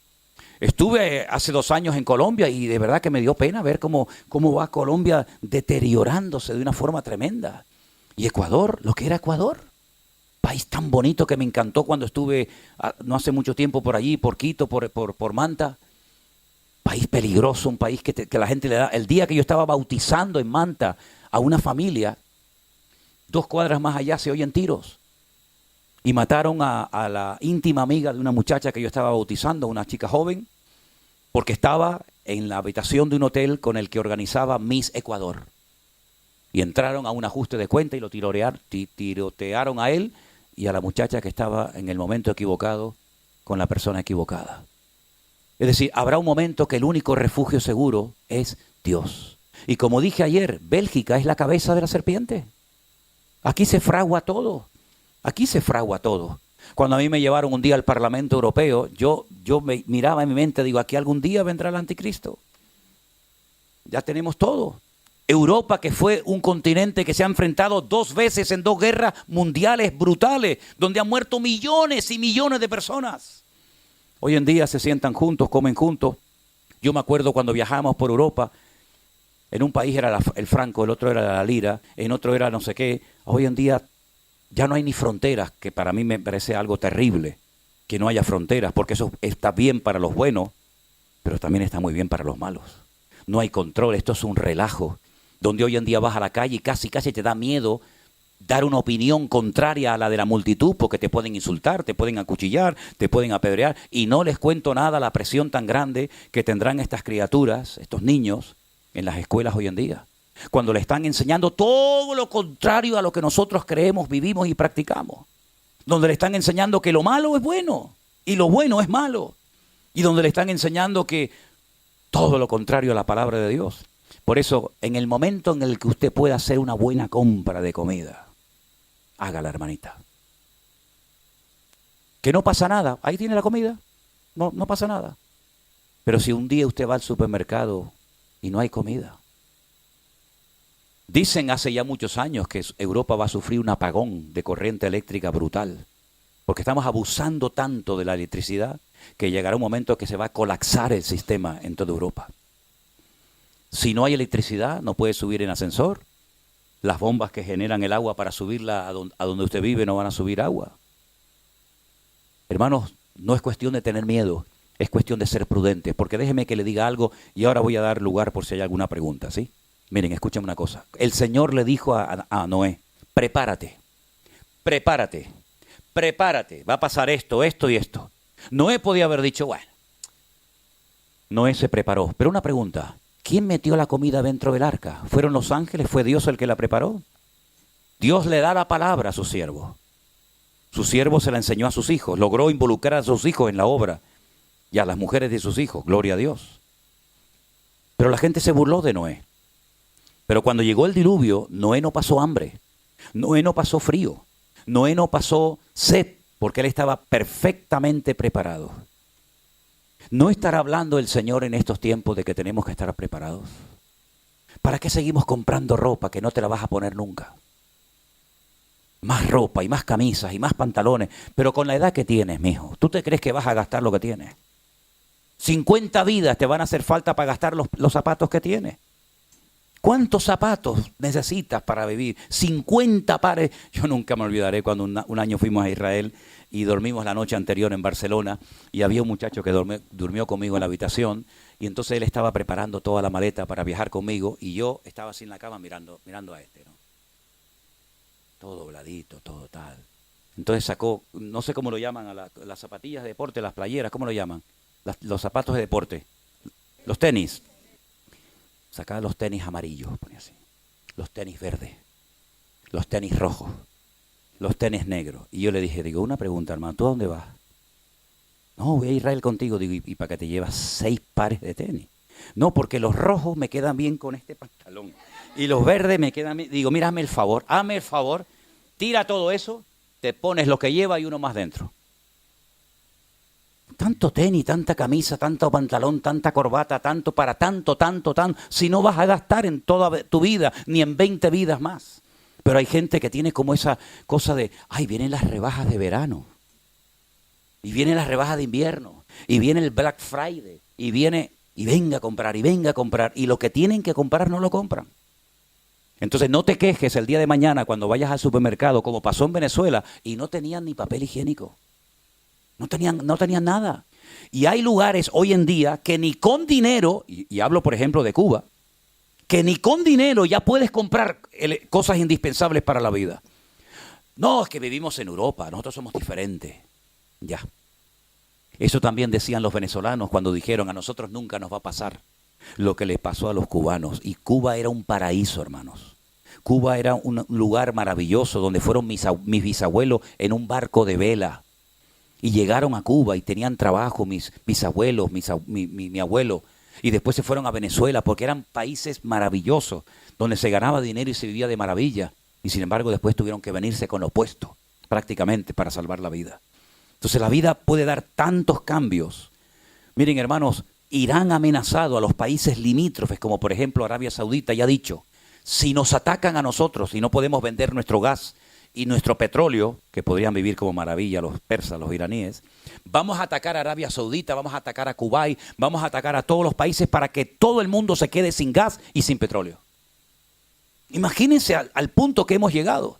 Estuve hace 2 años en Colombia y de verdad que me dio pena ver cómo va Colombia deteriorándose de una forma tremenda. Y Ecuador, lo que era Ecuador, país tan bonito que me encantó cuando estuve no hace mucho tiempo por allí, por Quito, por Manta. País peligroso, un país que la gente le da. El día que yo estaba bautizando en Manta a una familia, 2 cuadras más allá se oyen tiros. Y mataron a la íntima amiga de una muchacha que yo estaba bautizando, una chica joven, porque estaba en la habitación de un hotel con el que organizaba Miss Ecuador. Y entraron a un ajuste de cuenta y lo tirotearon a él y a la muchacha que estaba en el momento equivocado con la persona equivocada. Es decir, habrá un momento que el único refugio seguro es Dios. Y como dije ayer, Bélgica es la cabeza de la serpiente. Aquí se fragua todo. Aquí se fragua todo. Cuando a mí me llevaron un día al Parlamento Europeo, yo me miraba en mi mente, digo, aquí algún día vendrá el anticristo. Ya tenemos todo. Europa, que fue un continente que se ha enfrentado 2 veces en 2 guerras mundiales brutales, donde han muerto millones y millones de personas. Hoy en día se sientan juntos, comen juntos. Yo me acuerdo cuando viajamos por Europa, en un país era el franco, el otro era la lira, en otro era no sé qué. Hoy en día ya no hay ni fronteras, que para mí me parece algo terrible, que no haya fronteras, porque eso está bien para los buenos, pero también está muy bien para los malos. No hay control, esto es un relajo, donde hoy en día vas a la calle y casi te da miedo dar una opinión contraria a la de la multitud, porque te pueden insultar, te pueden acuchillar, te pueden apedrear, y no les cuento nada la presión tan grande que tendrán estas criaturas, estos niños, en las escuelas hoy en día, cuando le están enseñando todo lo contrario a lo que nosotros creemos, vivimos y practicamos, donde le están enseñando que lo malo es bueno y lo bueno es malo, y donde le están enseñando que todo lo contrario a la palabra de Dios. Por eso, en el momento en el que usted pueda hacer una buena compra de comida, hágala, hermanita. Que no pasa nada, ahí tiene la comida, no pasa nada. Pero si un día usted va al supermercado y no hay comida, dicen hace ya muchos años que Europa va a sufrir un apagón de corriente eléctrica brutal, porque estamos abusando tanto de la electricidad que llegará un momento que se va a colapsar el sistema en toda Europa. Si no hay electricidad, no puede subir en ascensor. Las bombas que generan el agua para subirla a donde usted vive no van a subir agua. Hermanos, no es cuestión de tener miedo, es cuestión de ser prudentes, porque déjeme que le diga algo y ahora voy a dar lugar por si hay alguna pregunta, ¿sí? Miren, escúchame una cosa. El Señor le dijo a Noé, prepárate, va a pasar esto y esto. Noé podía haber dicho, bueno, Noé se preparó. Pero una pregunta, ¿quién metió la comida dentro del arca? ¿Fueron los ángeles? ¿Fue Dios el que la preparó? Dios le da la palabra a su siervo. Su siervo se la enseñó a sus hijos, logró involucrar a sus hijos en la obra y a las mujeres de sus hijos, gloria a Dios. Pero la gente se burló de Noé. Pero cuando llegó el diluvio, Noé no pasó hambre, Noé no pasó frío, Noé no pasó sed, porque él estaba perfectamente preparado. ¿No estará hablando el Señor en estos tiempos de que tenemos que estar preparados? ¿Para qué seguimos comprando ropa que no te la vas a poner nunca? Más ropa y más camisas y más pantalones, pero con la edad que tienes, mijo, ¿tú te crees que vas a gastar lo que tienes? 50 vidas te van a hacer falta para gastar los zapatos que tienes. ¿Cuántos zapatos necesitas para vivir? 50 pares. Yo nunca me olvidaré cuando un año fuimos a Israel y dormimos la noche anterior en Barcelona y había un muchacho que durmió conmigo en la habitación y entonces él estaba preparando toda la maleta para viajar conmigo y yo estaba así en la cama mirando a este, ¿no? Todo dobladito, todo tal. Entonces sacó, no sé cómo lo llaman, a las zapatillas de deporte, las playeras, ¿cómo lo llaman? Los zapatos de deporte, los tenis. Sacaba los tenis amarillos, ponía así, los tenis verdes, los tenis rojos, los tenis negros. Y yo le dije, una pregunta, hermano, ¿tú a dónde vas? No, voy a Israel contigo. Digo, ¿y para qué te llevas 6 pares de tenis? No, porque los rojos me quedan bien con este pantalón. Y los verdes me quedan bien. Digo, mira, hazme el favor, tira todo eso, te pones lo que lleva y uno más dentro. Tanto tenis, tanta camisa, tanto pantalón, tanta corbata, tanto, si no vas a gastar en toda tu vida, ni en 20 vidas más. Pero hay gente que tiene como esa cosa de, ay, vienen las rebajas de verano, y vienen las rebajas de invierno, y viene el Black Friday, y venga a comprar, y lo que tienen que comprar no lo compran. Entonces no te quejes el día de mañana cuando vayas al supermercado, como pasó en Venezuela, y no tenían ni papel higiénico. No tenían nada. Y hay lugares hoy en día que ni con dinero, y hablo por ejemplo de Cuba, que ni con dinero ya puedes comprar cosas indispensables para la vida. No, es que vivimos en Europa, nosotros somos diferentes. Ya. Eso también decían los venezolanos cuando dijeron, a nosotros nunca nos va a pasar lo que les pasó a los cubanos. Y Cuba era un paraíso, hermanos. Cuba era un lugar maravilloso donde fueron mis bisabuelos en un barco de vela. Y llegaron a Cuba y tenían trabajo mis bisabuelos, mi abuelo. Y después se fueron a Venezuela porque eran países maravillosos, donde se ganaba dinero y se vivía de maravilla. Y sin embargo después tuvieron que venirse con lo opuesto, prácticamente, para salvar la vida. Entonces la vida puede dar tantos cambios. Miren, hermanos, Irán ha amenazado a los países limítrofes, como por ejemplo Arabia Saudita, y ha dicho, si nos atacan a nosotros y no podemos vender nuestro gas y nuestro petróleo, que podrían vivir como maravilla los persas, los iraníes, vamos a atacar a Arabia Saudita, vamos a atacar a Kuwait, vamos a atacar a todos los países para que todo el mundo se quede sin gas y sin petróleo. Imagínense al punto que hemos llegado,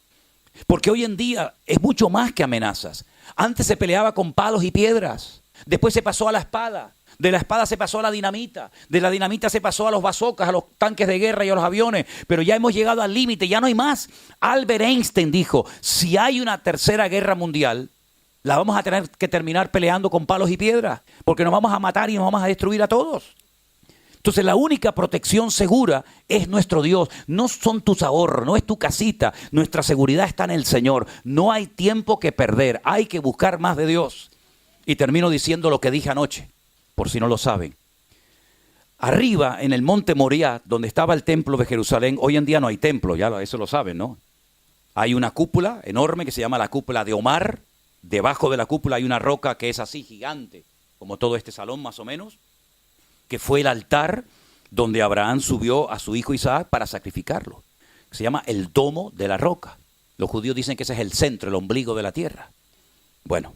porque hoy en día es mucho más que amenazas. Antes se peleaba con palos y piedras, después se pasó a la espada. De la espada se pasó a la dinamita, de la dinamita se pasó a los bazocas, a los tanques de guerra y a los aviones, pero ya hemos llegado al límite, ya no hay más. Albert Einstein dijo, si hay una tercera guerra mundial, la vamos a tener que terminar peleando con palos y piedras, porque nos vamos a matar y nos vamos a destruir a todos. Entonces la única protección segura es nuestro Dios, no son tus ahorros, no es tu casita, nuestra seguridad está en el Señor, no hay tiempo que perder, hay que buscar más de Dios. Y termino diciendo lo que dije anoche. Por si no lo saben. Arriba, en el monte Moriah, donde estaba el templo de Jerusalén, hoy en día no hay templo, ya eso lo saben, ¿no? Hay una cúpula enorme que se llama la cúpula de Omar. Debajo de la cúpula hay una roca que es así gigante, como todo este salón más o menos, que fue el altar donde Abraham subió a su hijo Isaac para sacrificarlo. Se llama el domo de la roca. Los judíos dicen que ese es el centro, el ombligo de la tierra. Bueno,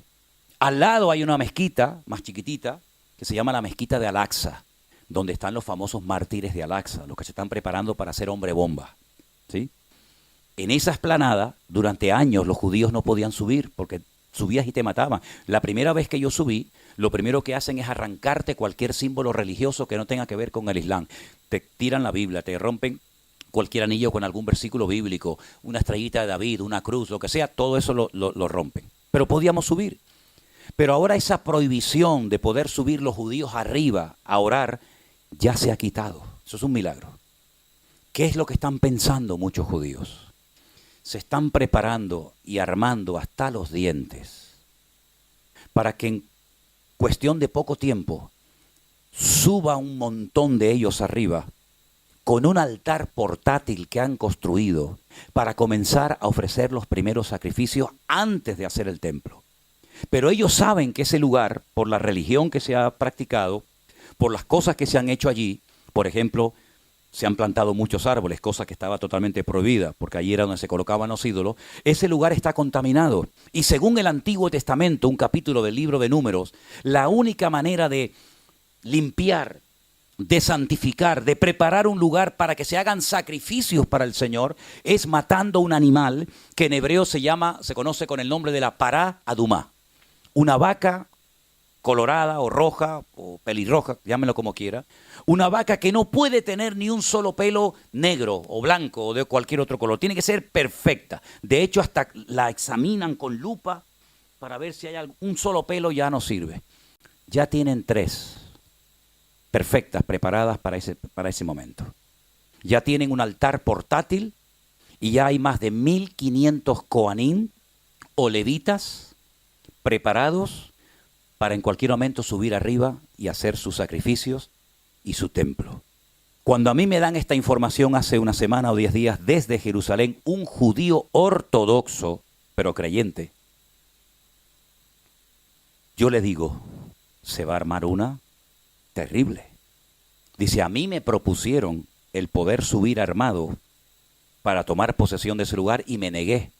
al lado hay una mezquita más chiquitita, que se llama la mezquita de Al-Aqsa, donde están los famosos mártires de Al-Aqsa, los que se están preparando para ser hombre bomba, ¿sí? En esa explanada, durante años los judíos no podían subir, porque subías y te mataban. La primera vez que yo subí, lo primero que hacen es arrancarte cualquier símbolo religioso que no tenga que ver con el Islam. Te tiran la Biblia, te rompen cualquier anillo con algún versículo bíblico, una estrellita de David, una cruz, lo que sea, todo eso lo rompen. Pero podíamos subir. Pero ahora esa prohibición de poder subir los judíos arriba a orar ya se ha quitado. Eso es un milagro. ¿Qué es lo que están pensando muchos judíos? Se están preparando y armando hasta los dientes para que en cuestión de poco tiempo suba un montón de ellos arriba con un altar portátil que han construido para comenzar a ofrecer los primeros sacrificios antes de hacer el templo. Pero ellos saben que ese lugar, por la religión que se ha practicado, por las cosas que se han hecho allí, por ejemplo, se han plantado muchos árboles, cosa que estaba totalmente prohibida, porque allí era donde se colocaban los ídolos, ese lugar está contaminado. Y según el Antiguo Testamento, un capítulo del libro de Números, la única manera de limpiar, de santificar, de preparar un lugar para que se hagan sacrificios para el Señor, es matando un animal que en hebreo se conoce con el nombre de la pará adumá. Una vaca colorada o roja o pelirroja, llámenlo como quiera, una vaca que no puede tener ni un solo pelo negro o blanco o de cualquier otro color, tiene que ser perfecta. De hecho, hasta la examinan con lupa para ver si hay un solo pelo, ya no sirve. Ya tienen 3 perfectas, preparadas para ese momento. Ya tienen un altar portátil y ya hay más de 1500 coanim o levitas preparados para en cualquier momento subir arriba y hacer sus sacrificios y su templo. Cuando a mí me dan esta información hace una semana o 10 días desde Jerusalén, un judío ortodoxo, pero creyente, yo le digo, se va a armar una terrible. Dice, a mí me propusieron el poder subir armado para tomar posesión de ese lugar y me negué,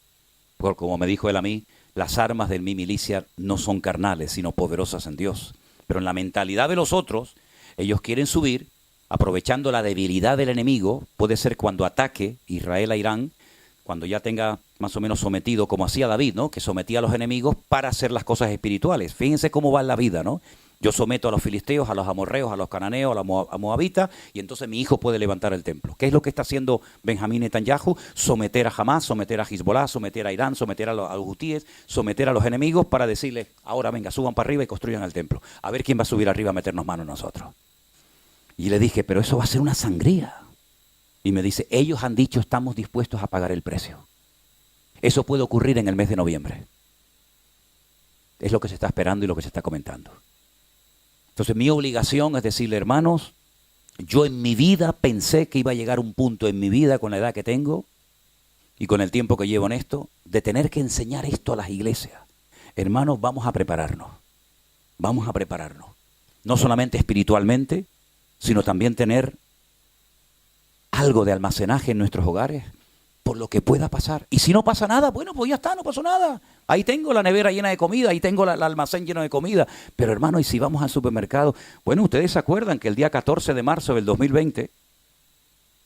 porque como me dijo él a mí, las armas de mi milicia no son carnales, sino poderosas en Dios. Pero en la mentalidad de los otros, ellos quieren subir, aprovechando la debilidad del enemigo, puede ser cuando ataque Israel a Irán, cuando ya tenga más o menos sometido, como hacía David, ¿no? Que sometía a los enemigos para hacer las cosas espirituales. Fíjense cómo va en la vida, ¿no? Yo someto a los filisteos, a los amorreos, a los cananeos, a los moabitas, y entonces mi hijo puede levantar el templo. ¿Qué es lo que está haciendo Benjamín Netanyahu? Someter a Hamás, someter a Hezbollah, someter a Irán, someter a los hutíes, someter a los enemigos para decirles, ahora venga, suban para arriba y construyan el templo. A ver quién va a subir arriba a meternos mano a nosotros. Y le dije, pero eso va a ser una sangría. Y me dice, ellos han dicho, estamos dispuestos a pagar el precio. Eso puede ocurrir en el mes de noviembre. Es lo que se está esperando y lo que se está comentando. Entonces mi obligación es decirle, hermanos, yo en mi vida pensé que iba a llegar un punto en mi vida con la edad que tengo y con el tiempo que llevo en esto, de tener que enseñar esto a las iglesias. Hermanos, vamos a prepararnos. Vamos a prepararnos. No solamente espiritualmente, sino también tener algo de almacenaje en nuestros hogares por lo que pueda pasar. Y si no pasa nada, bueno, pues ya está, no pasó nada. Ahí tengo la nevera llena de comida, ahí tengo el almacén lleno de comida. Pero hermano, y si vamos al supermercado, bueno, ustedes se acuerdan que el día 14 de marzo del 2020,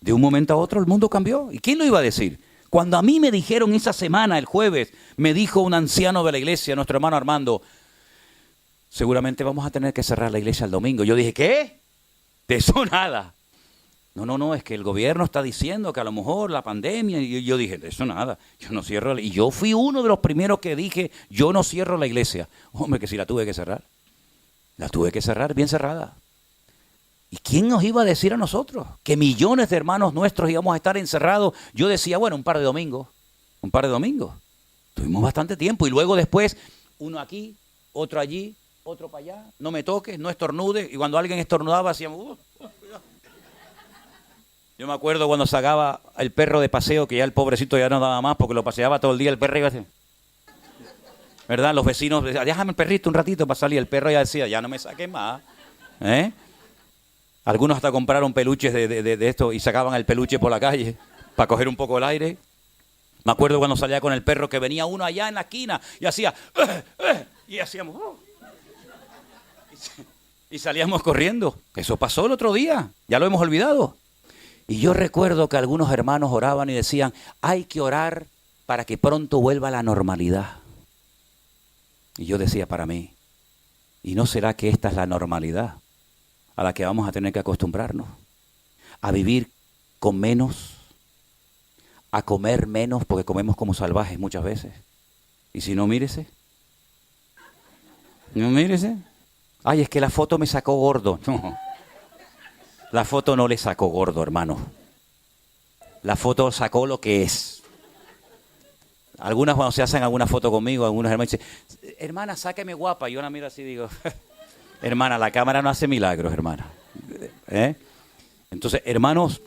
de un momento a otro el mundo cambió. ¿Y quién lo iba a decir? Cuando a mí me dijeron esa semana, el jueves, me dijo un anciano de la iglesia, nuestro hermano Armando, seguramente vamos a tener que cerrar la iglesia el domingo. Yo dije, ¿qué? De eso nada. No, es que el gobierno está diciendo que a lo mejor la pandemia, y yo dije, de eso nada, yo no cierro, y yo fui uno de los primeros que dije, yo no cierro la iglesia. Hombre, que si la tuve que cerrar bien cerrada. ¿Y quién nos iba a decir a nosotros que millones de hermanos nuestros íbamos a estar encerrados? Yo decía, bueno, un par de domingos. Tuvimos bastante tiempo, y luego después, uno aquí, otro allí, otro para allá, no me toques, no estornudes, y cuando alguien estornudaba hacíamos, cuidado. Yo me acuerdo cuando sacaba el perro de paseo, que ya el pobrecito ya no daba más porque lo paseaba todo el día, el perro iba así. ¿Verdad? Los vecinos decían, déjame el perrito un ratito para salir. El perro ya decía, ya no me saques más. Algunos hasta compraron peluches de esto y sacaban el peluche por la calle para coger un poco el aire. Me acuerdo cuando salía con el perro que venía uno allá en la esquina y hacía, y hacíamos, y salíamos corriendo. Eso pasó el otro día, ya lo hemos olvidado. Y yo recuerdo que algunos hermanos oraban y decían, hay que orar para que pronto vuelva la normalidad. Y yo decía para mí, ¿y no será que esta es la normalidad a la que vamos a tener que acostumbrarnos? A vivir con menos, a comer menos, porque comemos como salvajes muchas veces. Y si no, mírese. No, mírese. Ay, es que la foto me sacó gordo. No. La foto no le sacó gordo, hermano. La foto sacó lo que es. Algunas cuando se hacen alguna foto conmigo, algunos hermanos dicen, hermana, sáqueme guapa. Y yo la miro así y digo, Hermana, la cámara no hace milagros, hermana. ¿Eh? Entonces, hermanos,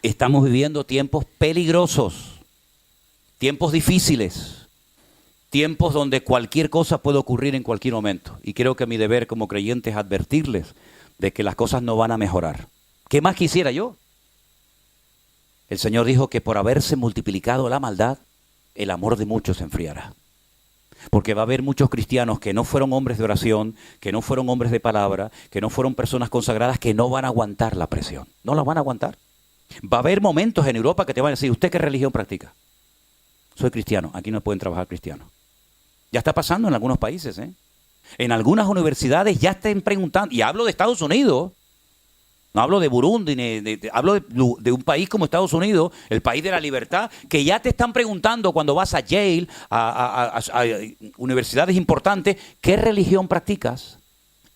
estamos viviendo tiempos peligrosos, tiempos difíciles, tiempos donde cualquier cosa puede ocurrir en cualquier momento. Y creo que mi deber como creyente es advertirles de que las cosas no van a mejorar. ¿Qué más quisiera yo? El Señor dijo que por haberse multiplicado la maldad, el amor de muchos se enfriará. Porque va a haber muchos cristianos que no fueron hombres de oración, que no fueron hombres de palabra, que no fueron personas consagradas, que no van a aguantar la presión. No la van a aguantar. Va a haber momentos en Europa que te van a decir, ¿usted qué religión practica? Soy cristiano, aquí no pueden trabajar cristianos. Ya está pasando en algunos países, ¿eh? En algunas universidades ya están preguntando, y hablo de Estados Unidos, no hablo de Burundi, hablo de un país como Estados Unidos, el país de la libertad, que ya te están preguntando cuando vas a Yale, a universidades importantes, ¿qué religión practicas?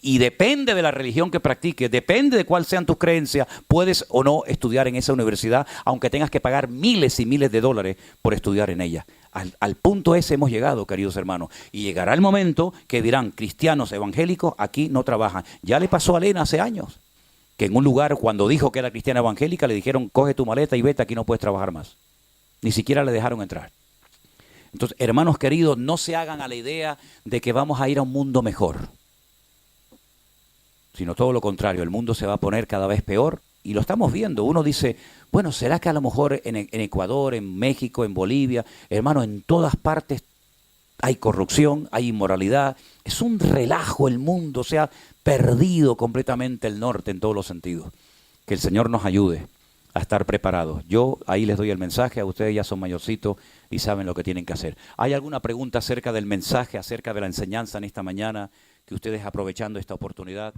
Y depende de la religión que practiques, depende de cuáles sean tus creencias, puedes o no estudiar en esa universidad, aunque tengas que pagar miles y miles de dólares por estudiar en ella. Al punto ese hemos llegado, queridos hermanos. Y llegará el momento que dirán, cristianos evangélicos aquí no trabajan. Ya le pasó a Lena hace años, que en un lugar, cuando dijo que era cristiana evangélica, le dijeron, coge tu maleta y vete, aquí no puedes trabajar más. Ni siquiera le dejaron entrar. Entonces, hermanos queridos, no se hagan a la idea de que vamos a ir a un mundo mejor, sino todo lo contrario, el mundo se va a poner cada vez peor y lo estamos viendo. Uno dice, bueno, ¿será que a lo mejor en Ecuador, en México, en Bolivia, hermano, en todas partes hay corrupción, hay inmoralidad? Es un relajo el mundo, se ha perdido completamente el norte en todos los sentidos. Que el Señor nos ayude a estar preparados. Yo ahí les doy el mensaje, a ustedes ya son mayorcitos y saben lo que tienen que hacer. ¿Hay alguna pregunta acerca del mensaje, acerca de la enseñanza en esta mañana, que ustedes aprovechando esta oportunidad?